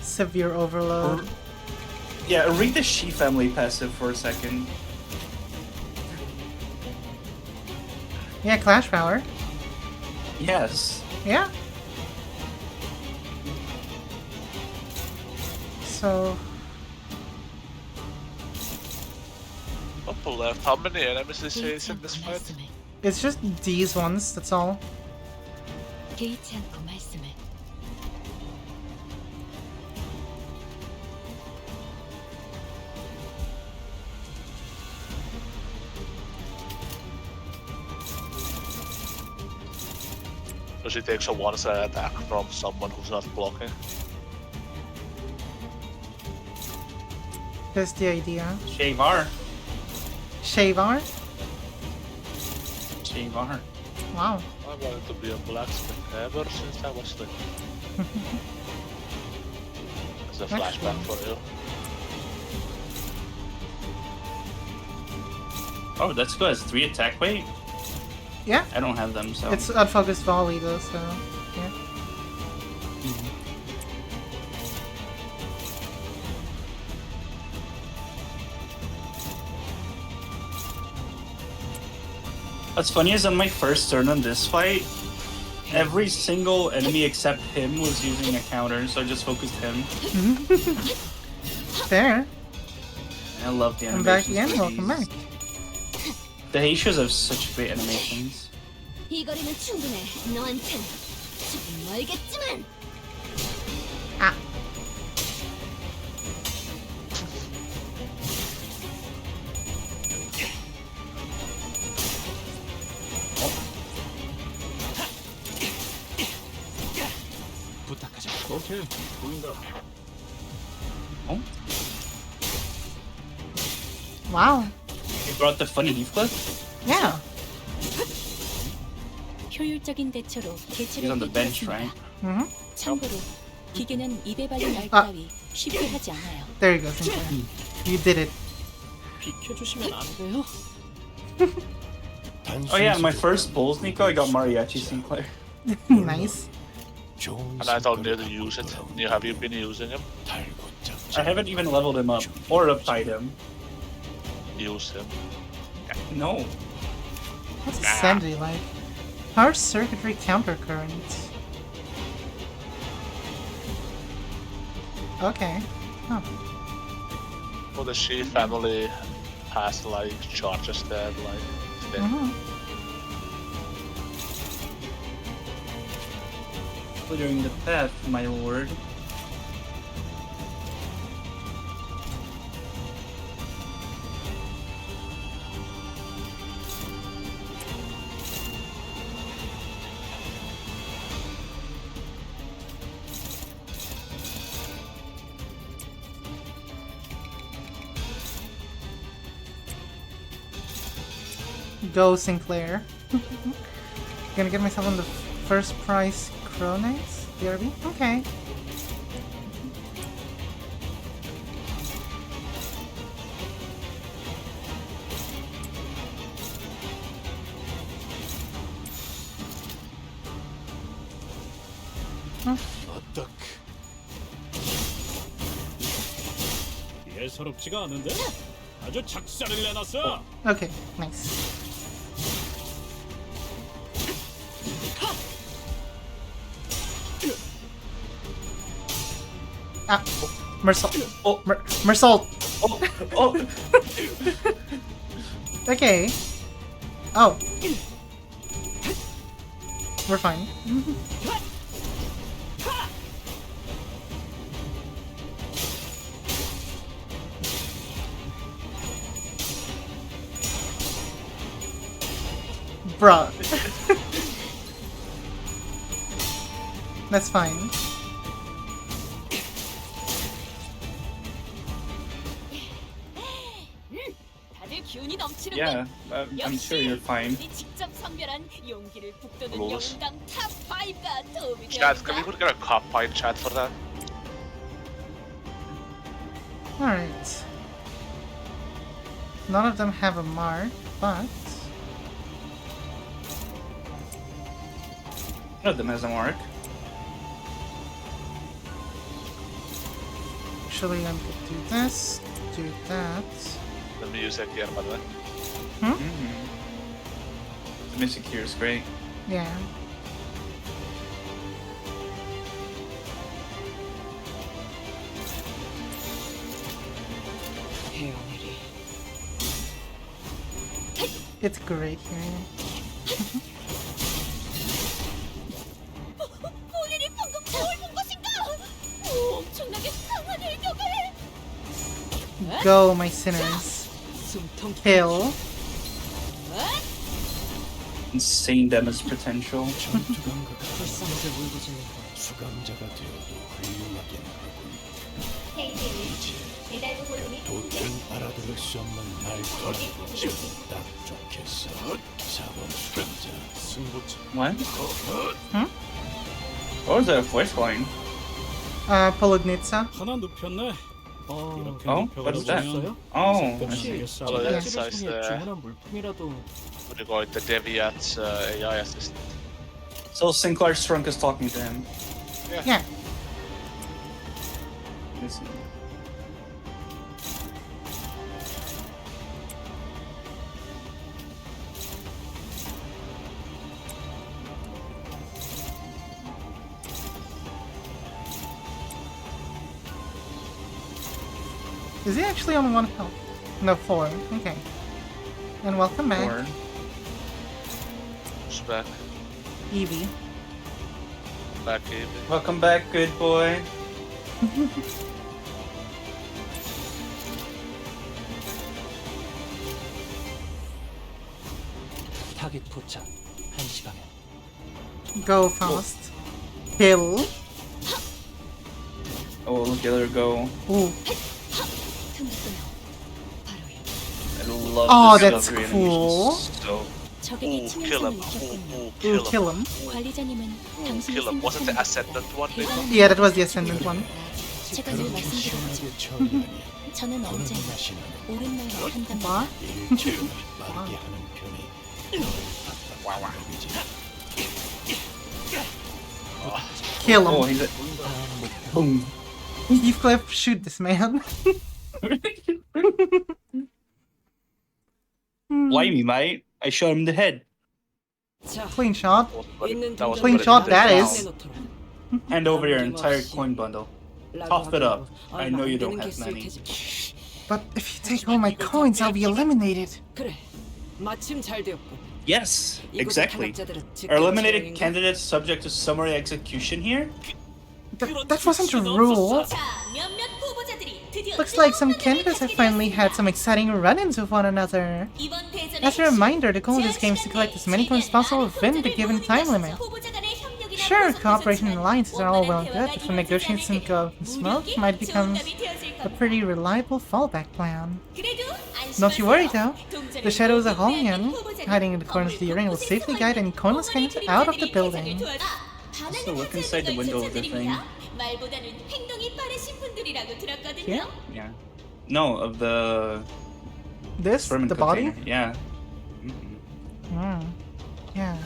Severe overload. Yeah, read the She family passive for a second. Yeah, Clash Power. Yes. Yeah. So... Couple left. How many enemies is he in this fight? It's just these ones, that's all. 개의치 않고 말씀을. Does he take a one-side attack from someone who's not blocking? That's the idea. Shavar. Shavar? Shavar. Wow. I wanted to be a blacksmith ever since I was little. It's a flashback for you. Oh, that's good. It's 3 attack weight? Yeah. I don't have them, so... It's unfocused volley though, so... yeah. What's funny is on my first turn on this fight, every single enemy except him was using a counter, so I just focused him. Fair. I love the I'm animations. back again, welcome back. The Heishus have such great animations. 이 거리는 충분해. 너한텐 조금 멀겠지만. 아. 부탁하자. 오케이. 보인다. Oh? Wow. You brought the funny leaf clip? Yeah. 효율적인 대처로 He's 개체를 on the bench, right? 참고로 기계는 입에 발린 말 아. 따위 쉽게 하지 않아요. There you go, Sinclair. You did it. 비켜주시면 안 돼요? Oh yeah, my first Bulls Nico, I got Mariachi Sinclair. Nice. And I told you to use it. Have you been using him? I haven't even leveled him up or uptied him. Use him. No. What's Sandy like? Power circuitry countercurrent. Okay. Huh. Well, the She family has like charges that like thing. Clearing the path, my lord. Go Sinclair. Gonna get myself on the first prize Chronates? BRB? Okay. 어떡. 예사롭지가 않은데? 아주 작사를 내놨어. Okay, nice. Ah, Mersalt. Oh. Mersalt. Oh. Okay. Oh. We're fine. Bruh. That's fine. 다들 기운이 넘치는 Yeah, I'm sure you're fine. 직접 선별한 용기를 북돋는 Lawless. 영웅당 탑 5가 도움이 Chat, can we 되었다. get a cop fight chat for that? Alright. None of them have a mark, but... None of them has a mark. Actually, I'm gonna do this, do that. The music here, by the way. The music here is great. Yeah. It's great here. 본인이 방금 뭘 본 것인가? 오, 엄청나게 강한 일격을. Go, my sinners. Kill. Insane damage potential. 수감자가 되어도 훌륭하게 나군. 도저히 알아들을 수 없는 말투를 붙여 딱 좋겠어. 4번 수감자 승부처. What? What was that voice line? Poludnitsa. 하나 눕혔네. Oh, what is that? Oh, I see. Poludnitsa is the Deviat's AI assistant. So Sinclair's trunk is talking to him. Yeah. Listen. Is he actually on 1 health? No, 4. Okay. And welcome back. 4. Who's back? Evie. Back, Evie. Welcome back, good boy. 타깃 포착 1시 방향. Go fast. Kill. Oh, look at her go. Ooh. I love Oh, this that's Discovery cool. animation. So 적에게 치명성을 입혔군요. Kill him. 관리자님은 당신이 Kill him. Wasn't the 생각한 ascendant one? Yeah, that was the ascendant one. 제가 늘 말씀드렸죠. 저는 언제나 옳은 말을 한답니다. What? Kill him. oh, he's a boom. Heathcliff, shoot this man. Blimey, mate. I shot him in the head. Clean shot. That was Clean very shot, good. that is. Hand over your entire coin bundle. Cough it up. I know you don't have many. But if you take all my coins, I'll be eliminated. 그래. 마침 잘 되었군. Yes, exactly. Are eliminated candidates subject to summary execution here? That wasn't a rule. 자, 몇몇 후보자들이 드디어 Looks like some candidates have finally had some exciting run-ins with one another. 이번 대전의 As a reminder, the goal of this game is to collect as many coins as possible within the given time limit. Sure, cooperation and alliances are all well and good, but when negotiations go smoke, might become a pretty reliable fallback plan. Don't you worry though, the shadows of Hongyan, hiding in the corners of the arena, will safely guide any coinless candidates out of the building. So look inside the window of the thing. 말보다는 행동이 빠르신 분들이라고 들었거든요. Yeah? Yeah. No, of the This? experiment The body? container. Yeah. Yeah.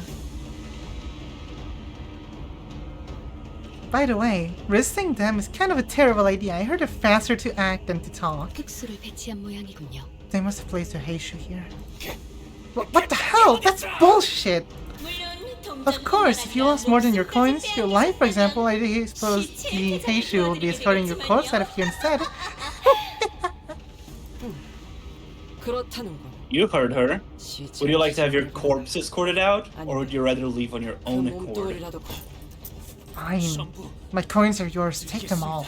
By the way, resisting them is kind of a terrible idea. I heard it faster to act than to talk. 특수를 배치한 모양이군요. They must have placed their Heishu here. What the hell? That's bullshit! 물론 Of course, if you lost more than your coins, your life, for example, I suppose the Heishu will be escorting your corpse out of here instead. You heard her. Would you like to have your corpse escorted out, or would you rather leave on your own accord? Fine. My coins are yours. Take them all.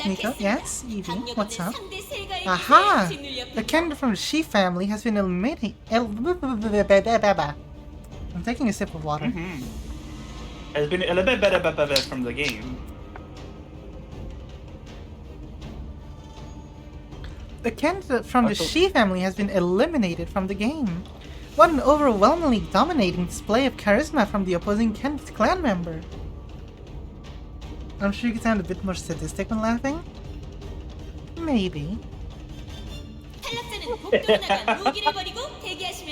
Nico, yes? Evie, what's up? Aha! The Canto from the Shi family has been eliminated. I'm taking a sip of water. Has been a little bit from the game. The candidate from the Shi family has been eliminated from the game. What an overwhelmingly dominating display of charisma from the opposing clan member. I'm sure you could sound a bit more sadistic when laughing. Maybe.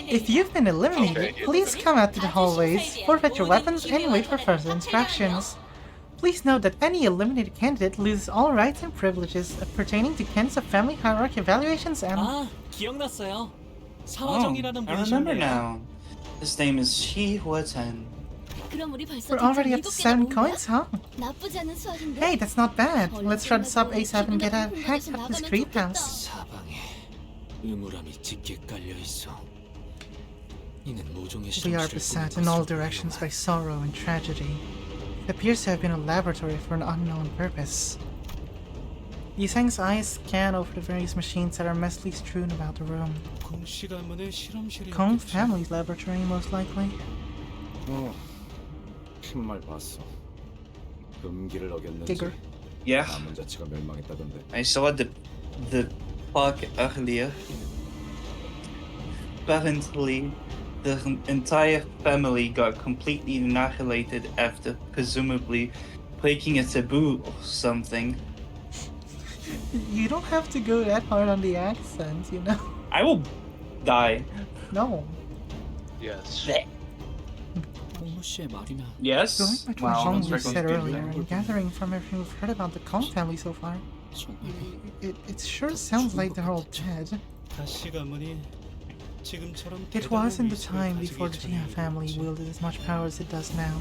If you've been eliminated, please come out to the hallways, forfeit your weapons, and wait for further instructions. Please note that any eliminated candidate loses all rights and privileges pertaining to Canto's family hierarchy evaluations and... 기억났어요. Oh, I remember now. His name is Shi Huatan. We're already up to 7 coins, huh? Hey, that's not bad. Let's try this up ASAP and get a heck out of this creep house. We are beset in all directions by sorrow and tragedy. It appears to have been a laboratory for an unknown purpose. Yiseng's eyes scan over the various machines that are messily strewn about the room. Kong family's laboratory, most likely. Gigger. Yeah. I saw the park earlier. Apparently, the entire family got completely annihilated after presumably breaking a taboo or something. You don't have to go that hard on the accent, you know? I will die. No. Yes. Yes? Going back to what Hong Lu said earlier, and gathering from everything we've heard about the Kong family so far, it sure sounds like they're all dead. It was in the time before the Jia family wielded as much power as it does now.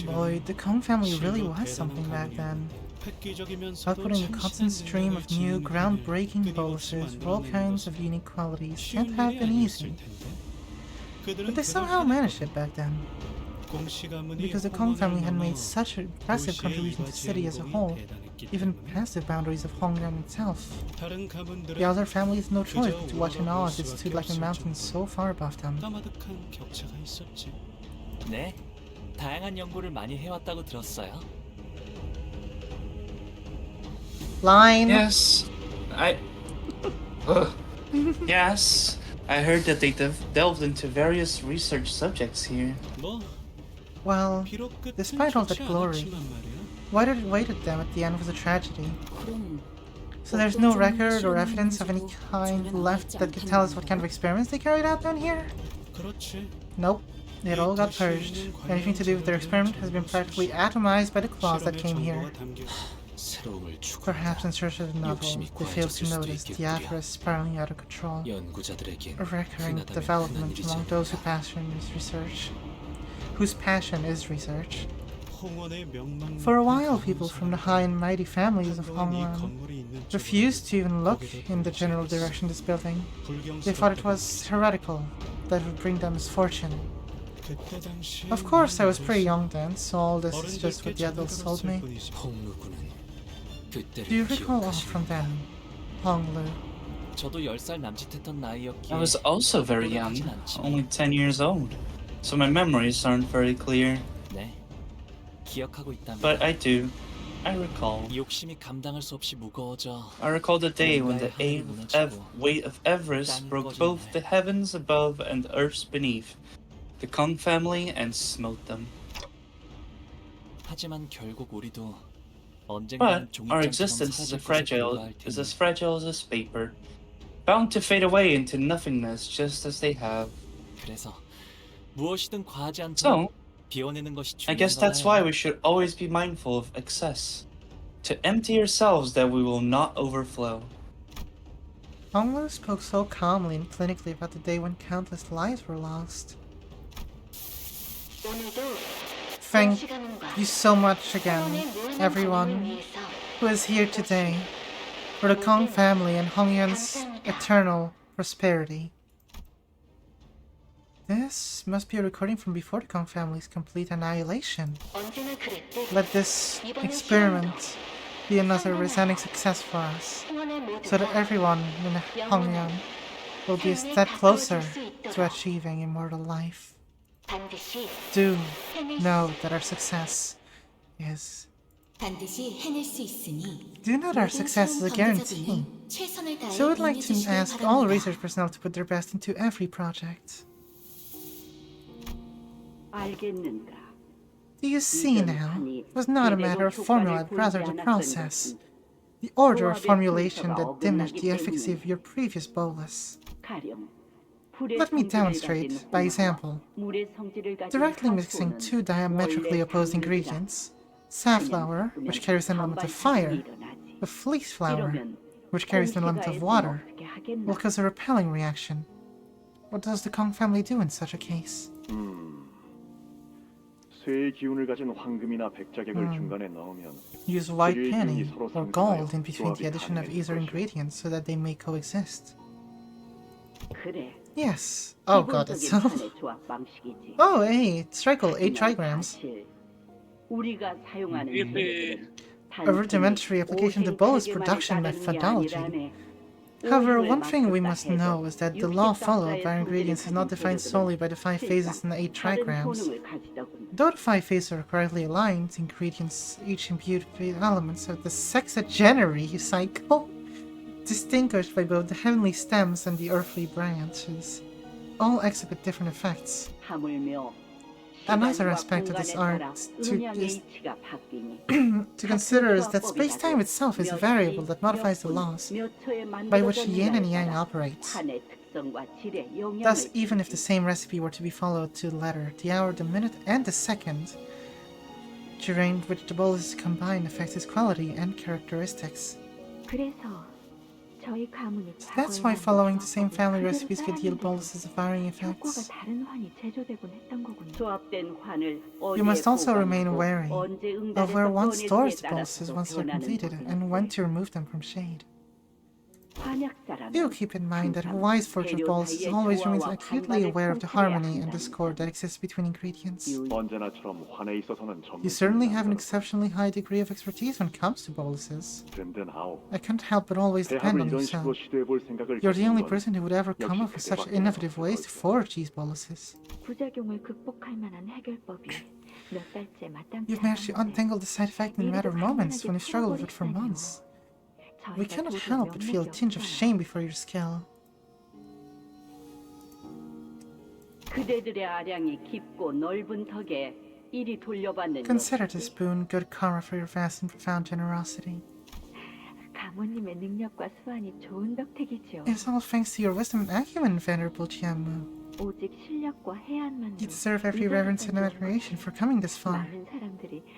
Boy, the Kong family really was something back then. Outputting a constant stream of new, groundbreaking boluses with all kinds of unique qualities can't have been easy. But they somehow managed it back then. Because the Kong family had made such an impressive contribution to the city as a whole, even past the boundaries of Hongnan itself. The other family has no choice but to watch in awe as it stood like a mountain so far above them. 네, 다양한 연구를 많이 해왔다고 들었어요. Line. Yes. Yes. I heard that they delved into various research subjects here. Well, despite all that glory, why did it wait at them at the end was a tragedy? So there's no record or evidence of any kind left that could tell us what kind of experiments they carried out down here? Nope. It all got purged. Anything to do with their experiment has been practically atomized by the claws that came here. Perhaps in search of the novel, they failed to notice the avarice spiraling out of control. A recurring development among those whose passion is research. For a while, people from the high and mighty families of Honglan refused to even look in the general direction of this building. They thought it was heretical, that it would bring them misfortune. Of course, I was pretty young then, so all this is just what the adults told me. Do you recall all from then, Hong Lu? I was also very young, only 10 years old, so my memories aren't very clear. But I do. I recall. I recall the day when the weight of Everest broke both the heavens above and earths beneath, the Kong family, and smote them. But our existence is as fragile as this paper, bound to fade away into nothingness just as they have. So, I guess that's why we should always be mindful of excess, to empty ourselves that we will not overflow. Honglu spoke so calmly and clinically about the day when countless lives were lost. Thank you so much again, everyone who is here today, for the Kong family and Hongyun's eternal prosperity. This must be a recording from before the Kong family's complete annihilation. Let this experiment be another resounding success for us, so that everyone in Hongyun will be a step closer to achieving immortal life. Do know that our success is... Do know that our success is a guarantee. So I would like to ask all research personnel to put their best into every project. Do you see now? It was not a matter of formula, but rather the process. The order of formulation that diminished the efficacy of your previous bolus. Let me demonstrate, by example. Directly mixing two diametrically opposed ingredients, safflower, which carries an element of fire, with fleece flour, which carries an element of water, will cause a repelling reaction. What does the Kong family do in such a case? Use white penny or gold in between the addition of either ingredients so that they may coexist. Yes. Oh god, itself. Oh, hey, Strikel, 8 trigrams. A rudimentary application of the bolus production methodology. However, one thing we must know is that the law followed by our ingredients is not defined solely by the 5 phases in the 8 trigrams. Though the 5 phases are correctly aligned, ingredients each imbue elements of the sexagenary cycle, distinguished by both the heavenly stems and the earthly branches, all exhibit different effects. Another aspect of this art to consider is that space-time itself is a variable that modifies the laws by which yin and yang operate. Thus, even if the same recipe were to be followed to the letter, the hour, the minute, and the second during which the bolus is combined affects its quality and characteristics. That's why following the same family recipes could yield boluses of varying effects. You must also remain wary of where one stores the boluses once they're completed and when to remove them from shade. Do keep in mind that a wise forger of boluses always remains acutely aware of the harmony and discord that exists between ingredients. You certainly have an exceptionally high degree of expertise when it comes to boluses. I can't help but always depend on yourself. You're the only person who would ever come up with such innovative ways to forge these boluses. You've managed to untangle the side effect in a matter of moments when you struggled with it for months. We cannot help but feel a tinge of shame before your skill. Consider this boon good karma for your vast and profound generosity. It's all thanks to your wisdom and acumen, Venerable Jianmu. You deserve every reverence and admiration for coming this far,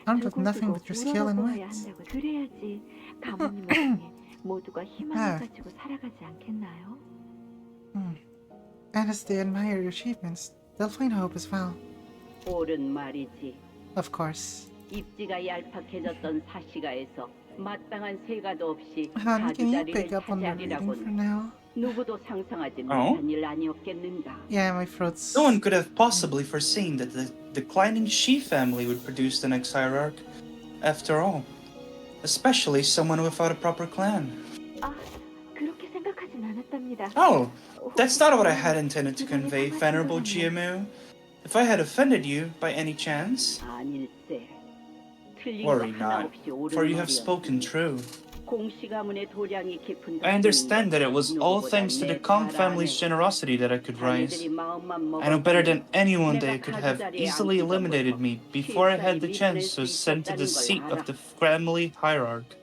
armed with nothing but your skill and wit. And as they admire your achievements, they'll find hope as well. Of course. Han, can you pick up on the reading for now? Oh? Yeah, my throat's... No one could have possibly foreseen that the declining Shi family would produce the next hierarch, after all. Especially someone without a proper clan. Oh, that's not what I had intended to convey, Venerable Jiamu. If I had offended you, by any chance... Worry not, for you have spoken true. I understand that it was all thanks to the Kong family's generosity that I could rise. I know better than anyone that could have easily eliminated me before I had the chance to ascend to the seat of the family hierarch.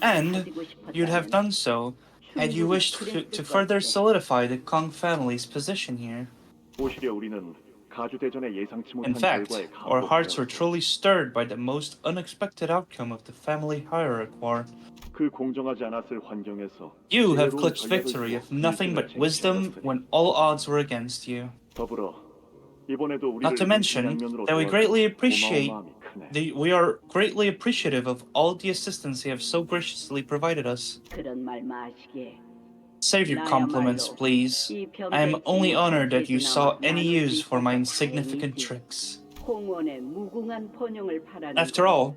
And you'd have done so had you wished to further solidify the Kong family's position here. In fact, our hearts were truly stirred by the most unexpected outcome of the family hierarch war. You have clutched victory of nothing but wisdom when all odds were against you. Not to mention that we are greatly appreciative of all the assistance you have so graciously provided us. 그런 말 마시게. Save your compliments, please. I am only honored that you saw any use for my insignificant tricks. 홍원의 무궁한 번영을 바라는 After all,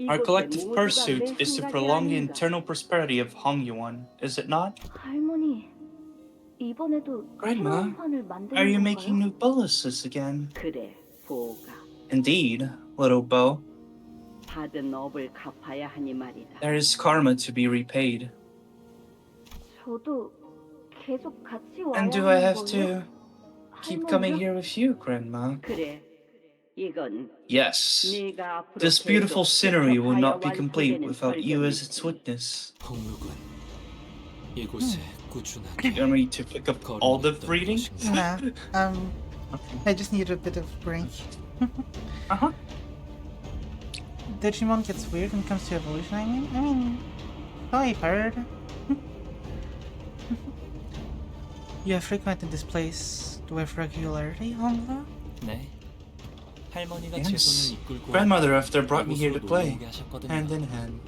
our 이곳의 collective 모두가 pursuit 내 is to 생각이 prolong the 아닌가. internal prosperity of Hongyuan, is it not? 할머니, 이번에도 Grandma, 새로운 판을 만드는 are you 건가요? making new boluses again? 그래, 보가. Indeed, little Bo. 받은 업을 갚아야 하니 말이다. There is karma to be repaid. 저도 계속 같이 와야 And do I 하는 have 거예요? to keep coming here with you, Grandma? 그래, 이건 Yes. 네가 앞으로 This beautiful 계속 scenery will not be 지켜봐야 complete 완성되는 without you as 설경이지. its witness. 홍묵은 이곳에 꾸준하게 You want me to pick up all the reading? Nah, I just need a bit of break. Digimon gets weird when it comes to evolution, I mean, I heard. You have frequented this place with regularity, Hongla? 네. 할머니가 제 Yes. 손을 이끌고 Grandmother after brought me here to 이곳으로 play, 놀러 오게 하셨거든요. hand in hand.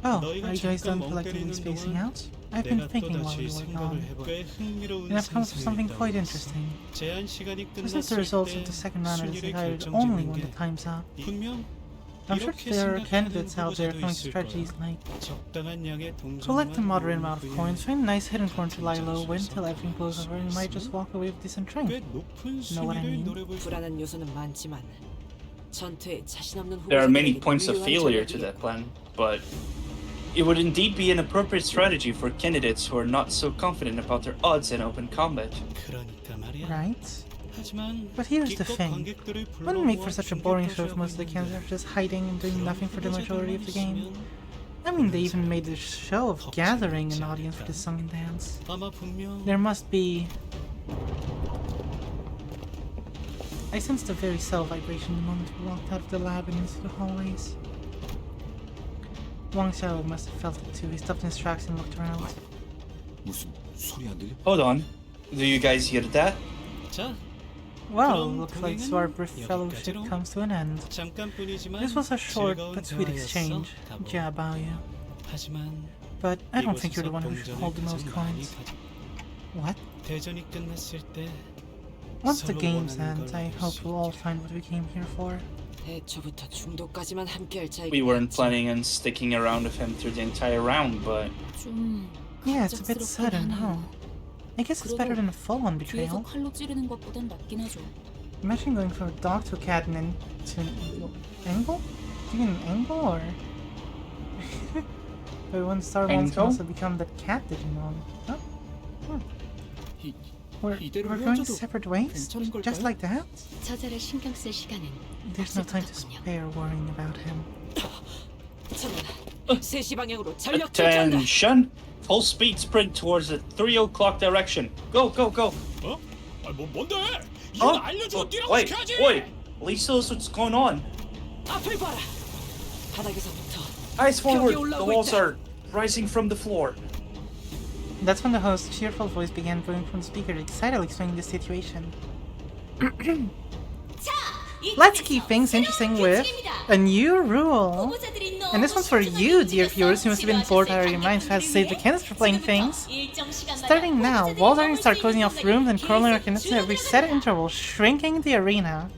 Oh, are you guys done collectively spacing out? I've been thinking while you were gone, and I've come up with something quite interesting. Since the results of the second round are decided only when the time's up, I'm sure there are candidates out there throwing strategies like collect a moderate amount of coins, find a nice hidden corner to lie low, wait until everything blows over, and you might just walk away with decent drink. Know what I mean? 불안한 요소는 많지만 전투에 자신 없는 There are many 후보자들에게 points of 유효한 failure to 전략이 that plan, but it would indeed be an appropriate strategy for candidates who are not so confident about their odds in open combat. Right? But here's the thing. Wouldn't make for such a boring show if most of the candidates are just hiding and doing nothing for the majority of the game. I mean, they even made a show of gathering an audience for this song and dance. There must be... I sensed a very subtle vibration the moment we walked out of the lab and into the hallways. Wang Xiao must have felt it too. He stopped in his tracks and looked around. 무슨 소리 안 들려? Hold on. Do you guys hear that? Well, looks like Sword Fellowship comes to an end. This was a short but sweet exchange, Jia Baoyu. But I don't think you're the one who should hold the most coins. What? Once the games end, I hope we'll all find what we came here for. 애초부터 중도까지만 함께할 자에게 We weren't planning on sticking around with him through the entire round, but... Yeah, it's a bit sudden, huh? I guess it's better than a full-on betrayal. 칼로 찌르는 것보단 낫긴 하죠. Imagine going from a dog to a cat and then to an angle? Do you mean an angle or? But when Star Wars can also become that cat Digimon. Huh? We're going separate ways? Just like that? 저자를 신경 쓸 시간은 There's no time to spare worrying about him. 잠깐만. 3시 방향으로 전력 투입한다. Attention! Full speed sprint towards the 3 o'clock direction. Go, go, go! 어? 뭔데? Huh? Wait, wait! Lisa, what's going on? 앞을 봐라. 바닥에서부터 Eyes forward! The walls are rising from the floor. That's when the host's cheerful voice began going from the speaker, excitedly explaining the situation. Let's keep things interesting with a new rule. And this one's for you, dear viewers, who must have been bored out of your minds who has saved the candidates for playing things. Starting now, walls are going to start closing off rooms and crawling our candidates at every set interval, shrinking the arena.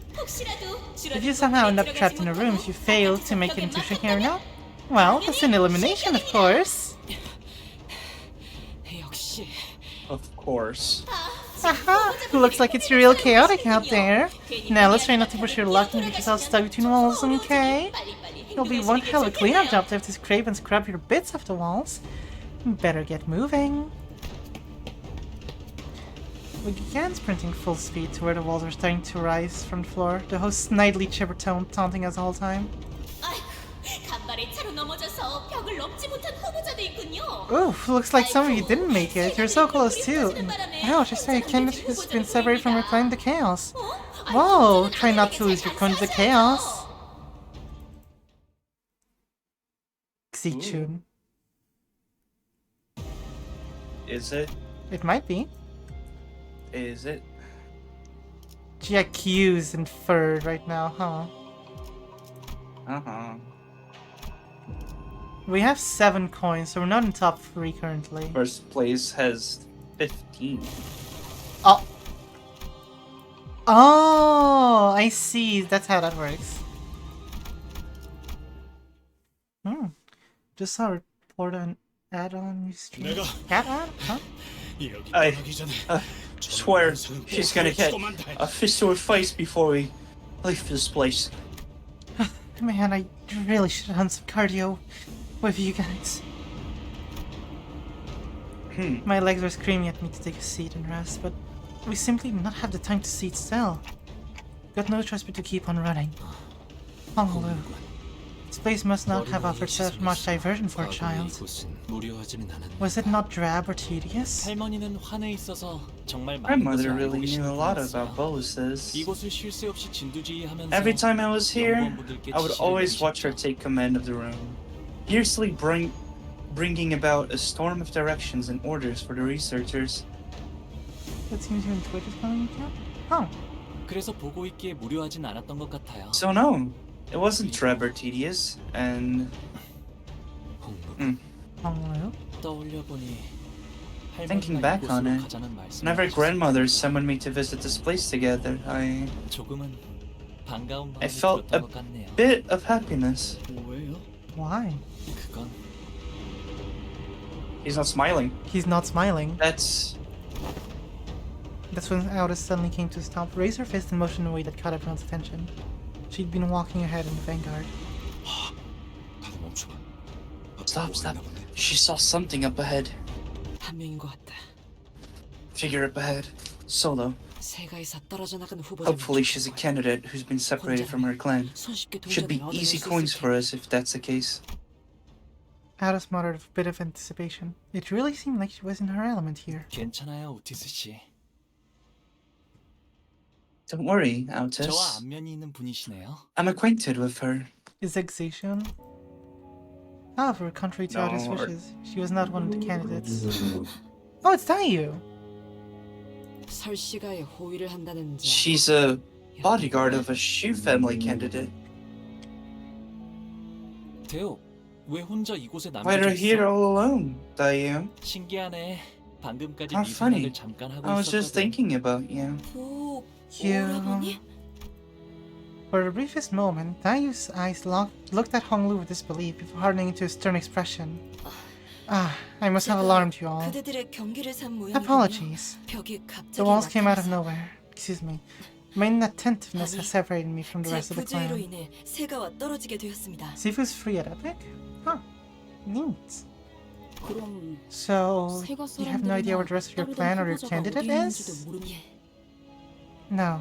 If you somehow end up trapped in a room if you fail to make it into a shrinking arena, well, that's an elimination, of course. Of course. Haha! Looks like it's real chaotic out there. Now let's try not to push your luck and get yourself stuck between walls, okay? It'll be one hell of a cleanup job to have to scrape and scrub your bits off the walls. Better get moving. We began sprinting full speed to where the walls were starting to rise from the floor, the host snidely chipper tone taunting us the whole time. Oof, looks like some of you didn't make it. You're so close too. Ouch, I say a candidate who's been separated from her clan to chaos. Whoa, try not to lose your coin to the chaos. Zichun. Is it? It might be. Is it? GIQ's inferred right now, huh? Uh-huh. We have 7 coins, so we're not in top 3 currently. First place has 15. Oh! Oh! I see. That's how that works. Just saw a report on add-on new stream. Cat ad? Huh? I swear she's gonna get a fist or face before we leave this place. Man, I really should have done some cardio with you guys. My legs were screaming at me to take a seat and rest, but we simply do not have the time to sit still. Got no choice but to keep on running. Honolulu. This place must not have offered such much diversion for a child. Was it not drab or tedious? 할머니는 환에 있어서 정말 My 많은 mother 것을 really 알고 knew a 계시는 lot 분이었어요. about boluses. 이곳을 쉴 새 없이 진두지휘하면서 Every time I was here, 연구원분들께 I would 지시를 always watch her 내리셨죠. take command of the room, fiercely bringing about a storm of directions and orders for the researchers. That seems you enjoyed this coming account? Oh. 그래서 보고 있기에 무료하진 않았던 것 같아요. So no, it wasn't drab or tedious, and... Honolulu? 떠올려보니 Thinking back on it, whenever grandmother summoned me to visit this place together, I 조금은 반가운 마음이 felt a 들었던 것 같네요. bit of happiness. 왜요? Why? 그건 He's not smiling. He's not smiling. That's when Alice suddenly came to a stop, raised her fist and motioned in a way that caught everyone's attention. She'd been walking ahead in the vanguard. Stop. She saw something up ahead. 한 명인 것 같다. Figure up ahead. Solo. 세가에서 떨어져 나간 후보자. Hopefully she's a candidate who's been separated from her clan. Should be easy coins for us if that's the case. Alice muttered with a bit of anticipation. It really seemed like she was in her element here. 괜찮아요, 오티스 씨. Don't worry, 저와 Altus. 안면이 있는 분이시네요. I'm acquainted with her. Is Exation? However, contrary to Alice's wishes, she was not one of the candidates. Oh, it's Tayu! 설씨가의 호위를 한다는 자. She's a bodyguard of a Shu family candidate. 대호, 왜 혼자 이곳에 Why are you here 남겨져 있어? all alone, Tayu? 신기하네. 방금까지 How 네 funny. 생각을 잠깐 하고 I was just 있었거든. thinking about you. You... For the briefest moment, Tayu's eyes looked at Honglu with disbelief before hardening into a stern expression. Ah, I must have alarmed you all. 그대들의 경기를 산 모양이군요. Apologies. 벽이 갑자기 The walls came out of 나타나서 nowhere. Excuse me. My inattentiveness has separated me from the 제 rest of the 부주의로 clan. 인해 세가와 떨어지게 되었습니다. Sifu's free at Epic? Huh. Neat. 그럼 So, 세가 you have no idea where the rest of your clan or your 후보자가 candidate 어디 is? 있는지도 모릅니다. No.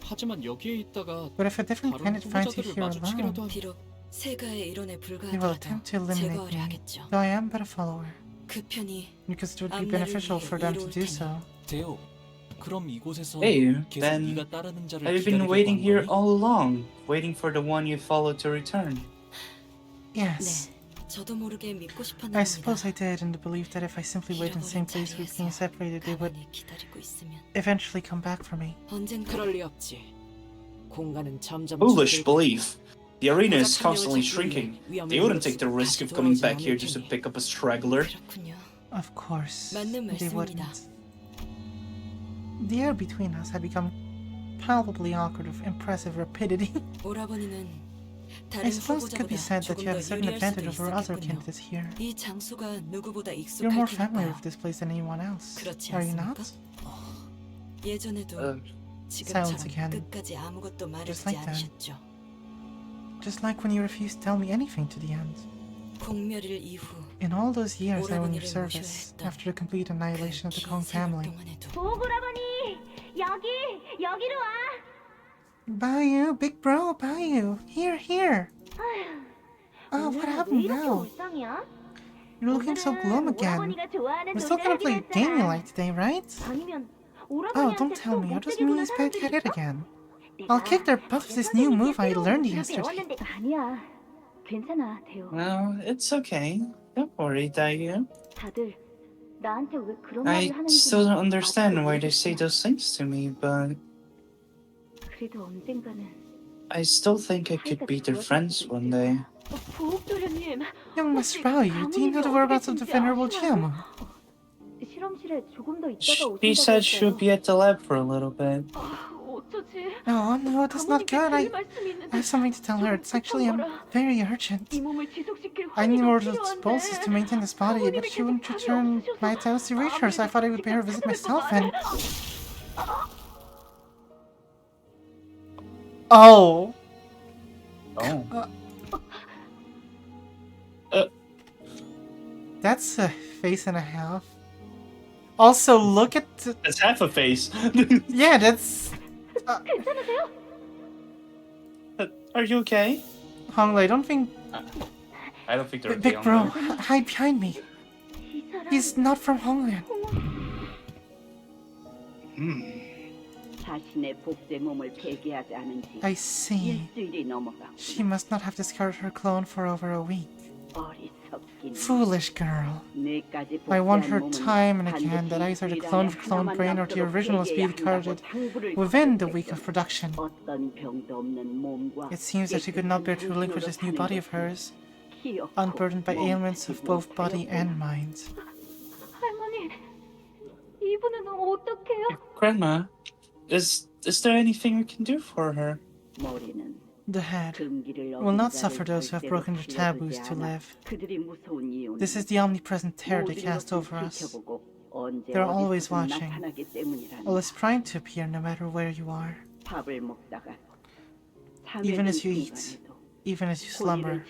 하지만 여기에 있다가 But if a different 다른 candidate finds you 후보자들을 here 마주치기라도 alone, 비록 세가의 일원에 they will 불과하더라도 attempt to eliminate 제거를 me. 하겠죠. Though I am but a follower. 그 편이 Because it would be 앞날을 beneficial 위해 for them to 이로울 do 테니. so. 대호, 그럼 이곳에서 Hey, 계속 then 네가 따르는 자를 I've been 기다리려고 waiting 한 here 거니? all along, waiting for the one you followed to return. Yes. 저도 모르게 믿고 싶었나 I 봅니다. suppose I did in the belief that if I simply wait in the same place with being separated, they would 가만히 기다리고 있으면 eventually come back for me. 언젠가 그럴 리 없지. 공간은 점점 Foolish 줄어들고 belief. The arena is 고작 constantly 한 명을 shrinking. 찾기 위해 They wouldn't take the risk of coming back here just to pick up a straggler. 그렇군요. Of course, 맞는 they 말씀입니다. wouldn't. The air between us had become palpably awkward with impressive rapidity. 오라버니는 I 다른 suppose it could be 후보자보다 said that 조금 you have 더 a certain 유리할 advantage 수도 over other 있었겠군요. candidates here. 이 장소가 누구보다 You're more 익숙할 familiar 테니까요. with this place than anyone else. 그렇지 Are you 않습니까? not? 예전에도 silence 지금처럼 again. 끝까지 아무것도 Just 말해주지 like that. 않으셨죠. Just like when you refused to tell me anything to the end. 공멸일 이후 In all those years I was in your 오라버니를 service, 모셔야 했던 after the complete annihilation of the Kong family. 오라버니 여기로 와. Bayou, big bro, Bayou, here. Oh, what happened now? 울상이야? You're looking so glum again. 오라버니가 좋아하는 We're still gonna play a game you like today, right? 아니면 Oh, 오라버니한테 don't tell me, I'll just 못되게 mean he's back at it again. I'll kick their butt with this new move I learned yesterday. 배웠는 데가 아니야. 괜찮아, 대호. No, it's okay. Don't worry, Dayu. 다들 나한테 왜 그런 I 말을 하는지 still don't understand 아직도 why they say 모르겠어. those things to me, but 그래도 언젠가는 I still think I could be their friends one day. 부옥도련님, Young Master Baoyu, do you know the whereabouts of the venerable Chiamo? 실험실에 조금 더 있다가 She 오신다고 said she'll 했어요. be at the lab for a little bit. 어쩌지? Oh, no, that's not good. I 말씀이 있는데 have something to tell her. It's actually very urgent. 이 몸을 지속시킬 I need 환희가 more 필요한데 explosives to maintain this body, but she wouldn't return my attempts to reach her, so I thought I would pay her a visit myself and... Oh! Oh. That's a face and a half. Also, look at... That's half a face. Yeah, that's... 괜찮으세요? Are you okay? Honglei, I don't think... I don't think they're okay. Big bro, hide behind me. He's not from Hongland. 자신의 복제 몸을 폐기하지 않은 지 I see. 일주일이 넘어가. She must not have discarded her clone for over a week. 어리석긴. Foolish girl. 내까지 I want her 복제한 몸은 time and again that either the clone of clone brain or the original is be discarded within the week of production. 어떤 병도 없는 몸과 It seems that she could not bear to relinquish this new body of hers, unburdened by ailments of both body and mind. 할머니, 이분은 어떡해요? Grandma, is there anything we can do for her? 머리는 The head will not suffer those who have broken their taboos to live. 그들이 무서운 이유는 This is the omnipresent terror they cast over us. They're always watching, always trying to appear no matter where you are. 밥을 먹다가 Even as you eat, even as you slumber,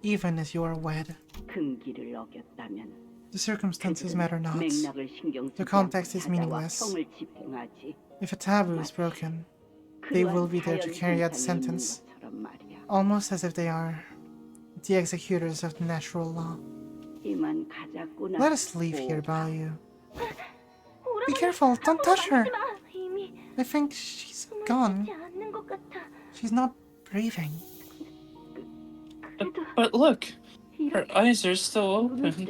even as you are wed. 금기를 어겼다면 The circumstances matter not. 맥락을 신경 The 쓰지 context is 않고 meaningless. 성을 집행하지. If a taboo is broken, they will be there to carry out the sentence, almost as if they are the executors of the natural law. 이만 가자꾸나. Let us leave here, Baoyu. Be careful, don't touch her! I think she's gone. She's not breathing. But look, her eyes are still open.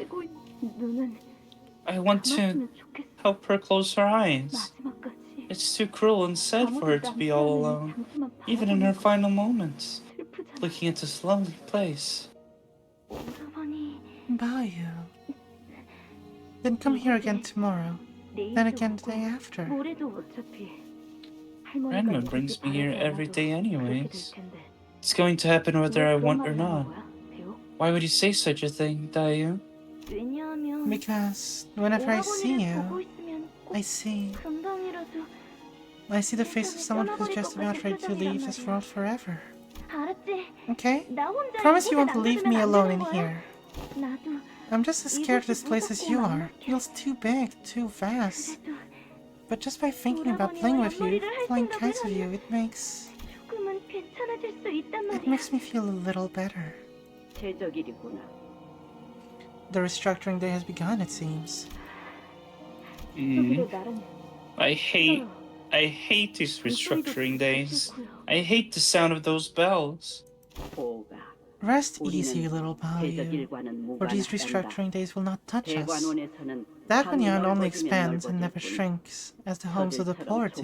I want to help her close her eyes. It's too cruel and sad for her to be all alone, even in her final moments, looking at this lonely place. Baoyu. Then come here again tomorrow, then again the day after. Grandma brings me here every day anyways. It's going to happen whether I want or not. Why would you say such a thing, Dayu? Because whenever I see you, I see the face of someone who's just about ready to leave this world forever. Okay? Promise you won't leave me alone in here. I'm just as scared of this place as you are. It feels too big, too vast. But just by thinking about playing with you, flying kites with you, it makes me feel a little better. 제적이구나. The restructuring day has begun, it seems. I hate these restructuring days. I hate the sound of those bells. Rest easy, little Baoyu, for these restructuring days will not touch us. Dagonyan only expands and never shrinks, as the homes of the poor do.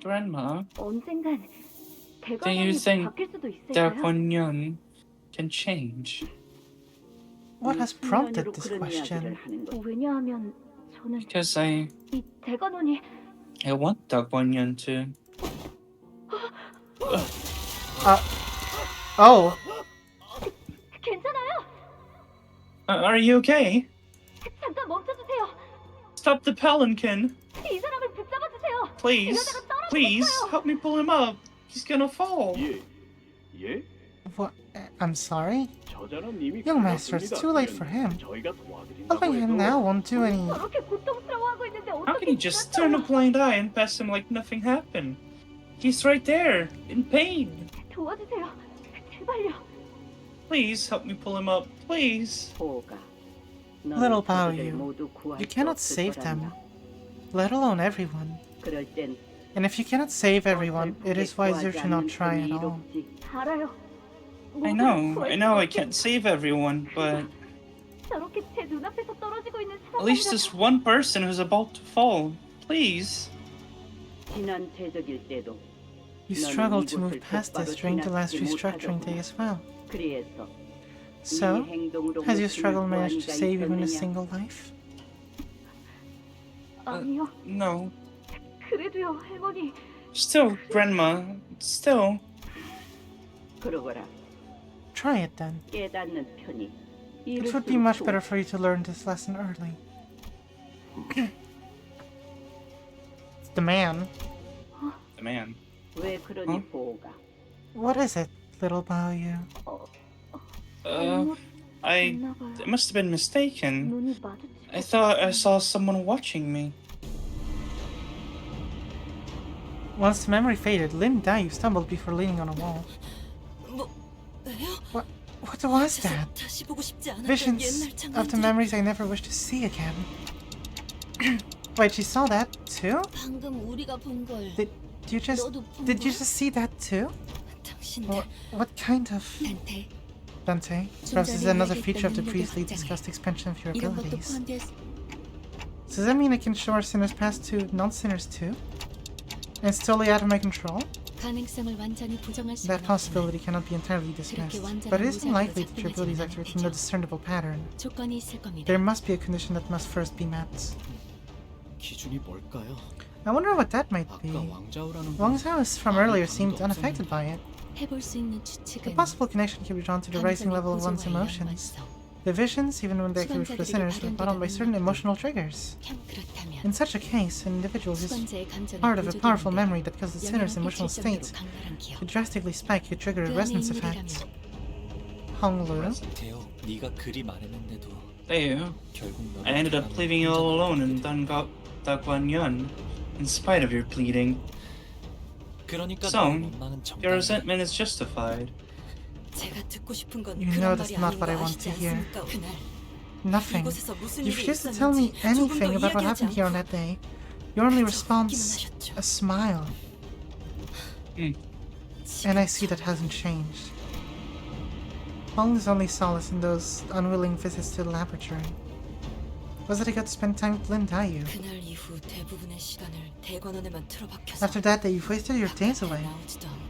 Grandma, 언젠간 do you think 바뀔 수도 있을까요? Dagonyan can change? What has prompted this question? 왜냐하면 저는 Because I 이 대관원이 want Dagonyan to... Oh! 괜찮아요? Are you okay? 잠깐 멈춰주세요. Stop the palanquin! 이 사람을 붙잡아주세요. Please, please, help me pull him up. He's gonna fall. 예? What? I'm sorry? 저자는 이미 Young master, it's too late for him. 저희가 도와드린다고 Helping him now won't do any... 저렇게 고통스러워하고 있는데 How can you just turn a blind eye and pass him like nothing happened? He's right there, in pain. 도와주세요. 제발요. Please help me pull him up, please. Little Baoyu, you cannot save them, let alone everyone. 그럴 땐 And if you cannot save everyone, it is wiser to not try at all. 알아요. I know I can't save everyone, but 저렇게 제 눈앞에서 떨어지고 있는 at least 사람들이라면 this one person who's about to fall. Please. 지난 최적일 때도 You struggled to move past this during the last restructuring day as well. 그래서 So, has your struggle managed to save even a single life? 아니요. No. 그래도요, 할머니. Still, Grandma. Still. 그러거라. Try it then. 깨닫는 편이 It would be much better for you to learn this lesson early. It's the man. The man. 왜 그러니 보호가? What is it, little Baoyu? I must have been mistaken. I thought I saw someone watching me. Once the memory faded, Lin Dayu stumbled before leaning on a wall. What was that? Visions of the memories I never wish to see again. Wait, she saw that too? 방금 우리가 본 걸. Did you just see that too? What kind of... Dante, perhaps this is another feature of the previously discussed expansion of your abilities. Does that mean I can show our sinners past to non-sinners too? And it's totally out of my control? That possibility cannot be entirely dismissed, but it is unlikely that your abilities activate in a discernible pattern. There must be a condition that must first be met. I wonder what that might be. Wang Zhao's from earlier seemed unaffected by it. The possible connection can be drawn to the rising level of one's emotions. The visions, even when they activate for the sinners, are brought on by certain emotional triggers. In such a case, an individual who is part of a powerful memory that causes the sinner's emotional state could drastically spike could trigger a resonance effect. Honglu? There. I ended up leaving you all alone in Dagwan in spite of your pleading. So, your resentment is justified. You know that's not what I want to hear. Nothing. You refuse to tell me anything about what happened here on that day. Your only response, a smile. And I see that hasn't changed. Hong's only solace in those unwilling visits to the laboratory was that I got to spend time with Lin Dayu. After that day, you've wasted your days away,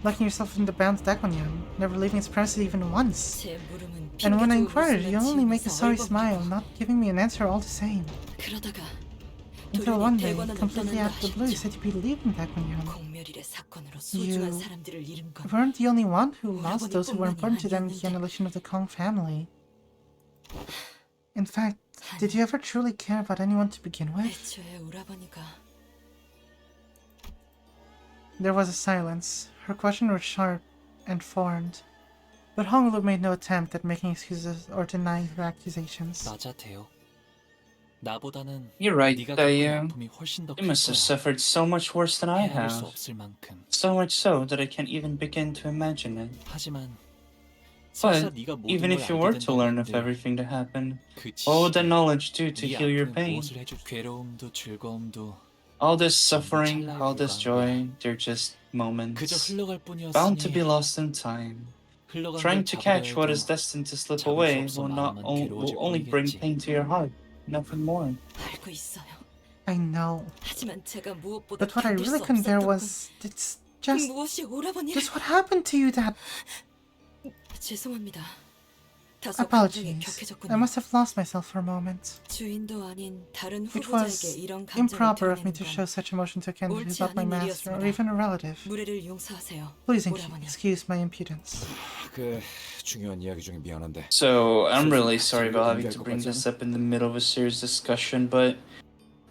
locking yourself in the bound Dagonyan, never leaving its premises even once. And when I inquired, you only make a sorry smile, not giving me an answer all the same. Until one day, completely out of the blue, you said you believed in Dagonyan. You weren't the only one who lost those who were important to them in the annihilation of the Kong family. In fact, did you ever truly care about anyone to begin with? There was a silence. Her questions were sharp and formed, but Honglu made no attempt at making excuses or denying her accusations. You're right, Dayu. You must have suffered so much worse than I have. So much so that I can't even begin to imagine it. But even if you were to learn of everything that happened, what would that knowledge do to heal your pain? All this suffering, all this joy, they're just moments, bound to be lost in time. Trying to catch what is destined to slip away will only bring pain to your heart, nothing more. I know. But what I really couldn't bear was... it's just what happened to you that... Apologies. I must have lost myself for a moment. It was improper of me to show such emotion to a candidate who's not my master or even a relative. Please excuse my impudence. So, I'm really sorry about having to bring this up in the middle of a serious discussion, but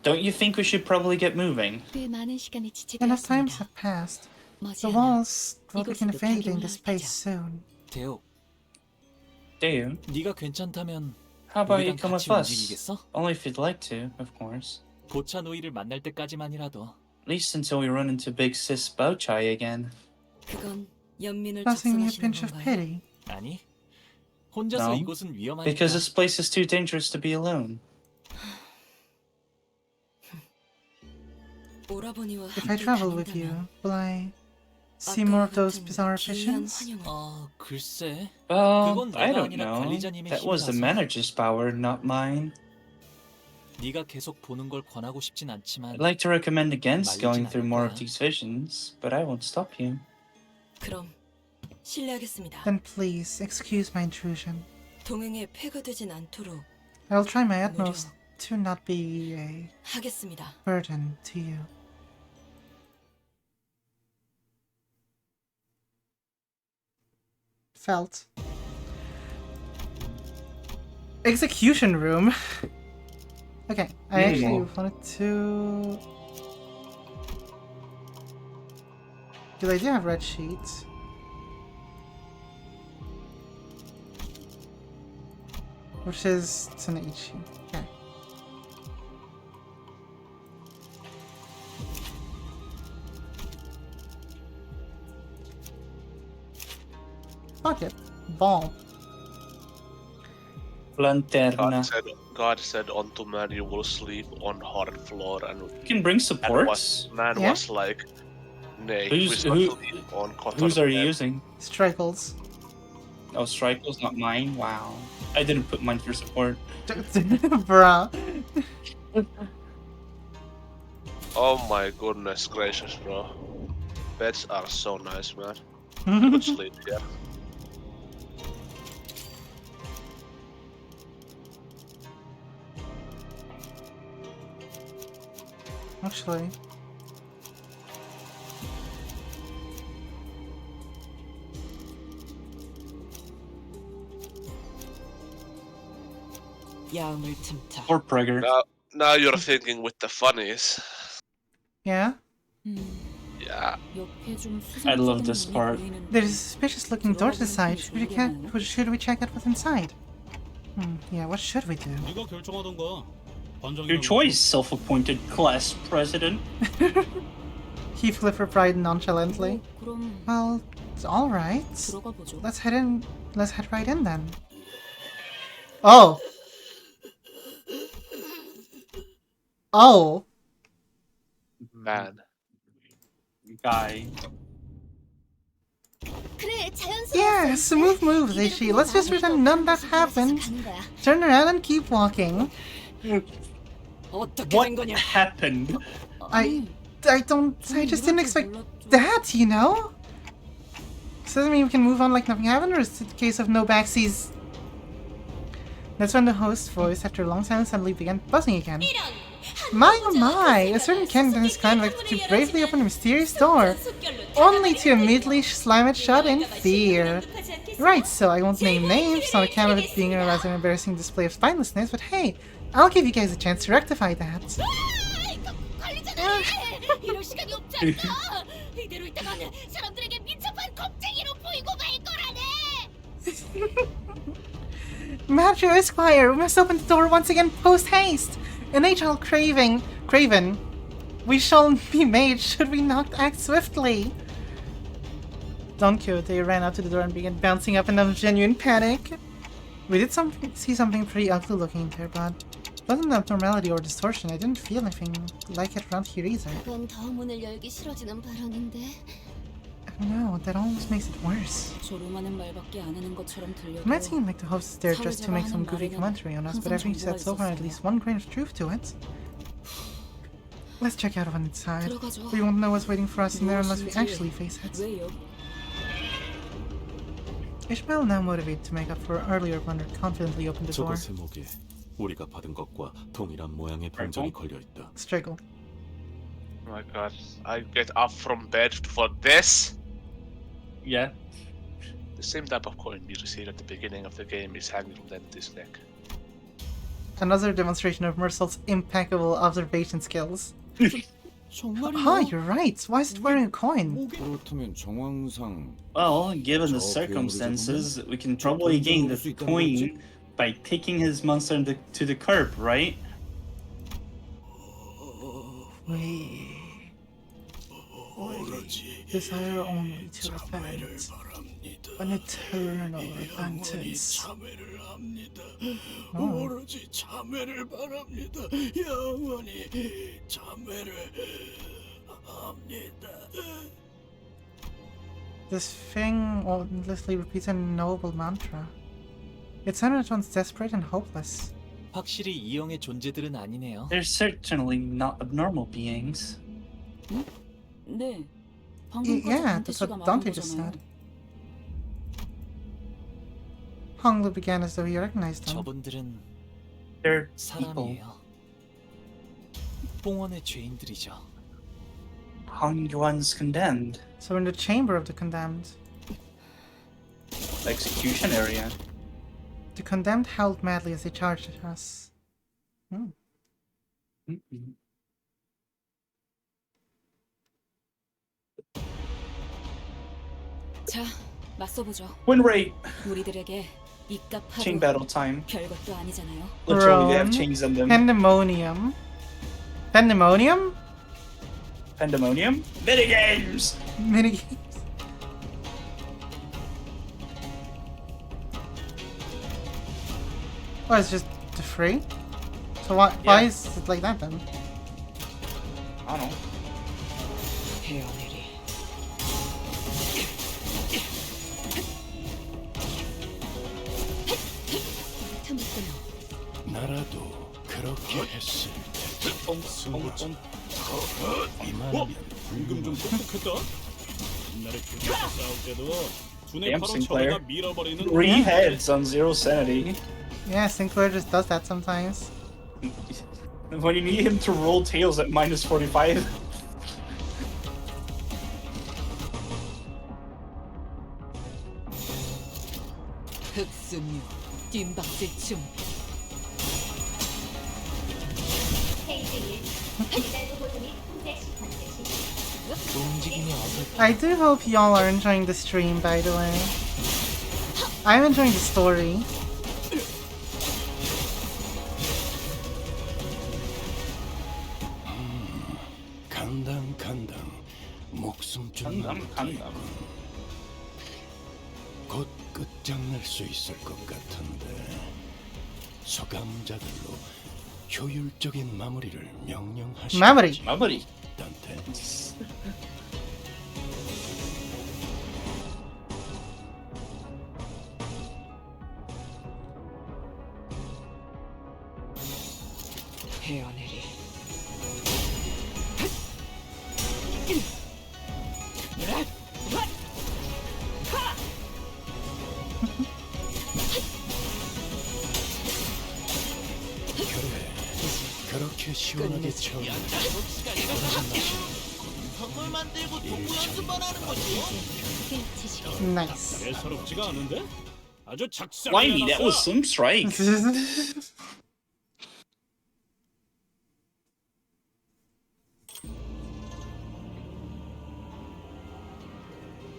don't you think we should probably get moving? Enough times have passed. The walls will begin fading this space soon. Dayu, how about you come with us? Only if you'd like to, of course. At least until we run into Big Sis Bowchai again. Causing me a pinch of pity. No, because this place is too dangerous to be alone. If I travel with you, will I see more of those bizarre visions? 글쎄. Well, I don't know. That was the manager's power, not mine. 네가 계속 보는 걸 권하고 싶진 않지만 I'd like to recommend against 말리진 going through 않을 more 거야. of these visions, but I won't stop you. 그럼 실례하겠습니다. Then please excuse my intrusion. 동행에 폐가 되진 않도록 I'll try my utmost to not be a 하겠습니다. burden to you. Felt. Execution room. Okay, I actually wanted to. Because I do have red sheets. Which is, it's an H sheet. Okay. Fuck it. Ball. Lanterna. God said unto man, you will sleep on hard floor, and You can bring supports. Man was like, nay, Who's are you using? Strikles. Oh, Strikles, not mine? Wow. I didn't put mine for support. Bruh. Oh my goodness gracious, bro. Beds are so nice, man. I could sleep here. Actually. 야음을 틈타. Or Prager. Now you're thinking with the funnies. Yeah? Yeah. I love this part. There's a suspicious looking door to the side. Should we check out what's inside? Yeah, what should we do? 네가 결정하던가. Your choice, self-appointed class president. He flipped her pride nonchalantly. Well, it's alright. Let's head in. Let's head right in then. Oh! Oh! Man. Guy. Yeah, smooth move, Zishi. Let's just pretend none that happened. Turn around and keep walking. What happened? I just didn't expect that, you know? So does that mean we can move on like nothing happened, or is it a case of no backsies? That's when the host's voice, after a long silence, suddenly began buzzing again. My oh my! A certain Kent and his kind like to bravely open a mysterious door, only to immediately slam it shut in fear. Right, so I won't name names on account of it being a rather embarrassing display of spinelessness, but hey, I'll give you guys a chance to rectify that. 이럴 시간이 없잖아. 이대로 있다가는 사람들에게 민첩한 겁쟁이로 보이고 말 거라네. Matthew Esquire, we must open the door once again post-haste! An agile Craven, we shall be made should we not act swiftly! Don Quixote ran out to the door and began bouncing up in a genuine panic. We did see something pretty ugly looking there, but it wasn't abnormality or distortion. I didn't feel anything like it around here either. 그건 더 문을 열기 싫어지는 발언인데. I don't know, that almost makes it worse. 조롱하는 말밖에 안 하는 것처럼 It 들려도 might seem like the host is there just to make some goofy commentary on us, but everything he said so far had at least one grain of truth to it. Let's check out on inside. We won't know what's waiting for us in there unless we actually face it. Ishmael, now motivated to make up for earlier blunder, confidently opened the door. 저것의 목에 우리가 받은 것과 동일한 모양의 동전이 걸려 있다. Striggle. Oh my god, I get up from bed for this? Yeah. The same type of coin we received at the beginning of the game is hanging from Dentis' neck. Another demonstration of Mersel's impeccable observation skills. You're right. Why is it wearing a coin? Well, given the circumstances, we can probably gain the coin by taking his monster to the curb, right? We desire only to repent. An eternal repentance. 참회를 합니다. Oh. 오로지 참회를 바랍니다. 영원히 참회를 합니다. This thing endlessly repeats a noble mantra. It sounded once desperate and hopeless. 확실히 이형의 존재들은 아니네요. They're certainly not abnormal beings. 네. Yeah, that's what Dante just said. Honglu began as though he recognized them. 저분들은 They're people. 사람이에요. 봉헌의 죄인들이죠. Hongyuan's condemned. So in the chamber of the condemned. The execution area. The condemned howled madly as they charged at us. 자, 맞서보죠. Win rate. 우리들에게 이깟 Chain 파도 battle time. 별것도 아니잖아요. Literally, they have Rome, chains on them. Pandemonium. Pandemonium? Pandemonium? Minigames! Minigames. Oh, it's just the free? So why is it like that then? I don't know. 나라도 그렇게 했을 때 승부처 이만하면 방금 좀 똑똑했다. 옛날에 교회에서 싸울 때도 두뇌 Damn, 바로 Sinclair. 쳐다가 밀어버리는 3 heads on 0 sanity. Yeah, Sinclair just does that sometimes. When you need him to roll tails at minus 45. 흑승류 뒷박질 준비. I do hope y'all are enjoying the stream, by the way. I'm enjoying the story. 간당 목숨 좀 남았군. 곧 끝장날 수 있을 것 같은데 소감자들로 효율적인 마무리를 명령하시오. 마무리. 단테. 헤어내리. 그렇게 시원하게 채워. 선물 만들고 동부 연습만 하는 거지. Nice. 예사롭지가 않은데? 아주 작살. Blimey, that was some strike.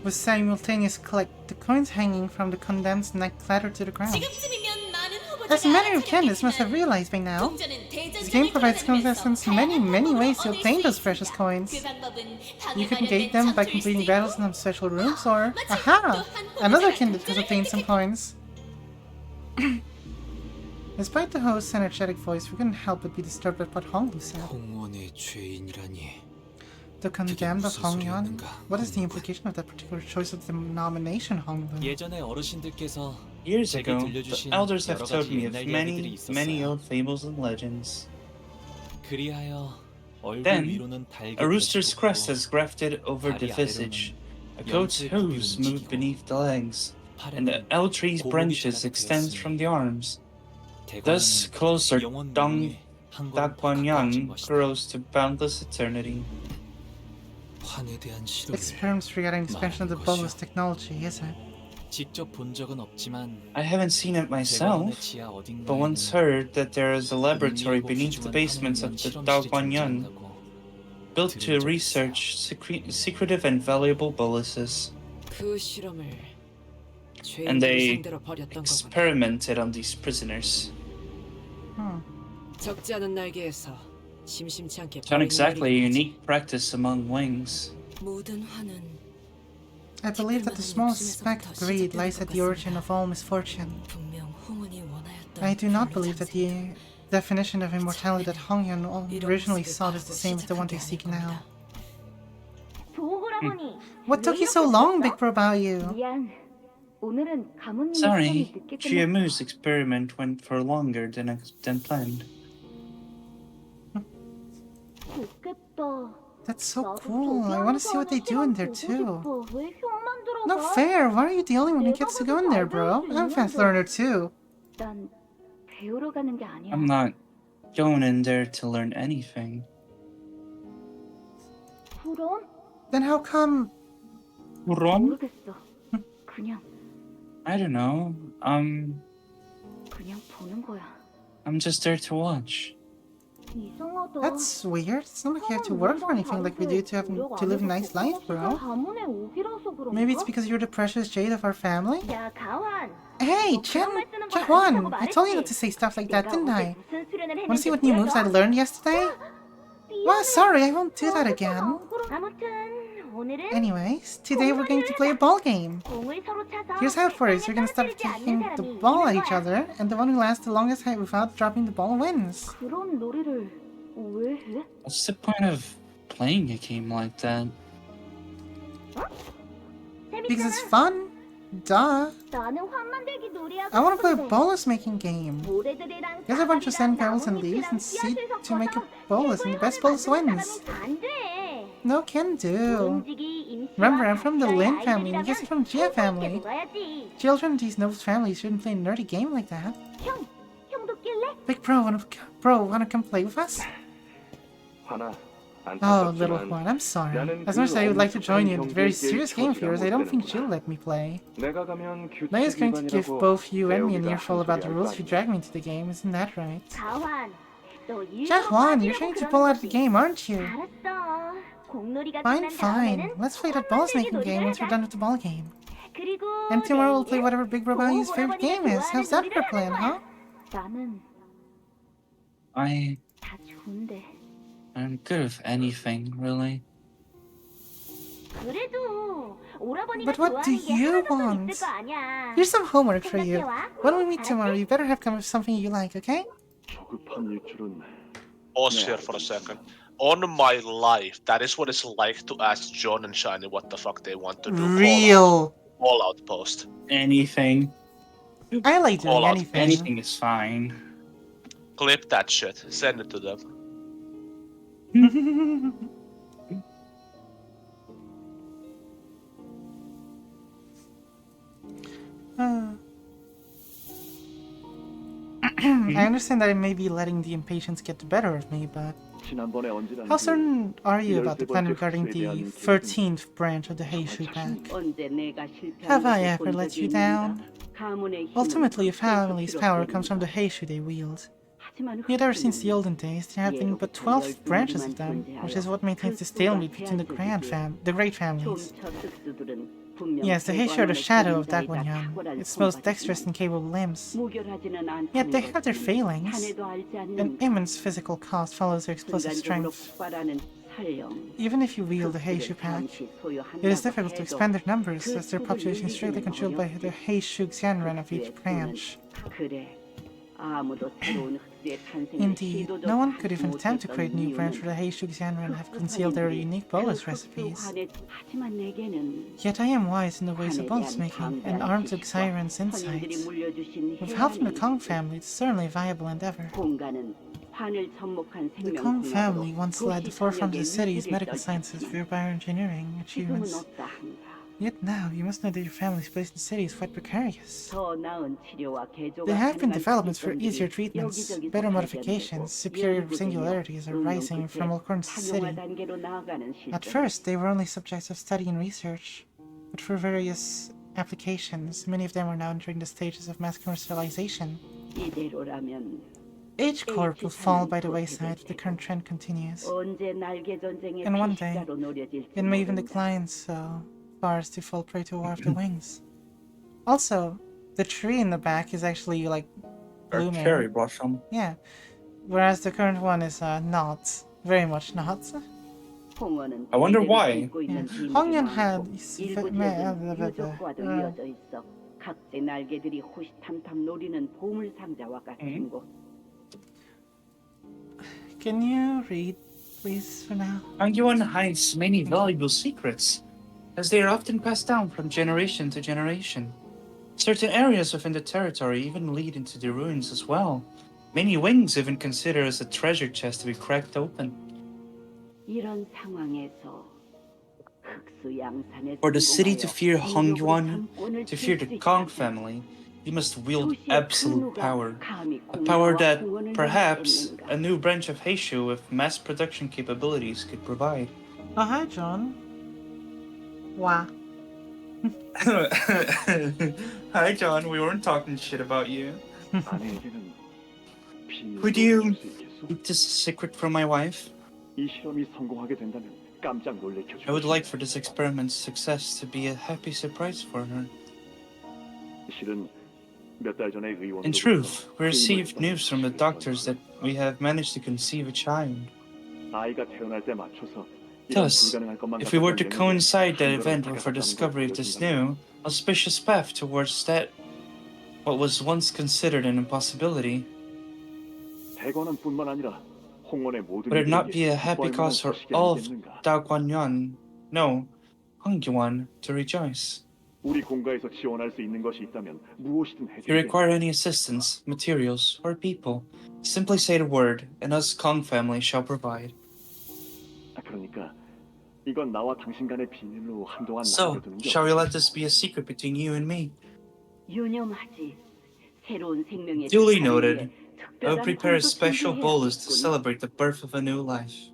With simultaneous click, the coins hanging from the condemned's neck clattered to the ground. As many of Candace must have realized by now, this game provides contestants many ways to obtain those precious coins. You can gate them by completing battles in some special rooms, or aha! Another candidate has obtained some coins. Despite the host's energetic voice, we couldn't help but be disturbed by what Honglu said. 봉헌의 죄인이라니. The condemned of Hongyuan? What is the implication of that particular choice of the denomination, Honglu? 예전에 어르신들께서 Years 제게 ago, the 들려주신 elders have 여러 told 가지 me of 옛날 many 얘기들이 old 있었어요. fables and legends. 그리하여 얼굴 Then, 위로는 달걀 a rooster's 뼈가 crest has grafted over the 다리 visage, a 아래로는 goat's 연수의 hooves 굽이 move 움직이고, beneath the legs, and the 팔에는 elm tree's 고목이 branches 자라게 extend from the arms. Thus, 대관은 closer 영원 Dong 무궁에 한 걸음 더 가까워진 Daguanyang 것이다. grows to boundless eternity. 환에 대한 시도를 Experiments regarding the expansion of the bolus technology, is it? 직접 본 적은 없지만 I haven't seen it myself, 지하 but once heard that there is a laboratory beneath the basements of the Daguanyang, built to research secretive and valuable boluses. 그 실험을 And 죄인들을 they 상대로 벌였던 거군. experimented on these prisoners. 적지 않은 날개에서 심심치 않게 It's not exactly a unique practice among wings. 모든 화는 I believe that the smallest speck of greed lies at the origin of all misfortune. I do not believe that the definition of immortality that Honghyun originally sought is the same as the one they seek now. What took you so long, Big Bro Bao? Sorry, GMU's experiment went for longer than planned. That's so cool. I want to see what they do in there too. No fair. Why are you the only one who gets to go in there, bro? I'm a fast learner too. I'm not going in there to learn anything. Then how come? Ron? I don't know. I'm just there to watch. That's weird. It's not like you have to work for anything like we do to live a nice life, bro. Maybe it's because you're the precious jade of our family? Hey, Jaehwan! I told you not to say stuff like that, didn't I? Wanna see what new moves I learned yesterday? Well, sorry, I won't do that again. Anyways, today we're going to play a ball game. Here's how it works. You're gonna start kicking the ball at each other, and the one who lasts the longest height without dropping the ball wins. What's the point of playing a game like that? Because it's fun. Duh. I want to play a bolus making game. There's a bunch of sand pebbles and leaves and seed to make a bolus, and the best bolus wins. No can do. Remember, I'm from the Lin family and he's from Jia family. Children in these noble families shouldn't play a nerdy game like that. Big bro, wanna come play with us? Oh, little Juan, I'm sorry. As much as I would like to join you in a very serious game of yours, I don't think she'll let me play. Mei is going to give both you and me an earful about the rules if you drag me into the game, isn't that right? Jaehwan, you're trying to pull out of the game, aren't you? Fine. Let's play that balls making game once we're done with the ball game. And tomorrow we'll play whatever Big Bro Bao's favorite game is. How's that for plan, huh? I'm good with anything, really. But what do you want? Here's some homework for you. When we meet tomorrow, you better have come with something you like, okay? Pause here for a second. On my life, that is what it's like to ask John and Shiny what the fuck they want to do. Real. All out post. Anything. I like doing anything. Anything is fine. Clip that shit. Send it to them. I understand that I may be letting the impatience get the better of me, but how certain are you about the plan regarding the 13th branch of the Heishu Pack? Have I ever let you down? Ultimately, a family's power comes from the Heishu they wield. Yet ever since the olden days, there have been but 12 branches of them, which is what maintains the stalemate between the great families. Yes, the Heishu are the shadow of Dagonyan, its most dexterous and capable limbs. Yet they have their failings. An immense physical cost follows their explosive strength. Even if you wield the Heishu Pack, it is difficult to expand their numbers, as their population is strictly controlled by the Heishu Xianren of each branch. Indeed, no one could even attempt to create a new branch for the Heishu Xianren and have concealed their unique bolus recipes. Yet I am wise in the ways of bolus making, and armed with Xiren's insights. With help from the Kong family, it's certainly a viable endeavor. The Kong family once led the forefront of the city's medical sciences for bioengineering achievements. Yet now, you must know that your family's place in the city is quite precarious. There have been developments for easier treatments, better modifications, superior singularities are rising from all corners of the city. At first, they were only subjects of study and research, but for various applications, many of them are now entering the stages of mass commercialization. H-Corp will fall by the wayside if the current trend continues. And one day, it may even decline so far as to fall prey to a war of the wings. Also, the tree in the back is actually like blooming. Cherry blossom. Yeah. Whereas the current one is not. Very much not. I wonder why. Yeah. Hongyan had 유적과도 이어져 있어. 각지 날개들이 호시탐탐 노리는 보물 상자와 같은 곳. Can you read, please, for now? Hangyuan hides many valuable secrets, as they are often passed down from generation to generation. Certain areas within the territory even lead into the ruins as well. Many wings even consider as a treasure chest to be cracked open. 이런 상황에서 For the city to fear Hongyuan, to fear the Kong family, you must wield absolute power. A power that, perhaps, a new branch of Heishu with mass production capabilities could provide. Oh, hi, John. Wow. Hi, John. We weren't talking shit about you. Would you keep this secret from my wife? 이 실험이 성공하게 된다면 깜짝 놀래켜 I would like for this experiment's success to be a happy surprise for her. 실은 몇 달 전에 In truth, we received news from the doctors that we have managed to conceive a child. 아이가 태어날 때 맞춰서 Thus, if we were to coincide that event with our discovery of this new, auspicious path towards that what was once considered an impossibility, 대관원뿐만 아니라 홍원의 모든 would it not be a happy cause for all of Daguanyuan, no, Hongyuan, to rejoice? 우리 공가에서 지원할 수 있는 것이 있다면 무엇이든 If you 해줄게. require any assistance, materials, or people, simply say the word, and us Kong family shall provide. 그러니까 이건 나와 당신 간의 비밀로 한동안 So, 남겨두는 게 shall we let this be a secret between you and me? 유념하지. 새로운 생명의 Duly 축하를 noted. 위해 I will 특별한 prepare a 선도 special 준비해야 bolus to 하겠군. celebrate the birth of a new life.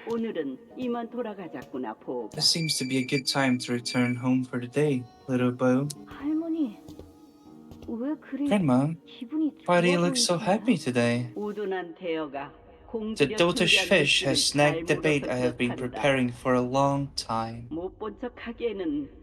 오늘은 이만 돌아가자꾸나 보고. This seems to be a good time to return home for the day, little Bo. 할머니, 왜 그리 Grandma, 기분이 why do you 좋아 look so 보이시나요? happy today? 우둔한 태어가 The 공들여 dotish 준비한 fish 물기를 has snagged the 잘 bait I 물어서 have been 그렇단다. preparing for a long time. 못 본 척하기에는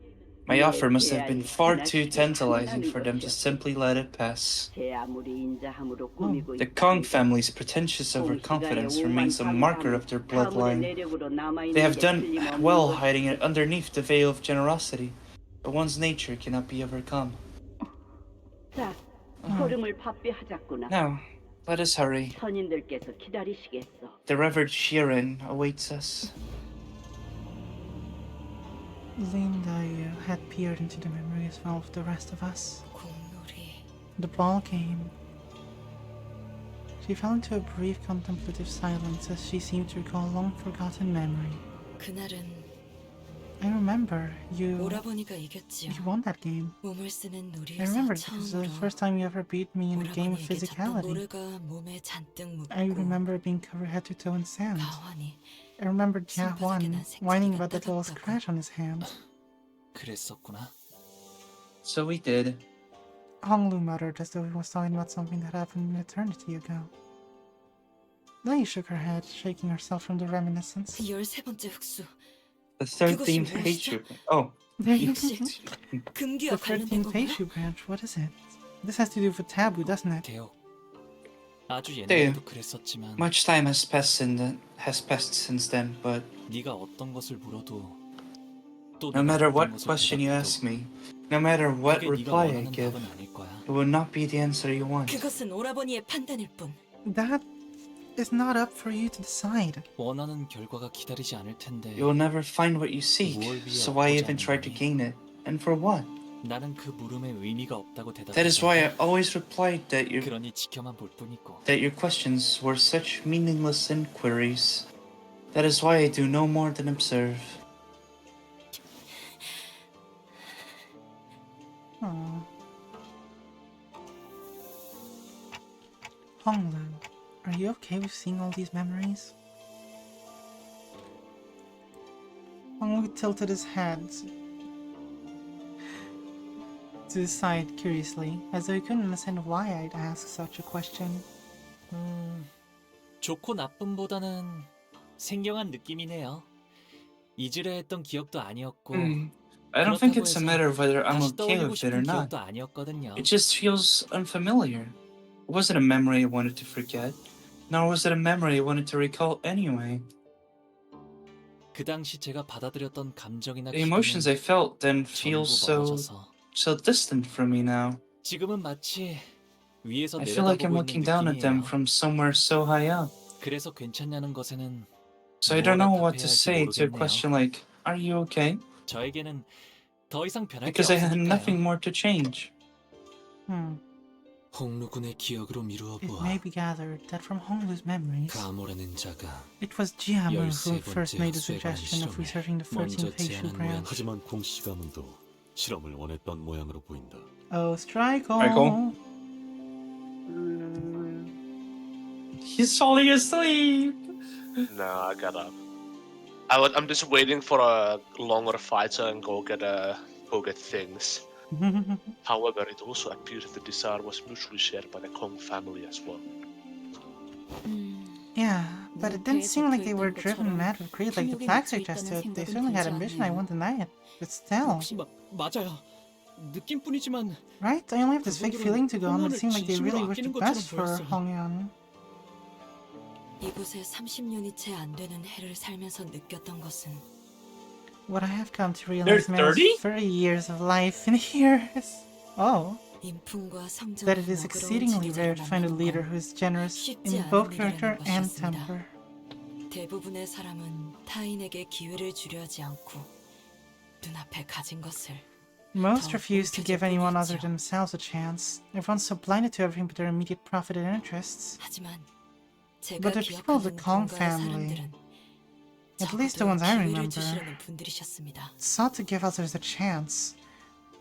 My 내 offer must have been 제안이 far too 지나치게 tantalizing 흔하는 for them to 것이었고, simply let it pass. 제 아무리 인자함으로 꾸미고 The 있다 Kong 해도 family's pretentious 공시가의 overconfidence 오만 remains a marker of their 방사함은 가문의 bloodline. 내력으로 They 남아있는 have 게 done 틀림없는 well 것이지. hiding it underneath the veil of generosity, but one's nature cannot be overcome. 자, 걸음을 바삐하자꾸나. Now, let us hurry. 선인들께서 기다리시겠어. The revered Shiren awaits us. Linda had peered into the memory as well of the rest of us. The ball came. She fell into a brief contemplative silence as she seemed to recall a long-forgotten memory. 그날은 I remember you 오라버니가 이겼지요. won that game. 몸을 쓰는 I 놀이에서 remember it was the 처음으로 first time you ever beat me in a game of 오라버니에게 잡던 physicality. 모래가 몸에 잔뜩 I 묻고 remember being covered head to toe in sand. 가환이 I remember Jia Huan 손바닥에 난 whining 생채기가 about that little 따갑다고. scratch on his hand. 그랬었구나. So we did. Honglu muttered as though he was talking about something that happened an eternity ago. Lei shook her head, shaking herself from the reminiscence. 13번째 흑수. The 13th Heishu. Oh. 역시 The 금기와 관련된 13th 건가요? Heishu branch, what is it? This has to do with taboo, doesn't it? 대역. 아주 네. 옛날에도 그랬었지만 Much time has passed since then, but 네가 어떤 것을 물어도 또 no 네가 matter 어떤 what 것을 question you 대답해도 ask me, no matter what 그게 네가 reply I 원하는 give, 답은 아닐 거야. it will not be the answer you want. 그것은 오라버니의 판단일 뿐. That is not up for you to decide. 원하는 결과가 기다리지 않을 텐데 You will never find what you seek, so why even try to gain it? And for what? 나는 그 물음에 의미가 없다고 That is why I always replied that 그러니 지켜만 볼 뿐이고 your questions were such meaningless inquiries. That is why I do no more than observe. Honglu, are you okay with seeing all these memories? Honglu tilted his head to the side curiously, as though he couldn't understand why I'd ask such a question. 좋고 나쁨보다는 생경한 느낌이네요. 잊으려 했던 기억도 아니었고 I don't think it's a 그렇다고 matter of whether I'm 다시 okay 떠올리고 with it or 싶은 not. 기억도 아니었거든요. It just feels unfamiliar. It wasn't a memory I wanted to forget, nor was it a memory I wanted to recall anyway. 그 당시 제가 받아들였던 감정이나 The emotions I felt then feel so distant from me now. 지금은 마치 위에서 I feel like I'm 내려다보고 looking 있는 down at them 느낌이에요. from somewhere so high up. 그래서 괜찮냐는 것에는 So I don't know what to 답해야 할지 say to a 모르겠네요. question like, "Are you okay?" 저에게는 더 이상 변할 게 Because I had nothing 없으니까요. more to change. 홍루군의 기억으로 미루어 It 보아 may be gathered that from Honglu's memories, 가모라는 자가 it was Jiamu who 13번째 first made the 학수에 관한 suggestion of 실험을 researching the 먼저 14th patient 제안한 branch. 하지만 공씨 가문도 실험을 원했던 모양으로 보인다. Oh, Strike! He's falling asleep. No, I got up. I'm just waiting for a longer fight so I can go get things. However, it also appears the desire was mutually shared by the Kong family as well. Yeah, but it didn't seem like they were driven mad with greed like the plaque suggested. They certainly had ambition, I won't deny it. But still... 맞아요. 느낌뿐이지만 Right? I only have this vague feeling to go on, but it seemed like they really wished the best for Hongyeon. 이곳에 30년이 채 안 되는 해를 살면서 느꼈던 것은 What I have come to realize now is 30 years of life in here is... Oh. That it is exceedingly rare to find a leader who is generous in both character and temper. 대부분의 사람은 타인에게 기회를 주려 하지 않고 눈앞에 가진 것을 Most refuse to give anyone other than themselves a chance. Everyone's so blinded to everything but their immediate profit and interests. But the people of the Kong family, at least the ones I remember, sought to give others a chance,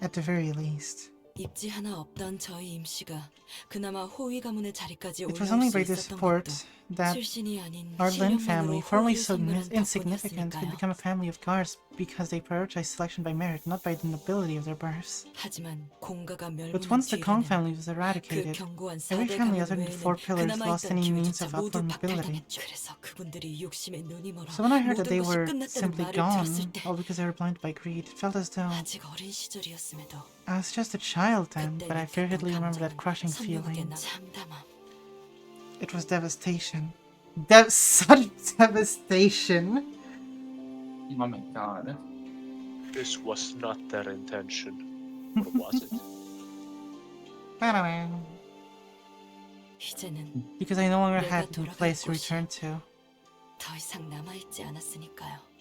at the very least. 입지 하나 없던 저희 임씨가 그나마 호위 가문의 자리까지 It was 올라올 only 수 by the 있었던 support 것도 that 출신이 아닌 our Lin family, 실력만으로 formerly 호위의 so 선물을 insignificant, could 바꿔줬으니까요. become a family of guards because they prioritized selection by merit, not by the nobility of their births. 하지만 공가가 But 멸망한 once the Kong 뒤에는 family was 그 eradicated, 견고한 every 4대 family 가문 other than the four 외에는 pillars 그나마 lost 있던 any means 기회조차 of 모두 upward mobility. 박탈당했죠. 그래서 그분들이 욕심에 눈이 멀어 So when I heard that they 모든 것이 were 끝났다는 simply 말을 gone, 들었을 때 all because they were blinded by greed, it felt as though 아직 어린 시절이었음에도 I was just a child then, but I vividly remember that crushing feeling. 참담함. It was devastation. Such devastation. Oh my god. This was not their intention. Or was it? 이제는 Because I no longer 내가 had any 돌아갈 place to 곳이 return to. 더 이상 남아있지 않았으니까요.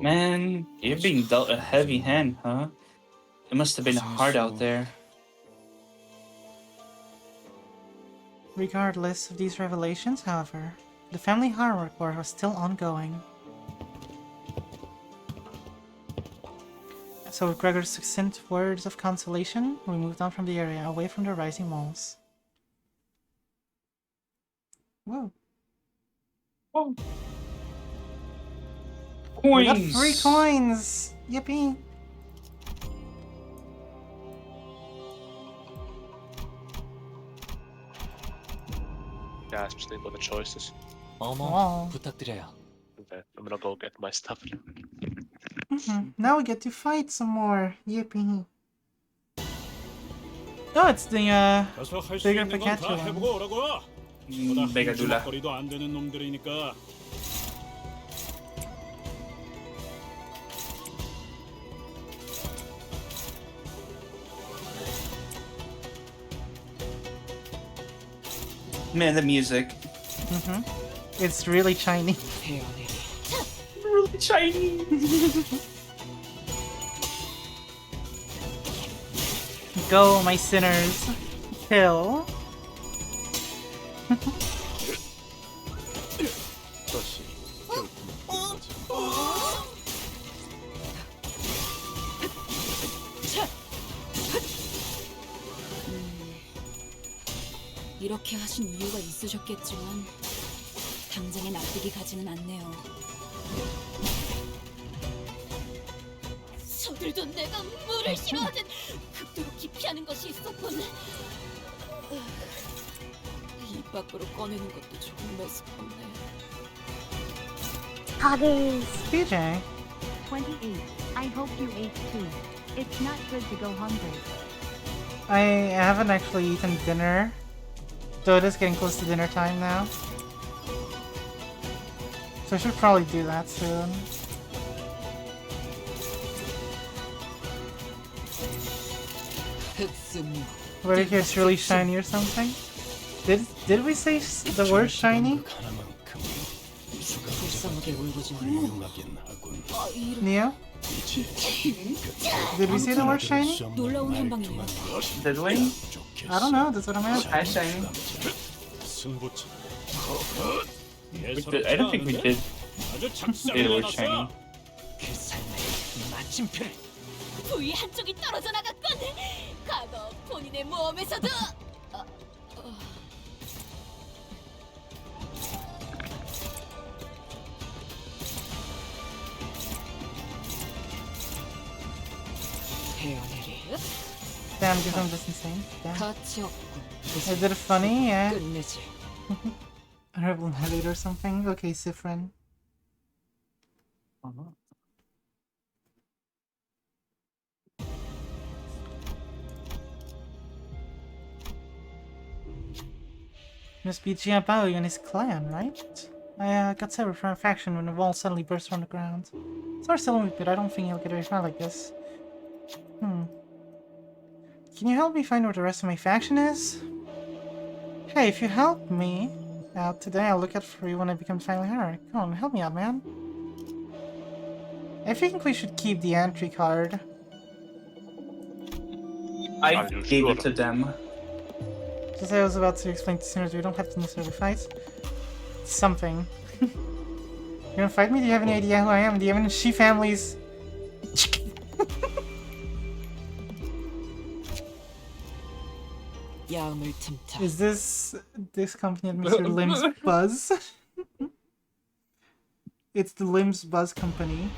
Man, you're being dealt a heavy hand, huh? It must have been hard out there. Regardless of these revelations, however, the family hard work was still ongoing. So with Gregor's succinct words of consolation, we moved on from the area, away from the rising walls. Whoa. Oh. We got Coins! 3 coins! Yippee! Gasps, think of the choices. Wow. 부탁드려요. Okay, I'm gonna go get my stuff. Now we get to fight some more. Yippee. Oh, it's the 가서 할 수 bigger 있는 건 Pikachu 다 one. 해보고 오라고. 보다 메가둘라. 거리도 안 되는 놈들이니까. Man, the music. It's really shiny. Really shiny. Go, my sinners. Kill. 이렇게 하신 이유가 있으셨겠지만 당장에 납득이 가지는 않네요. 저들도 내가 물을 싫어하는 극도로 기피하는 것이 있었군. 입 밖으로 꺼내는 것도 조금 매섭네. PJ. 28. I hope you ate too. It's not good to go hungry. I haven't actually eaten dinner, though it is getting close to dinner time now. So I should probably do that soon. What if it's really shiny or something? Did we say the word shiny? Neo? Did we say the word shiny? Did we? I don't know, that's what I'm asking. Hi, shiny. I don't think we did say the word shiny. 부위 한쪽이 떨어져 나갔건 과거 본인의 모험에서도 Damn, dude, I'm just insane. Damn. Is it funny? Yeah. Honorable narrator or something? Okay, Sifrin. Must be Jiabao and his clan, right? I got severed from a faction when the wall suddenly burst on the ground. Sorry, still weak, but I don't think he'll get very far like this. Can you help me find where the rest of my faction is? Hey, if you help me out today, I'll look out for you when I become finally hard. Come on, help me out, man. I think we should keep the entry card. I gave it to them. Just as I was about to explain to sinners, we don't have to necessarily fight. Something. You gonna fight me? Do you have any idea who I am? Do you have any she families? Is this company of Mr. Lim's Buzz? It's the Lim's Buzz company.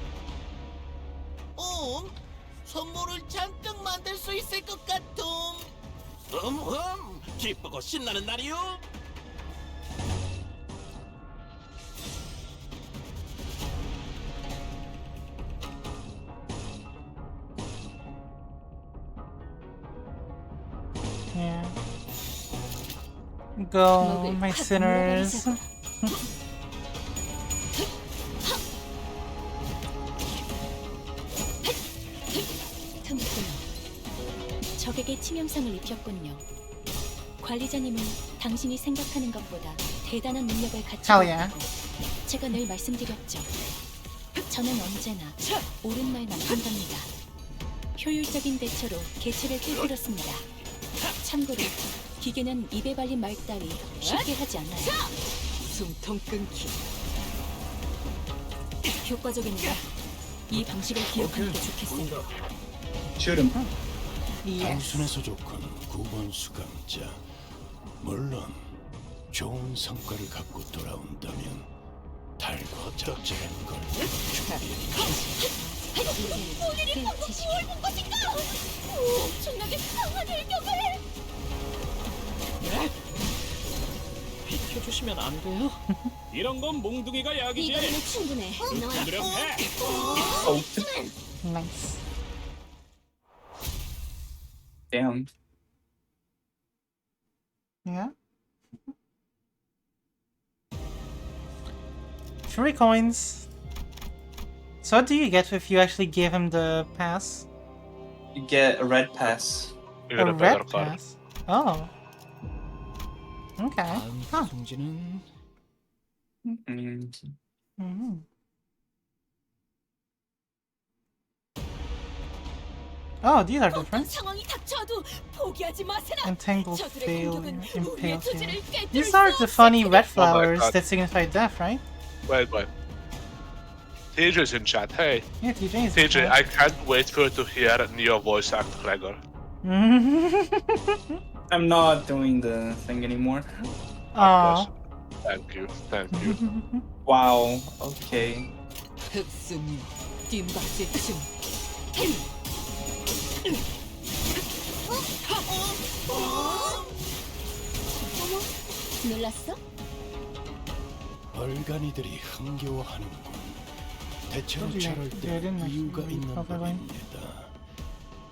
선물을 잔뜩 만들 수 있을 것 같음. 기쁘고 신나는 날이요. Yeah. Go, my sinners. 적에게 치명상을 입혔군요. 관리자님은 당신이 생각하는 것보다 대단한 능력을 가지고 있다고 제가 늘 말씀드렸죠. 저는 언제나 옳은 말만 한답니다. 효율적인 대처로 개체를 깨뜨렸습니다. 참고로 기계는 입에 발린 말 따위 쉽게 하지 않아요. 숨통 끊기. 효과적이네요. 이 방식을 기억하는 게 좋겠어요. Shoot 단순해서 좋군 9번 수감자. 물론 좋은 성과를 갖고 돌아온다면 달고 적절한 걸 오늘이 방금 무얼 본 것인가? 엄청나게 강한 일격을! 비켜주시면 안 돼요? 이런 건 몽둥이가 약이지. 이거는 충분해. 노력해. Nice. Damn. Yeah. 3 coins. So what do you get if you actually give him the pass? You get a red pass. A red pass? Oh. Okay. Huh. Oh, these are different. Entangled failure, impale failure. These are the funny red flowers that signify death, right? Wait. TJ's in chat. Hey. Yeah, TJ is in TJ, chat. I can't wait for you to hear Neo voice act Gregor. I'm not doing the thing anymore. Aww. Thank you. Wow, okay. 놀랐어? 얼간이들이 흥겨워하는군. 대체로 저럴 때 이유가 있는 법입니다.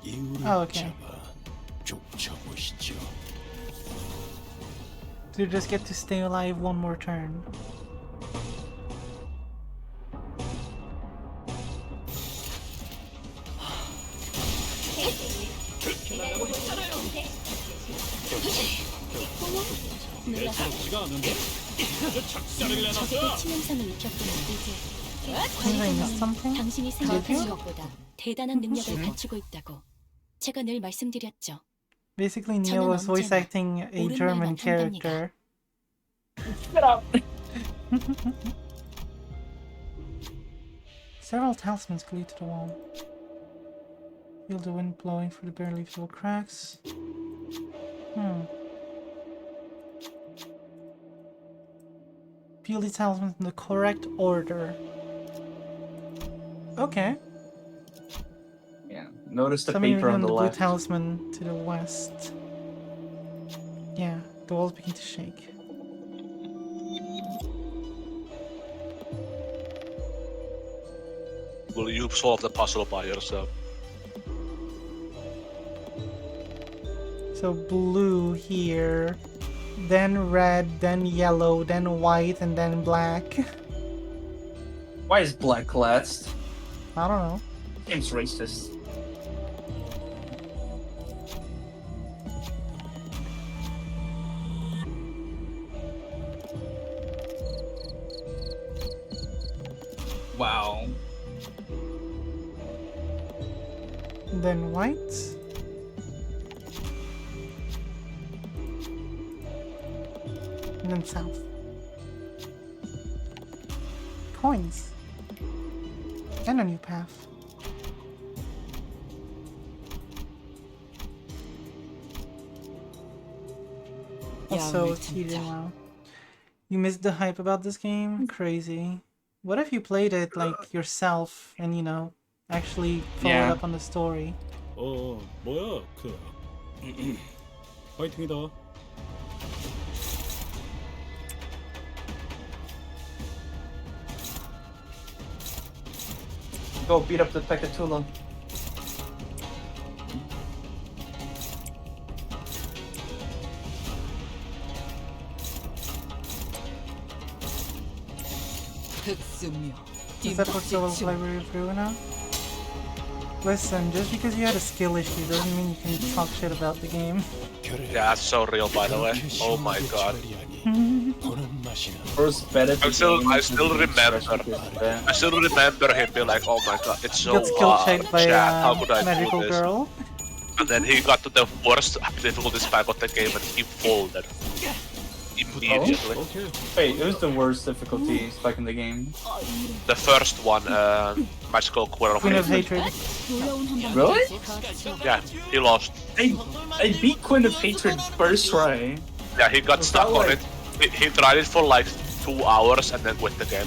이유를 잡아 쫓아보시죠. So you just get to stay alive one more turn. 대수롭지가 않은데? 작사를 적에게 내놨어! 치명상을 입혔더니 이제 Think I missed something? 당신이 Did 생각하는 you? 것보다 대단한 능력을 갖추고 있다고 제가 늘 말씀드렸죠. Basically, Neo was voice acting a German character. Several talismans glued to the wall. Feel the wind blowing through the barely visible cracks. Feel the talismans in the correct order. Okay. Yeah. Notice the Something paper on the blue left. talisman to the west. Yeah, the walls begin to shake. Will you solve the puzzle by yourself? So blue here, then red, then yellow, then white, and then black. Why is black last? I don't know. Game's racist. Wow. Then white. And then south. Coins. And a new path. Also, wow. You missed the hype about this game? Crazy. What if you played it like yourself and, you know, actually followed up on the story? 뭐야, 화이팅이다. Go beat up the Pekatula. Is that what Solo's library of Ruina? Listen, just because you had a skill issue doesn't mean you can talk shit about the game. Yeah, that's so real, by the way. Oh my god. First benefit. I still remember him being like, "Oh my god, it's so got skill hard. checked by Chat, how could I magical do this?" girl. And then he got to the worst difficulty spike of the game, and he folded immediately. Wait, it was the worst difficulty spike in the game. The first one, magical Queen of Hatred. Really? Yeah, he lost. I beat Queen of Hatred first try. Yeah, he got stuck on it. He tried it for like 2 hours and then quit the game.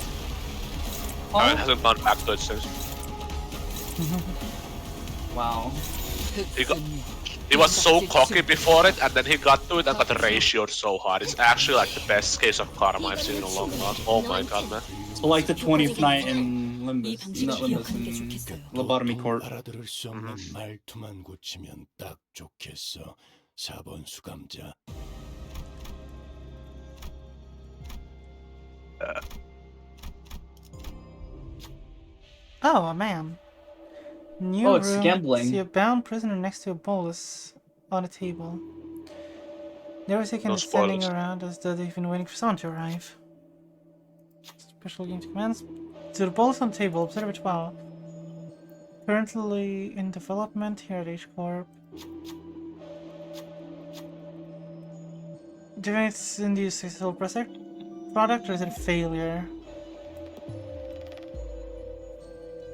And hasn't gone back to it since. Wow. He was so cocky before it, and then he got to it and got ratioed so hard. It's actually like the best case of karma I've seen in a long time. Oh my god, man. So like the 20th night in Limbus, not Limbus, in Lobotomy Court. 알아들을 수 없는 말투만 고치면 딱 좋겠어. 4번 수감자. Oh, a man. New Oh, it's room. gambling. See a bound prisoner next to a bolus on a table. Never taken it standing around as though they've been waiting for someone to arrive. Special game to commands. To the bolus on the table, observe it well. Currently in development here at H Corp. Do you think it's in the successful product or is it a failure?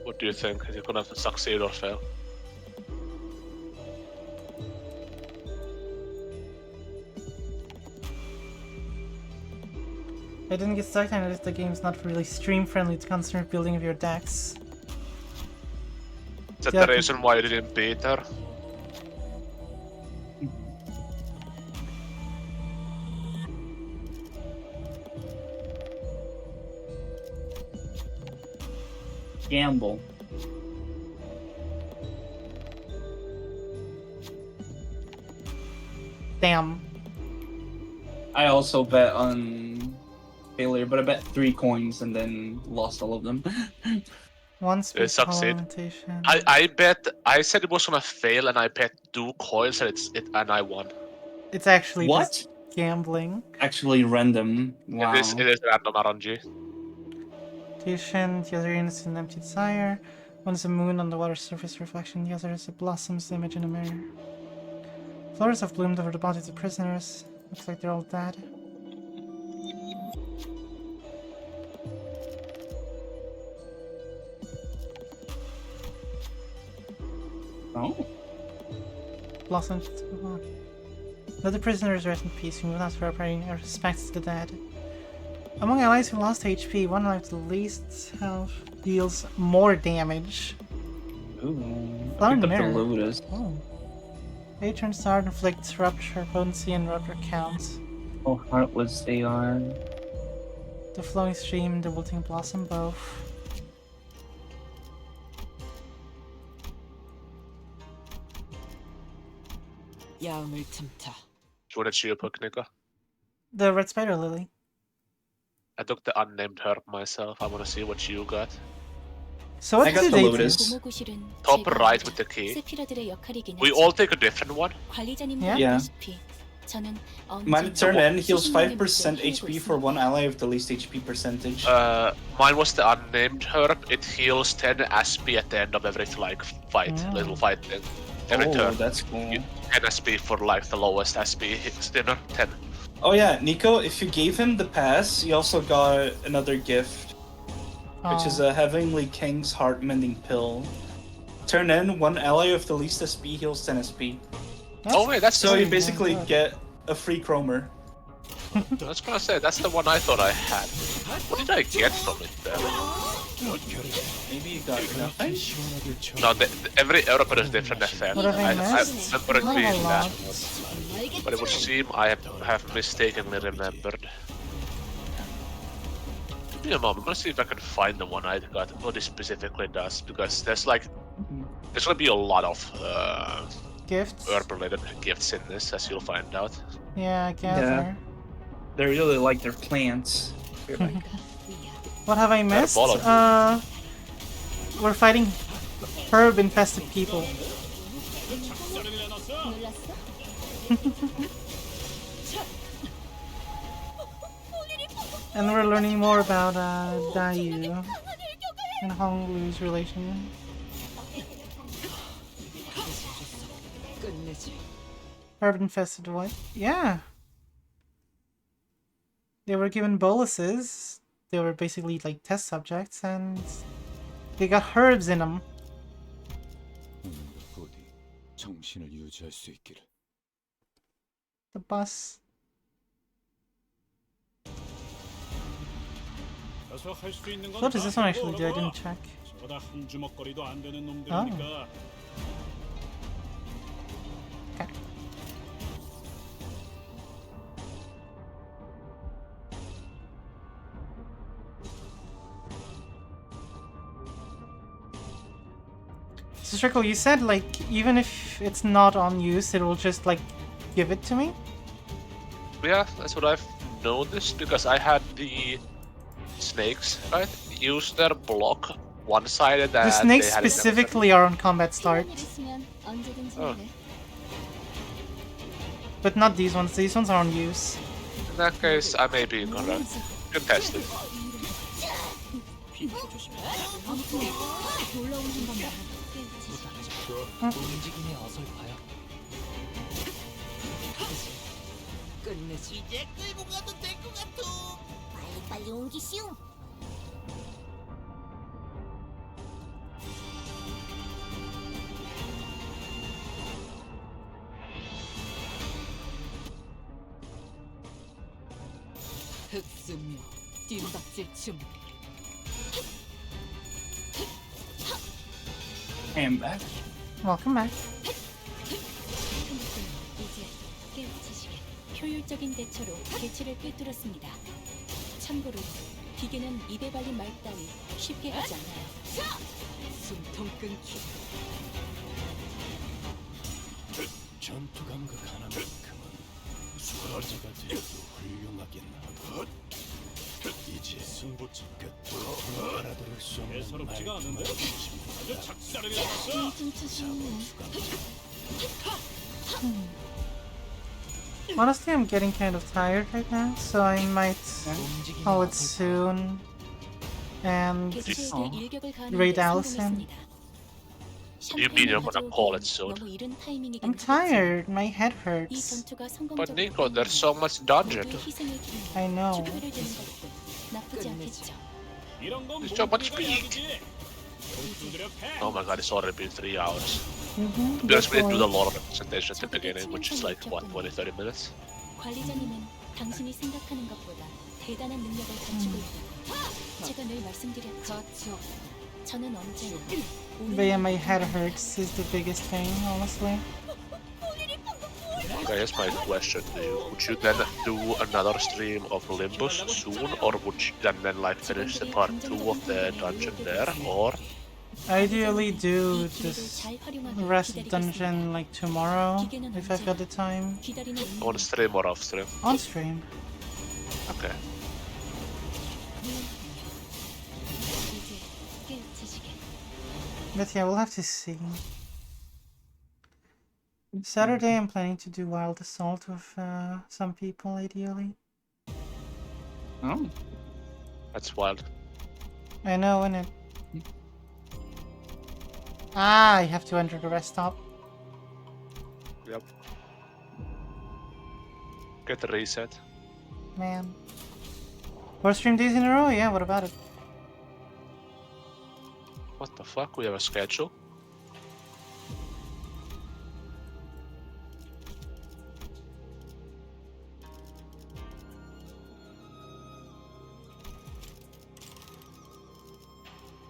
What do you think? Is it gonna succeed or fail? I didn't get stuck. I noticed the game's not really stream friendly. It's constant building of your decks. Is that the reason why you didn't beat her? Gamble. Damn. I also bet on failure, but I bet 3 coins and then lost all of them. Once it succeed. I bet I said it was gonna fail and I bet 2 coins and and I won. It's actually What? just gambling. Actually random. Wow. It is random RNG. Tuition, the other unit is an empty desire. One is a moon on the water surface reflection, the other is a blossom's image in a mirror. Flowers have bloomed over the bodies of prisoners. Looks like they're all dead. Oh. Blossomed. Let the prisoners rest in peace. We move not for praying our respects to the dead. Among allies who lost HP, one ally with the least health deals more damage. Ooh. Flower in Pick the up the mirror. Lotus. Oh. 8 turn start inflicts rupture potency and rupture count. Oh, heartless they are. The flowing stream, the wilting blossom, both. 야음을 틈타. What did you pick, Nico? The red spider lily. I took the unnamed herb myself. I want to see what you got. So what I got do the they Lotus. do? Top right with the key. We all take a different one. Yeah. Mine turn in heals 5% HP for one ally with the least HP percentage. Mine was the unnamed herb. It heals 10 SP at the end of every fight, little fight thing. Every turn. That's cool. 10 SP for the lowest SP hits dinner. 10. Oh yeah, Nico, if you gave him the pass, you also got another gift. Which is a Heavenly King's Heart Mending Pill. Turn in, one ally with the least SP heals 10 SP. Oh wait, that's so you basically get a free chromer. I was gonna say, that's the one I thought I had. What did I get from it then? Maybe you got nothing? No, every Europa is different effect. What have I missed? I remember it Not a being that lot. one. But it would seem I have mistakenly remembered. Give me a moment, I'm gonna see if I can find the one I got, what it specifically does, because there's gonna be a lot of Gifts? herb-related gifts in this, as you'll find out. Yeah, I gather. Yeah. They really like their plants. What have I missed? We're fighting herb-infested people. And we're learning more about Dayu and Honglu's relation. Herb-infested what? Yeah. They were given boluses. They were basically like test subjects, and they got herbs in them. 정신을 유지할 수 있기를. The bus. What does this one actually do? I didn't check. 저보다 한 주먹거리도 안 되는 놈들이니까. Okay. So Strickle, you said like even if it's not on use, it will just like give it to me? Yeah, that's what I've noticed, because I had the snakes, right? Use their block one-sided. The snakes specifically are on combat start. Oh. But not these ones. These ones are on use. In that case, I may be incorrect. You can test it. 이제 끌고 가도 될 것 같아. 빨리빨리 옮기시오. 흑수묘 뒷박질 춤. I'm back. Welcome back. 이제 깨우치시게 효율적인 대처로 개체를 꿰뚫었습니다. 참고로 기계는 입에 발린 말 따위 쉽게 하지 않아요. 숨통 끊기. 전투 감각 하나만큼은 수호자가 되어도 훌륭하긴 하고 이제 승부처 끝도 알아들을 수 없는 예사롭지가 않은데? 아주 작살을 내놨어. 사원수가 Honestly, I'm getting kind of tired right now, so I might call it soon. And raid Allison. Do you mean you're gonna call it soon? I'm tired. My head hurts. But Nico, there's so much dungeon. I know. There's so much speed. Oh my god, it's already been 3 hours. To be honest, we didn't do a lot of representation at the beginning, which is like, what, 20-30 minutes? 관리자님은 당신이 생각하는 것보다 대단한 능력을 갖추고 있다. 제가 늘 말씀드렸죠. 저는 언제나 But yeah, my head hurts is the biggest thing, honestly. Okay, here's my question to you. Would you then do another stream of Limbus soon, or would you then like finish the part 2 of the dungeon there, or? Ideally do this rest dungeon like tomorrow, if I've got the time. On stream or off stream? On stream. Okay. But yeah, we'll have to see. Saturday I'm planning to do Wild Assault with some people, ideally. Oh. That's wild. I know, innit? Ah, I have to enter the rest stop. Yep. Get the reset. Man. 4 stream days in a row? Yeah, what about it? What the fuck? We have a schedule?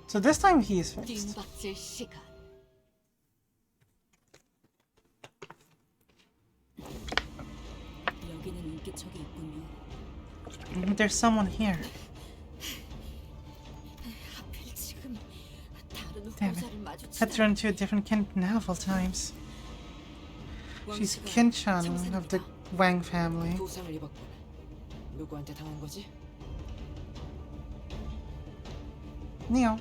So this time he is fixed. There's someone here. Damn it. Had to run to a different Kent naval times. She's Kinchan of the Wang family. Neo.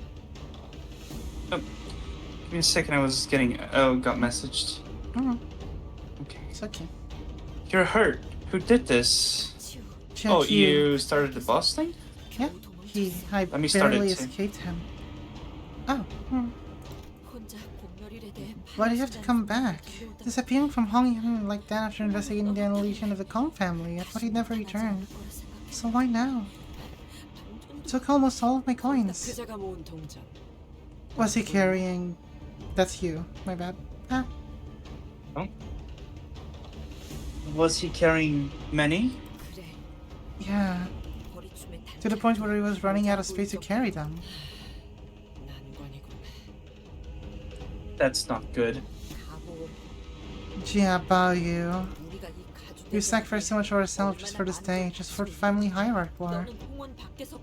Oh, give me a second, I was getting... Oh, got messaged. Okay. It's okay. You're hurt. Who did this? Oh, you started the boss thing? Yeah. I barely escaped him. Oh. Why do you have to come back? Disappearing from Hong Yang like that after investigating the annihilation of the Kong family, I thought he'd never return. So why now? Took almost all of my coins. Was he carrying... That's you. My bad. Ah. Oh. Was he carrying many? Yeah. To the point where he was running out of space to carry them. That's not good. Gee, about you. You sacrificed so much of ourselves just for this day, just for the family hierarchy war.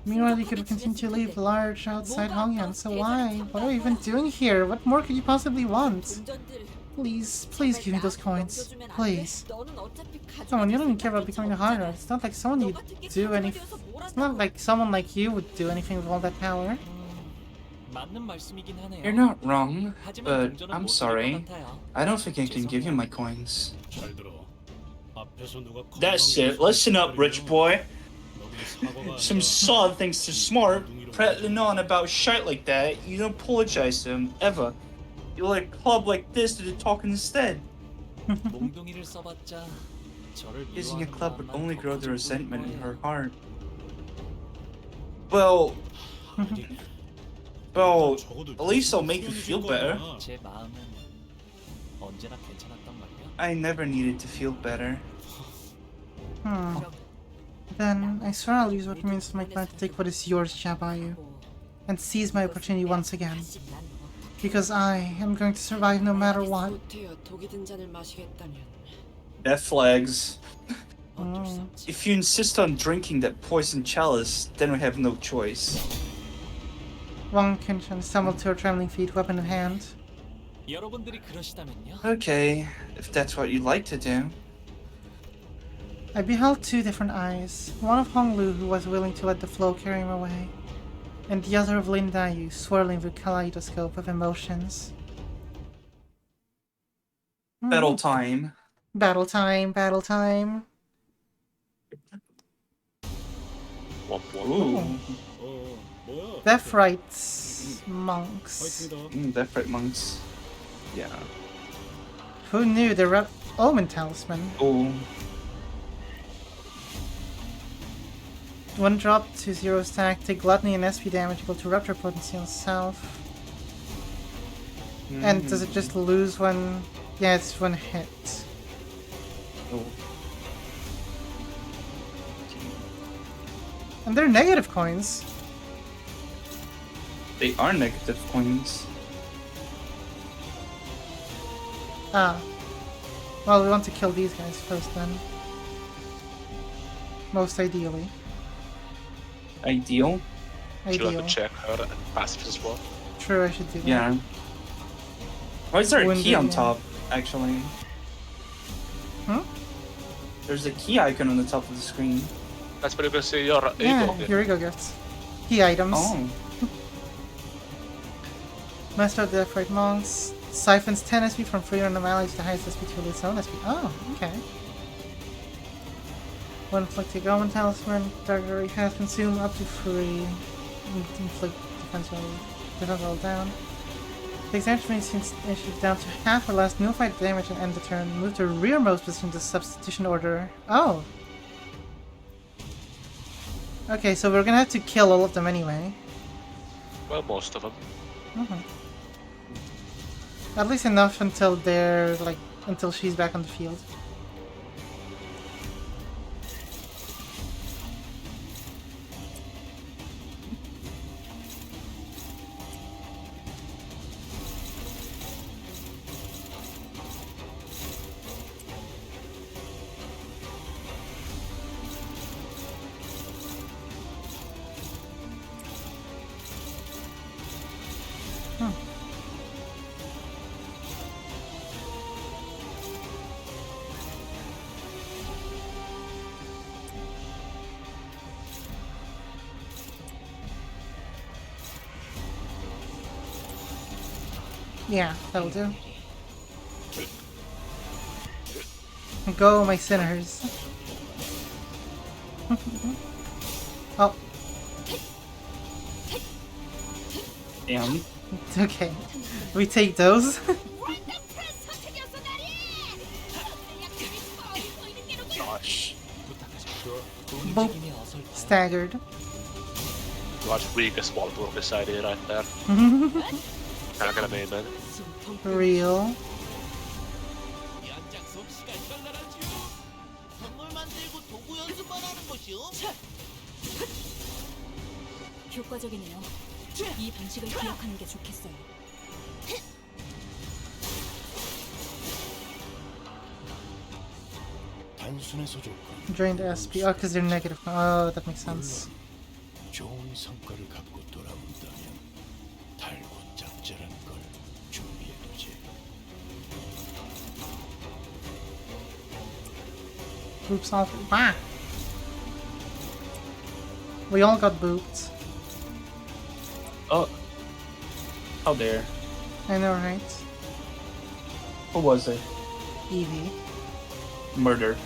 Meanwhile, you could have continued to live large outside Hongyan, so why? What are you even doing here? What more could you possibly want? Please, please give me those coins. Please. Come on, you don't even care about becoming a hierarch. It's not like someone you'd do any... It's not like someone like you would do anything with all that power. You're not wrong, but I'm sorry. I don't think I can give you my coins. That's it. Listen up, rich boy. Some sod thinks they're smart, prattling on about shit like that. You don't apologize to him, ever. You let a club like this do the talking instead. Using a club would only grow the resentment in her heart. Well, at least I'll make you feel better. I never needed to feel better. Then, I swear I'll use what remains of my plan to take what is yours, Chabayu, and seize my opportunity once again. Because I am going to survive no matter what. Death flags. If you insist on drinking that poison chalice, then we have no choice. Wang Qinshan stumbled to her trembling feet, weapon in hand. Okay, if that's what you'd like to do. I beheld 2 different eyes, one of Honglu who was willing to let the flow carry him away, and the other of Lin Dayu swirling the kaleidoscope of emotions. Battle time. Battle time, battle time. Ooh. Death Rites monks. Death Right monks. Yeah. Who knew the Omen Talisman? Oh. 1 drop to 0 stack, take Gluttony and SP damage equal to Rupture Potency on self. And does it just lose one? Yeah, it's 1 hit. Oh. And they're negative coins. They are negative coins. Ah. Well, we want to kill these guys first then. Most ideally. Ideal? Should you Ideal. have to check her and passive as well? True, I should do that. Yeah. Why is there a Wounded, key on yeah. top, actually? Hmm? There's a key icon on the top of the screen. That's where you can see your Yeah, ego. here we go, gifts. Key items. Oh. Master of the Death Right monks. Siphons 10 SP from free random allies to highest SP to its own SP. Oh, okay. 1 inflict Omen Talisman. Target has consumed up to 3. Inflict defense roll down. Takes damage when it's down to half or less. Nullify damage and end the turn. Move to rearmost position to substitution order. Oh! Okay, so we're gonna have to kill all of them anyway. Well, most of them. At least enough until they're like until she's back on the field. Yeah, that'll do. Go, my sinners. Oh. Damn. Okay. We take those. Gosh. Boop. Staggered. Watch weakest Walpurgis decided right there. Not gonna name it. Real. 효과적이네요. 이 방식을 기억하는 게 좋겠어요. 단순해서 좋군. Drained SP. Oh, because they're negative. Oh, that makes sense. 좋은 성과를 갖고 돌아온다면 달고 짭짤한 걸 준비해두지. Boops all. Ah! We all got booped. Oh. How dare. I know, right? Who was it? Evie. Murder.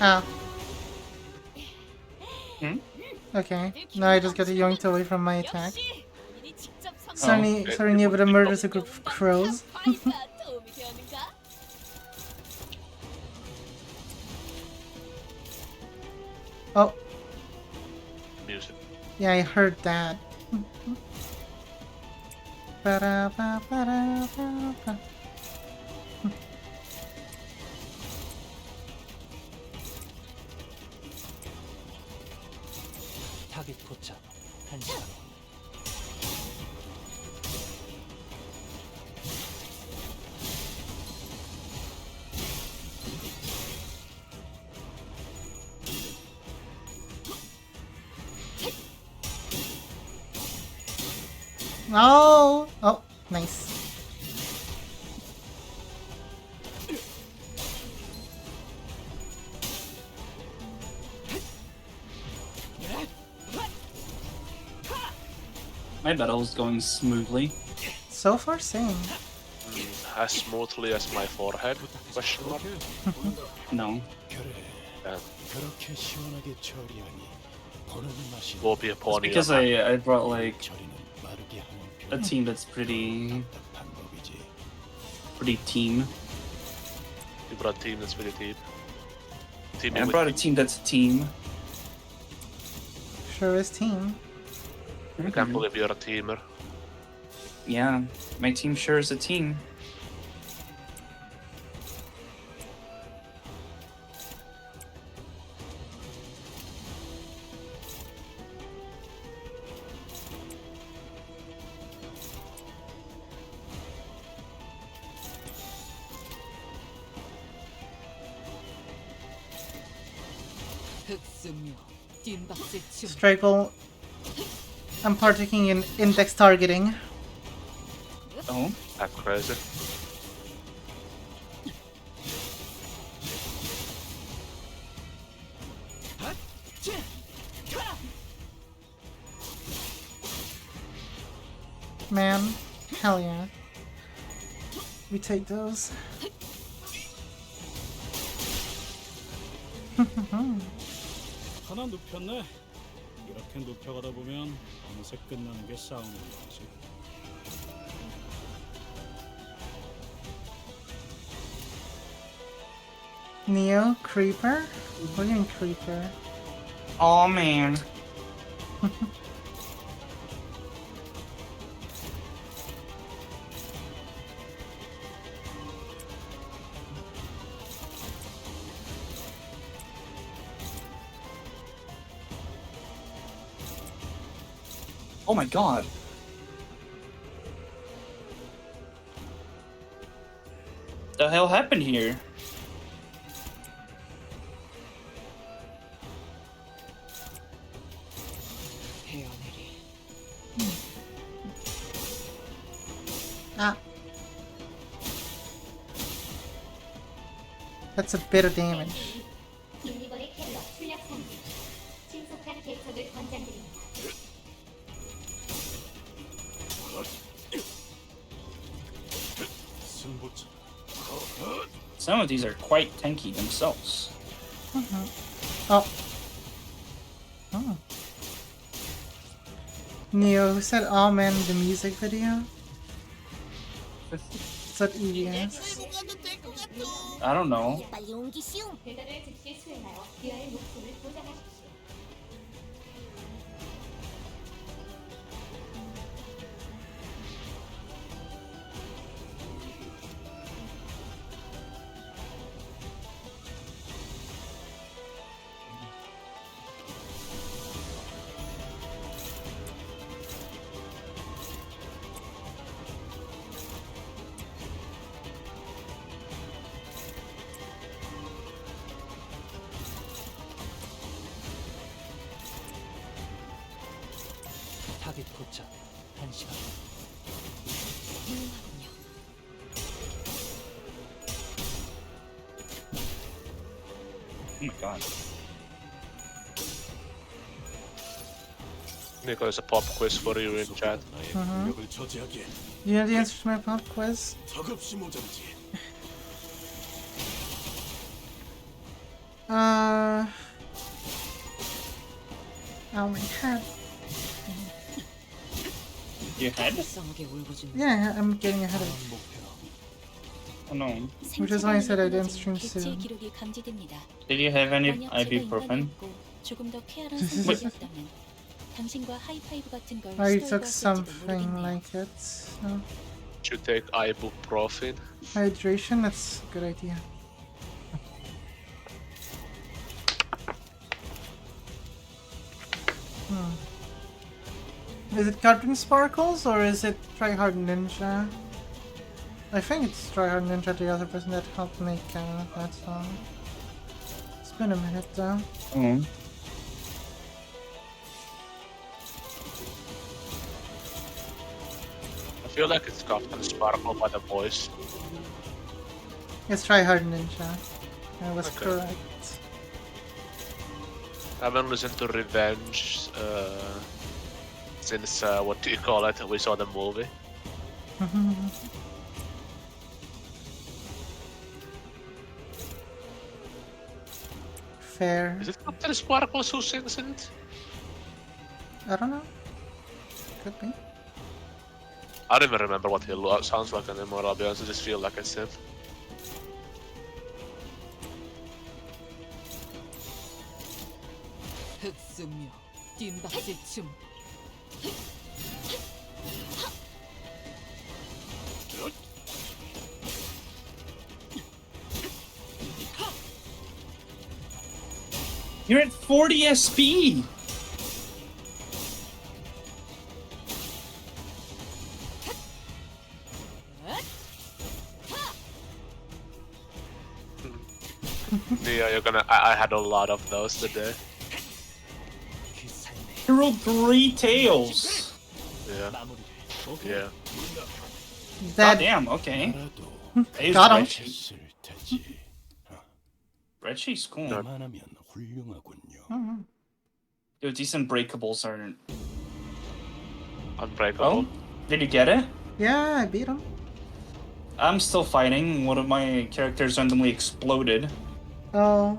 Ah. Okay. Now I just got yoinked away from my attack. Sorry, but the murder's a group of crows. Oh. Music. Yeah, I heard that. Ba-da-ba-ba-da-ba-ba. 타겟 포착 1시간. No! Oh, nice. My battle is going smoothly. So far, same. As smoothly as my forehead? Question mark? No. 그렇게 시원하게 처리하니 보는 맛이 Will be It's upon because you. I brought like a team that's pretty team. You brought a team that's really deep. Team I brought a team that's a team. Sure is team. I can't believe you're a teamer. Yeah, my team sure is a team. Struggle. I'm partaking in index targeting. Oh, that's crazy. Man, hell yeah. We take those. 하나 눕혔네. 이렇게 눕혀가다 보면 어느새 끝나는 게 싸우는 거지. Neo, Creeper? What do you mean Creeper? Oh man. Oh my god. The hell happened here? Ah. That's a bit of damage. Some of these are quite tanky themselves. Oh. Oh. Neo, who said Amen in the music video? Is that EVS? I don't know. 타겟 도착 1시간. Oh my god. Nico, there's a pop quiz for you in chat. You know the answer to my pop quiz? Oh my head. Your head? Yeah, I'm getting ahead of it. Oh no. Which is why I said I didn't stream soon. Did you have any ibuprofen? I took something like it. So. Should you take ibuprofen? Hydration, that's a good idea. Is it Cartoon Sparkles or is it Tryhard Ninja? I think it's Tryhard Ninja, the other person that helped make that song. It's been a minute though. Oh. feel like it's Captain Sparkle by the voice. Let's try Hard Ninja. I was Okay. correct. I haven't listened to Revenge since what do you call it? We saw the movie. Fair. Is it Captain Sparkles who sings in it? I don't know. Could be. I don't even remember what he sounds like anymore, I'll be honest, I just feel like it's him. 흑수묘 뒷박질 춤. You're at 40 SP! Yeah, you're gonna. I had a lot of those today. You rolled 3 tails! Yeah. Yeah. That... God damn, okay. Got him. Reggie's cool. Mhm. Dude, these unbreakables aren't... Unbreakable. Oh? Did you get it? Yeah, I beat him. I'm still fighting. One of my characters randomly exploded. Oh.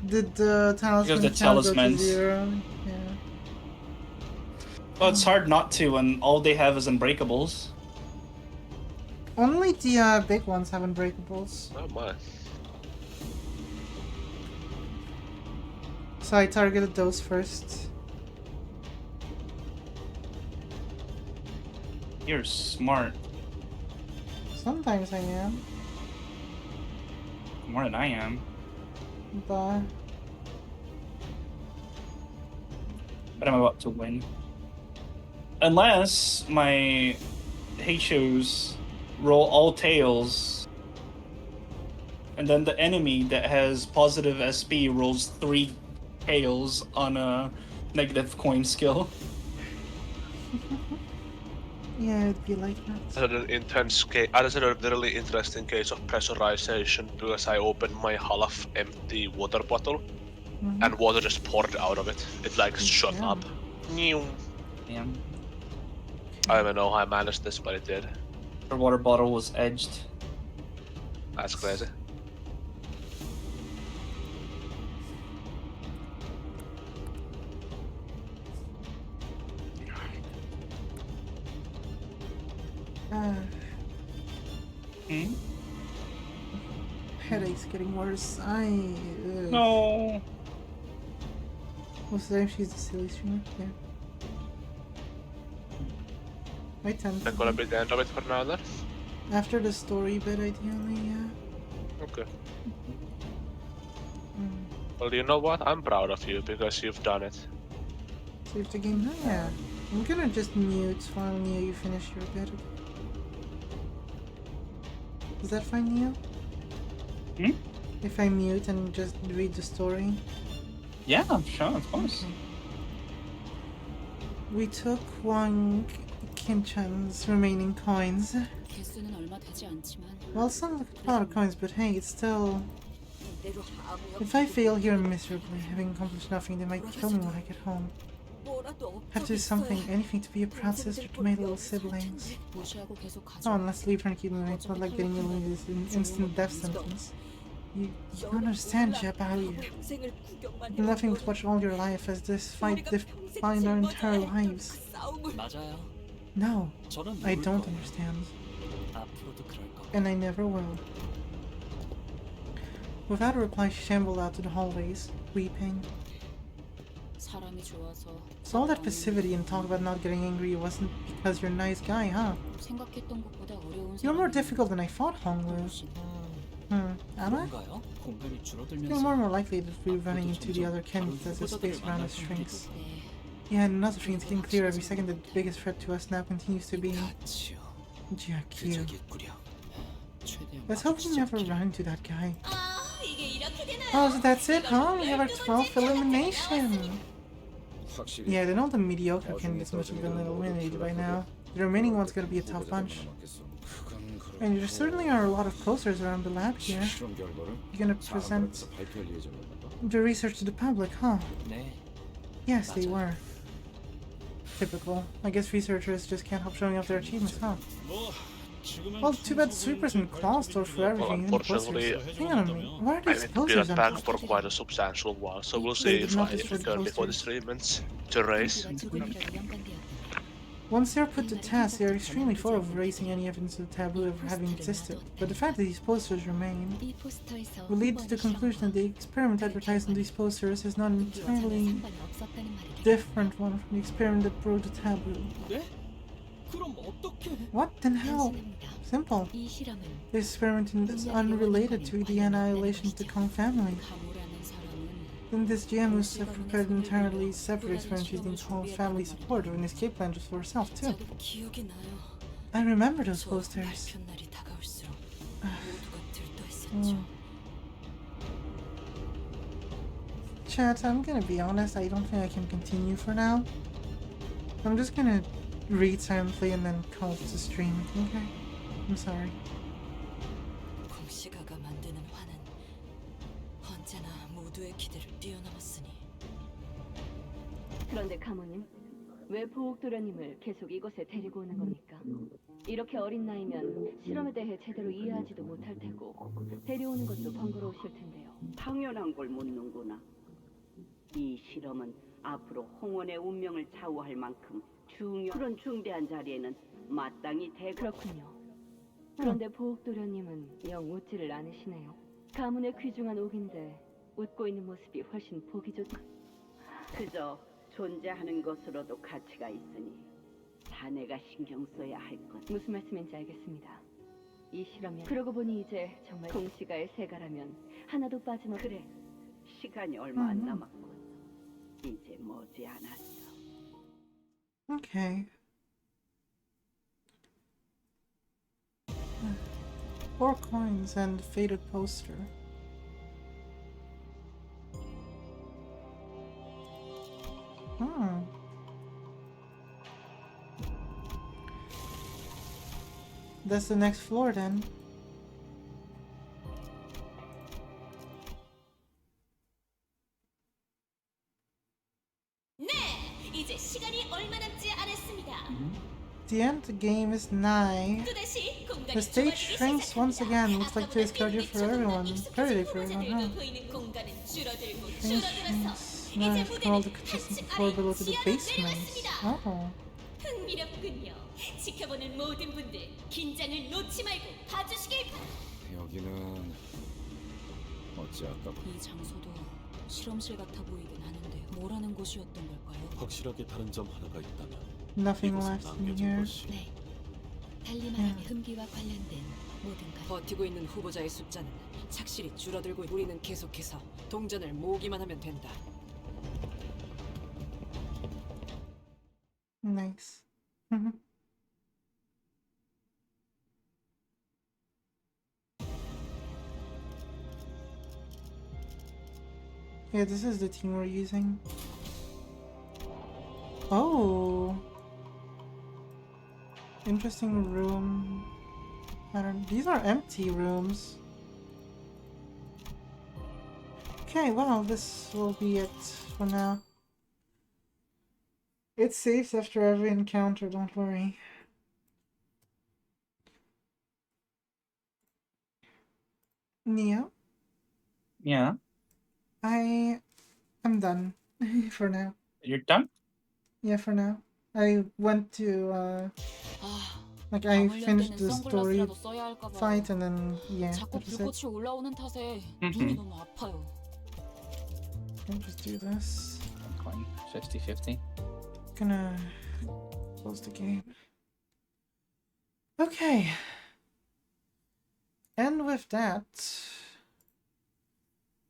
Did the talisman Because the count go to talismans. 0? Yeah. Well, it's hard not to when all they have is unbreakables. Only the big ones have unbreakables. Oh my. So I targeted those first. You're smart. Sometimes I am. More than I am. But... But I'm about to win. Unless my Heishos roll all tails, and then the enemy that has positive SP rolls 3 tails on a negative coin skill. Yeah, it'd be like that. That's an intense case. That's a really interesting case of pressurization because I opened my half empty water bottle and water just poured out of it. It like shot up. Damn. I don't even know how I managed this, but it did. Her water bottle was edged. That's crazy. Headache's getting worse. No. Most of the time she's a silly streamer. Yeah. I tend That's gonna be the end of it for now then? after the story bit, ideally, yeah. Okay. Well, you know what? I'm proud of you because you've done it. Save the game. Oh, yeah. I'm gonna just mute while Neo you finish your bit. Is that fine, Neo? If I mute and just read the story? Yeah, sure, of course. Okay. We took one Kinchan's remaining coins. 개수는 얼마 되지 않지만 Well, it's not a lot of coins, but hey, it's still... If I fail here miserably, having accomplished nothing, they might kill me when I get home. Have to do something, anything to be a proud sister to my little siblings. 무시하고 계속 가져. Oh, and let's leave her and keep moving. It's not like getting eliminated is an instant death sentence. You don't understand, Jeb, how you... You've been nothing to watch all your life as this fight defined our entire lives. 맞아요. No, 저는 I 모를 don't 거예요. understand. 앞으로도 그럴 거고. And I never will. Without a reply, she shambled out to the hallways, weeping. 사람이 좋아서 So all that passivity and talk about not getting angry wasn't because you're a nice guy, huh? 생각했던 것보다 어려운 You're more difficult than I thought, Honglu. Am I? 그런가요? 공간이 I feel 줄어들면서 more and more likely that we're running into the other candidates as the space around us shrinks. Yeah, and another thing, it's getting clear every second that the biggest threat to us now continues to be... GQ. Let's hope we never run into that guy. Oh, so that's it, huh? We have our 12th elimination! Yeah, then all the mediocre candidates must have been eliminated by now. The remaining one's gonna be a tough bunch. And there certainly are a lot of posters around the lab here. You're gonna present the research to the public, huh? Yes, they were. Typical. I guess researchers just can't help showing off their achievements, huh? Well, too bad Sweepers and Claw store for everything. Well, unfortunately, Hang on a minute. Why are I these need to be posters on back top? for quite a substantial while, so we'll They see did if not I destroy the return before the posters. 3 minutes to race. Once they're put to test, they are extremely full of erasing any evidence of the taboo ever having existed. But the fact that these posters remain will lead to the conclusion that the experiment advertised in these posters is not an entirely different one from the experiment that broke the taboo. What then how? Simple. This experiment is unrelated to the annihilation of the Kong family. Then this GM was prepared an entirely separate experiment using Kong's family support of an escape plan just for herself too. I remember those posters. Chat, I'm gonna be honest, I don't think I can continue for now. I'm just gonna read silently and then call it the stream, okay? I'm sorry. 공시가가 만드는 화는 언제나 모두의 기대를 뛰어넘었으니. 그런데 가모님, 왜 보옥도련님을 계속 이곳에 데리고 오는 겁니까? 이렇게 어린 나이면 실험에 대해 제대로 이해하지도 못할 테고 데려오는 것도 번거로우실 텐데요. 당연한 걸 묻는구나. 이 실험은 앞으로 홍원의 운명을 좌우할 만큼 그런 중대한 자리에는 마땅히 그렇군요. 그런데 보옥도련님은 영 웃지를 않으시네요. 가문의 귀중한 옥인데 웃고 있는 모습이 훨씬 보기 좋. 그저 존재하는 것으로도 가치가 있으니 자네가 신경 써야 할 것. 무슨 말씀인지 알겠습니다. 이 실험이 그러고 보니 이제 정말 공시가의 세가라면 하나도 빠짐없. 그래, 시간이 얼마 안 남았군. 이제 머지않았어. Okay. 4 coins and faded poster. That's the next floor then. 이제 시간이 얼마 남지 않았습니다. The end game is nigh. The stage shrinks once again. Looks like today's cardio for everyone. Parody for everyone, huh? Stage shrinks. Now for all the contestants to floor below to the basement. Oh. 흥미롭군요. 지켜보는 모든 분들 긴장을 놓지 말고 봐주시길 바랍니다. 여기는 어찌 아까 이 장소도 실험실 같아 보이긴 하는데요. 뭐라는 곳이었던 걸까요? 확실하게 다른 점 하나가 있다면 Nothing left in here. 네. 달리 말하면 흠기와 관련된 모든 것. 버티고 있는 후보자의 숫자는 착실히 줄어들고 우리는 계속해서 동전을 모으기만 하면 된다. Nice. Yeah, this is the team we're using. Oh. Interesting room. These are empty rooms. Okay, well, this will be it for now. It saves after every encounter, don't worry. Nia? Yeah? I am done for now. You're done? Yeah, for now. I went to, like, I finished the story fight and then, yeah, 자꾸 that was it. 불꽃이 올라오는 탓에 눈이 너무 아파요. I'll just do this. 50-50. Gonna close the game. Okay. And with that,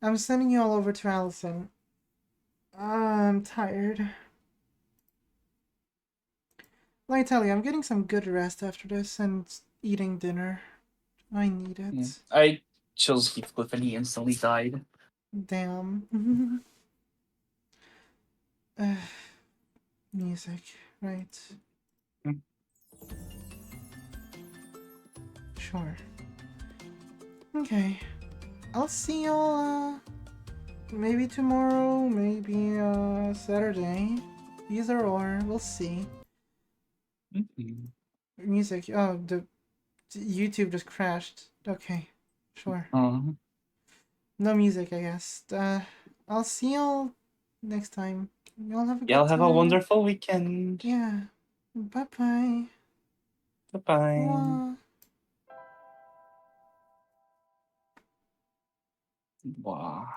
I'm sending you all over to Allison. I'm tired. Let me tell you, I'm getting some good rest after this and eating dinner. I need it. Yeah. I chose Heathcliff and he instantly died. Damn. Music, right. Sure. Okay. I'll see y'all, maybe tomorrow, maybe, Saturday. Either or, we'll see. Music, oh, the YouTube just crashed. Okay, sure. No music, I guess. I'll see y'all next time. Y'all have a good Y'all have a time. wonderful weekend. Yeah. Bye-bye. Bye-bye. Mwah. Wow.